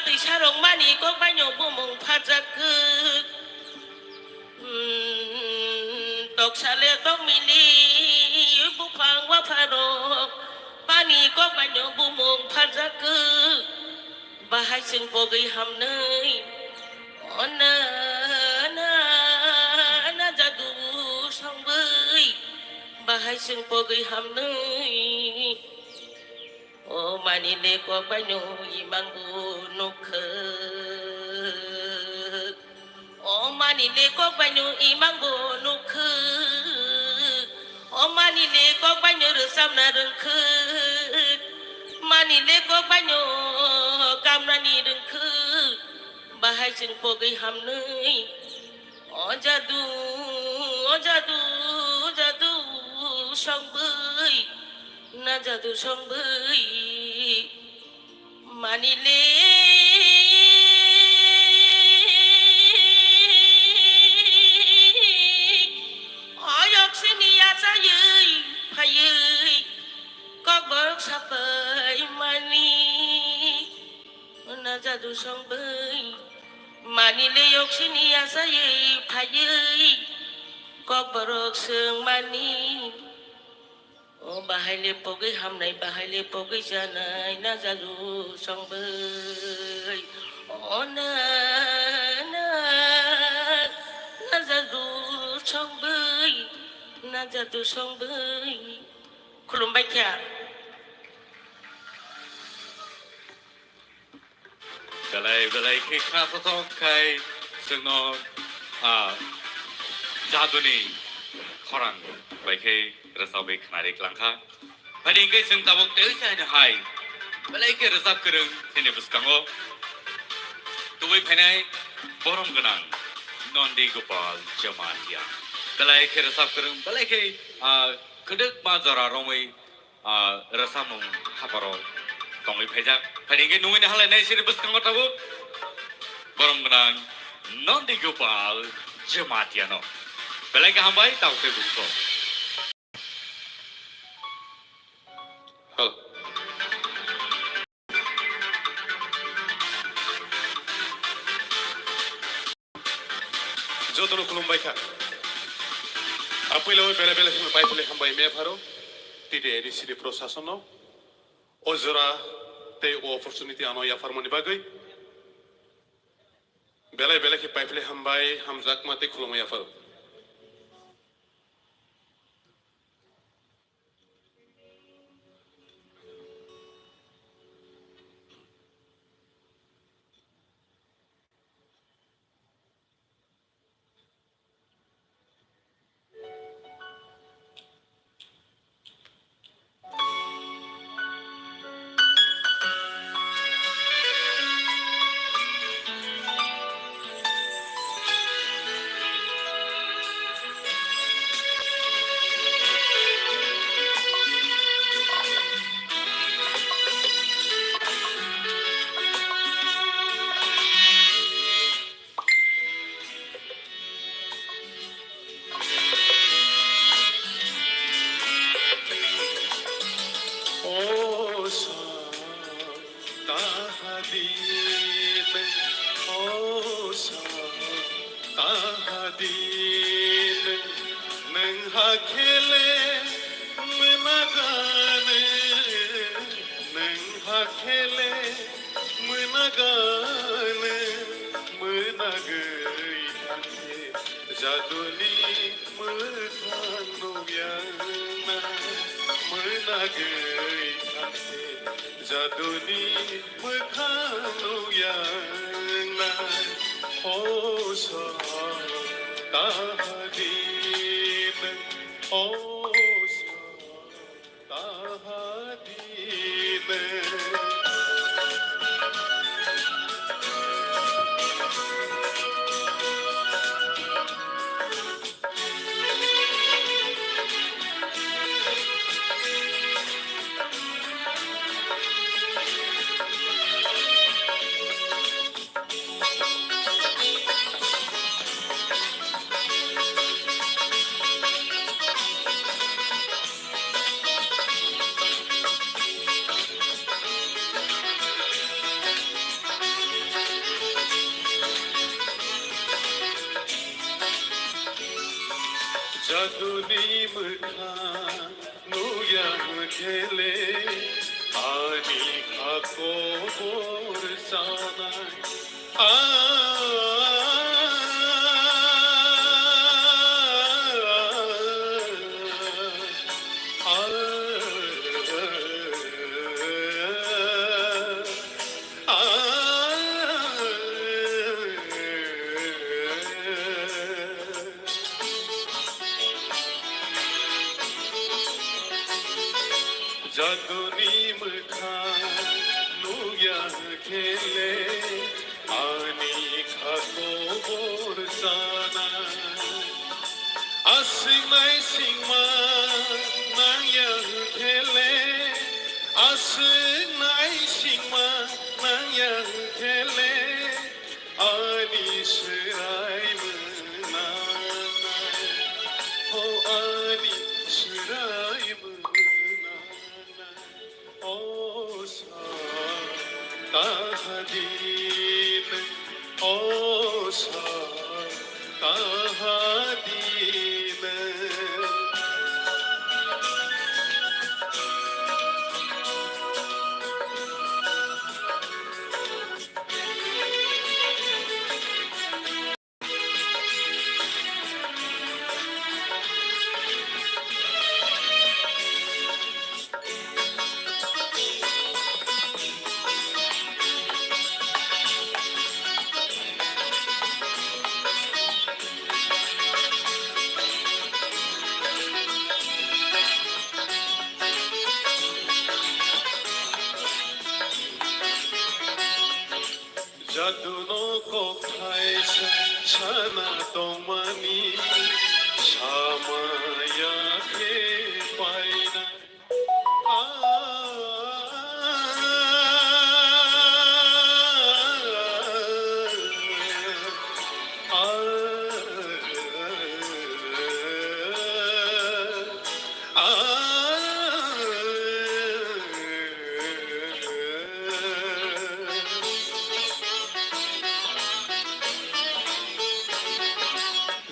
Speaker 10: tùy sarong mani có bao nhiêu bộ mông phát ra cứ tộc sa lê tóc mini bút phang quá pha đồ mani có bao nhiêu bộ mông phát ra cứ ba hai sinh bộ gây hầm nơi na ra đủ song bơi ba hai sinh bộ gây hầm nơi o mani le ko banyo imangu nukhe o mani le ko banyo imangu nukhe o mani le ko banyo resam na rengkhe mani le ko banyo kamrani rengkhe bahai sing pogai hamnei o jadu jadu song bơi na जादू संबई मानिले आयक्सिनिया जायै फायै कबक साबै मानि ना जादू संबई मानिले यक्सिनिया जायै फायै कबरक जों मानि o bahai pogai hamnai bahai pogai janai na jalu songbei o na jalu songbei na jadu songbei खुलुमबाय ख्या
Speaker 1: belai ke kha to kai sengno jaduni khorang bai ke resab be khnari klangkha phading ke seng tabok te chai na hai belai ke resab kereng sini buskango tuwi phanai borom ganang nondi gopal jamatia belai ke resab kereng belai ke kedek ma jara romai rasamung khaparo tongoi phaijak phading ke nui na halai nai sini buskango tabo borom ganang nondi gopal jamatia no belai ke hambai tau te busko
Speaker 11: Halo. Jodoh kulumbai ka. Apa yang lawan bela-bela sih mempai boleh hambai mepharo. Tidak ada sini prosasono. Ozra te opportunity ano ya farmoni bagai. Bela-bela ki pai boleh hambai hamzak mati kulumai ya faro. Jaduni mukha nuyam khele ani khako borsana Jaduni mukha nuyam khele ani khako borsana Asnai singma nayang khele Asnai singma nayang khele ani shirai muna ho ani shirai muna o sa tahadin o sa tahadin जादुनो को खायसा छाना तो money सामाया के पाइना आ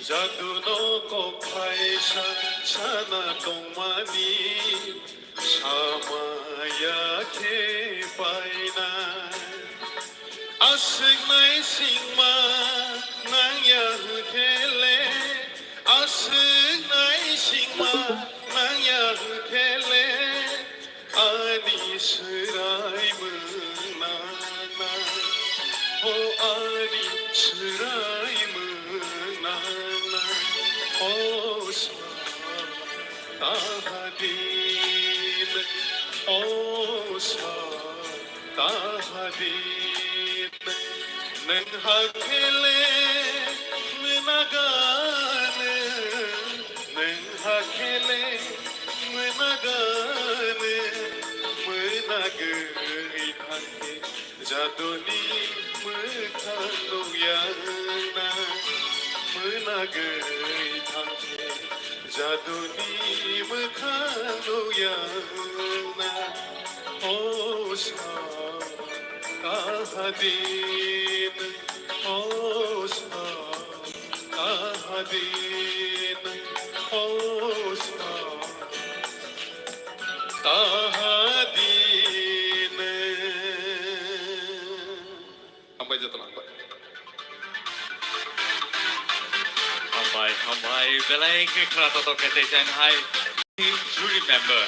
Speaker 11: जादुनो को खायसा छाना दंमानि सामाया के पाइना आसिगनाय सिंमा नांया हुखेले आसिगनाय सिंमा नांया हुखेले आनि सुराय मोनाना ओ आनि सुराय मोनाना ओ ताहादीन ओ ताहादीन नोंहा खेले मोनागानो नोंहा खेले मोनागानो मोनागै थांखे जादुनि मोखांखौ याना मोनागै थांखे जादुनि मोखांखौ याना ओ ताहादीन ओ ताहादीन ओ ताहादीन हामबाय जातो हामबाय
Speaker 1: Hambai, belai ke kerata to kete jan hai. Jury member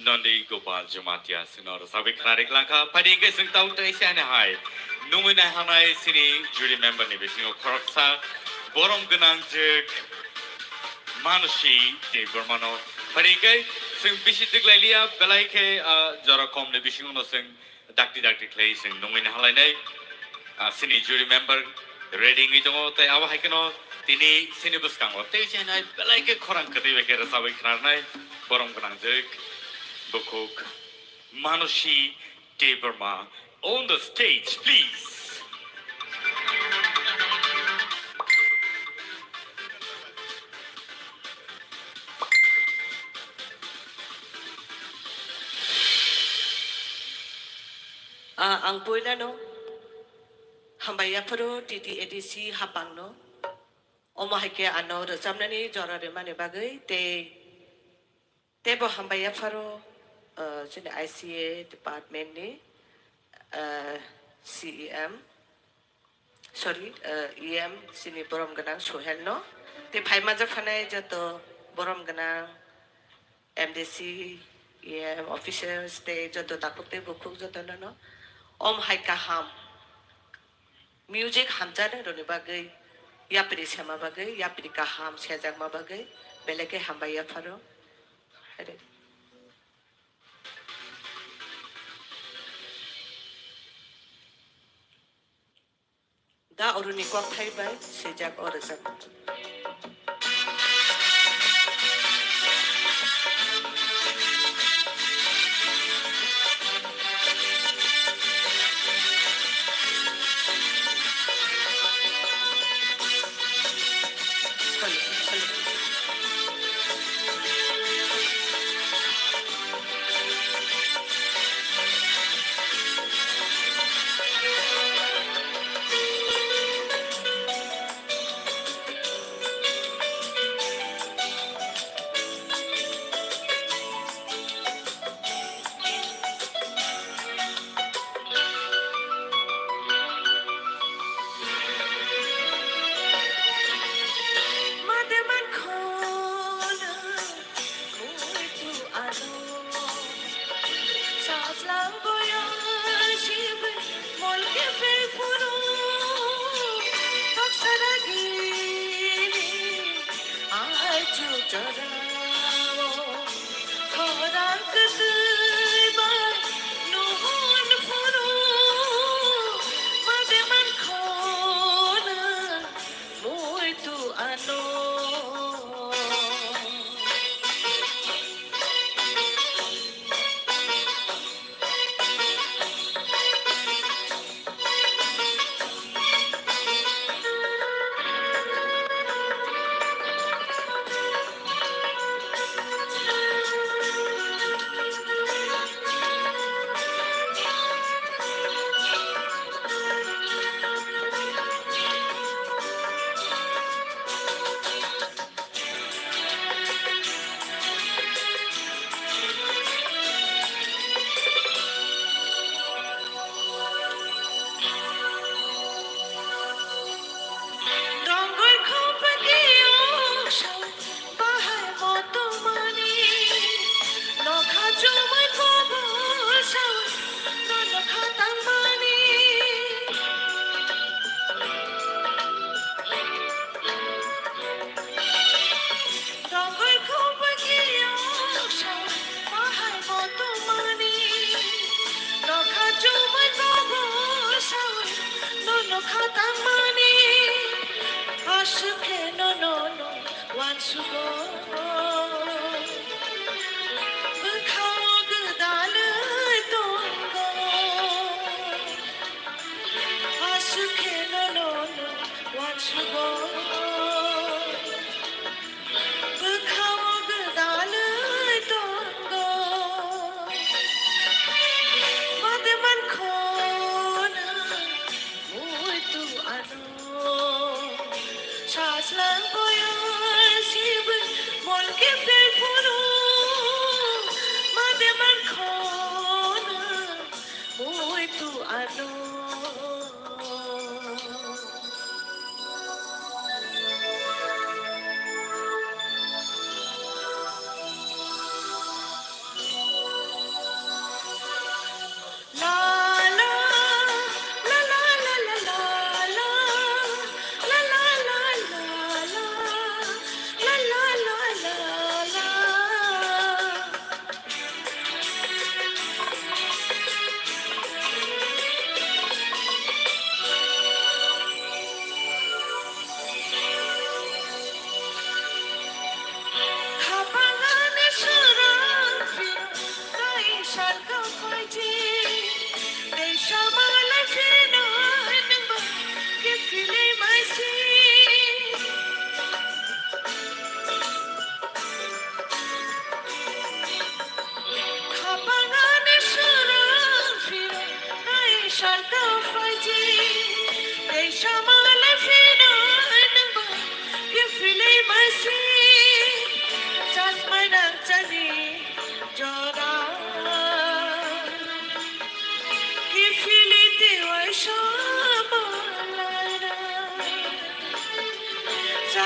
Speaker 1: Nandi Gopal Jamatia Sinor Sabi Krarik Lanka, Padinga Sing Tau Taisan hai. Numina Hanai Sini jury member Nibisino Koroksa, Borom Ganang Jek, Manushi, De Burmano, Padinga, Sing Bishitik Lalia, belai ke Jorakom Nibishino Sing, Dakti Clay Sing Numina Halane, Sini jury member. Reading itu ngote awak hekeno tini sini buskang ngote janai belai ke korang ketiba ke rasawi karena borong kenang jek bukuk Manushi Tipra on the stage please.
Speaker 10: Ang pula no hambaya paro titi edisi hapang no omahike ano rezamnani jora remane bagai te bo hambaya paro sini ICA department ni CEM sorry EM sini borom ganang sohel no te phai maja phanai jato borom ganang MDC EM officers te jato takukte bukuk jato no om hai kaham music hamjana roni bagai yapri sama bagai yapri kaham sejak ma bagai beleke hambaya faro ade da oruni kwak thai bai sejak orasa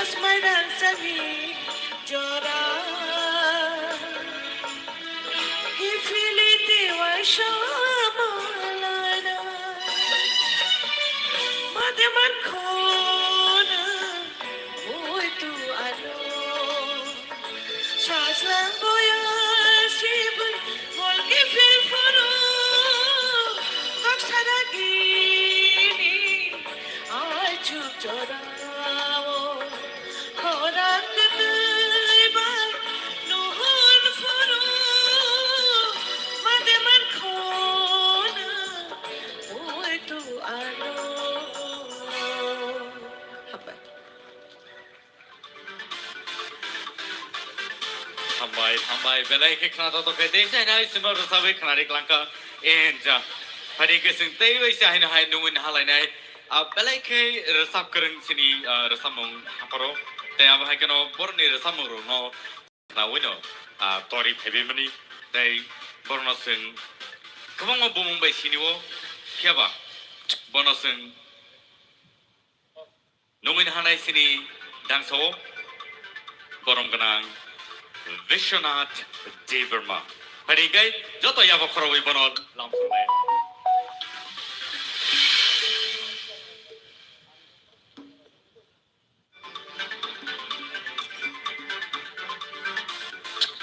Speaker 9: Kasmaran sabi jora Ifiliti wa shamalana Madaman kona Uy tu ano Saslang boya sibay Molgi fil faro Kaksadagini Ay chuk jorao Horak katay bay Nuhon faro Madaman kona Uy tu ano Habay
Speaker 1: Hambai belai ke khana to ke dei sai nai simar sabe khana ri klangka enja hari ke sing tei wei sai na hai nuin halai nai belai ke resap kereng sini resamung haparo te ab hai keno borni resamung ro no na wino tori phebi mani tei borno sing kamang mo bumung bai sini wo khiaba borno sing nuin hanai sini dangso borom ganang Vishwanath Deverma. Parigai, joto yabo korowi bonod langsung bay.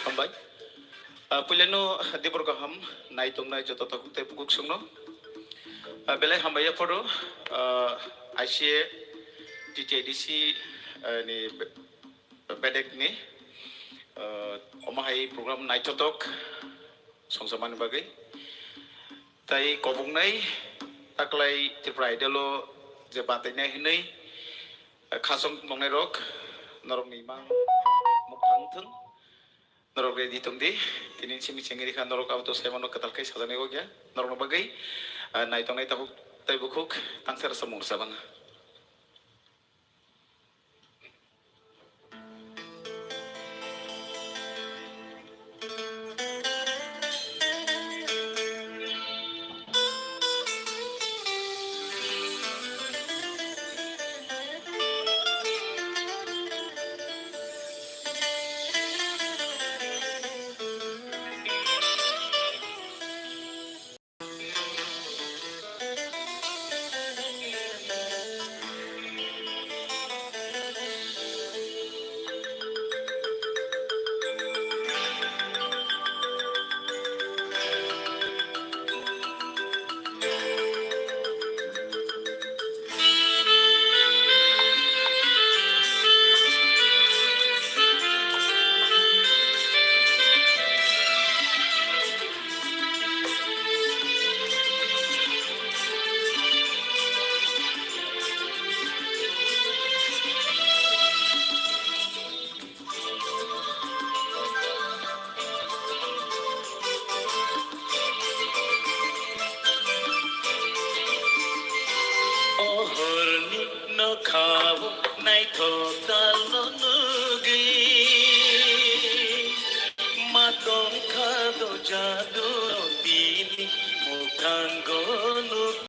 Speaker 5: Hambai. Puleno di program naitung nai joto takuk te pukuk sungno. Belai hambai ya fodo. ICA TTDC ni bedek ni. Omahai program nai jotok songsaman bagai. Tai kobung nai taklai Tipra idelo je batai nai hinai khasong mongnai rok norong ni mang mukhang thung norok re ditung di tinin simi chengiri khan norok auto semano katal kai sajane go gya norong bagai nai tong nai tabuk tai bukuk tangsar samung sabang
Speaker 9: खाओ नहीं तो तालो नुगी मातों खा दो जादू तीनी मुखांगो नु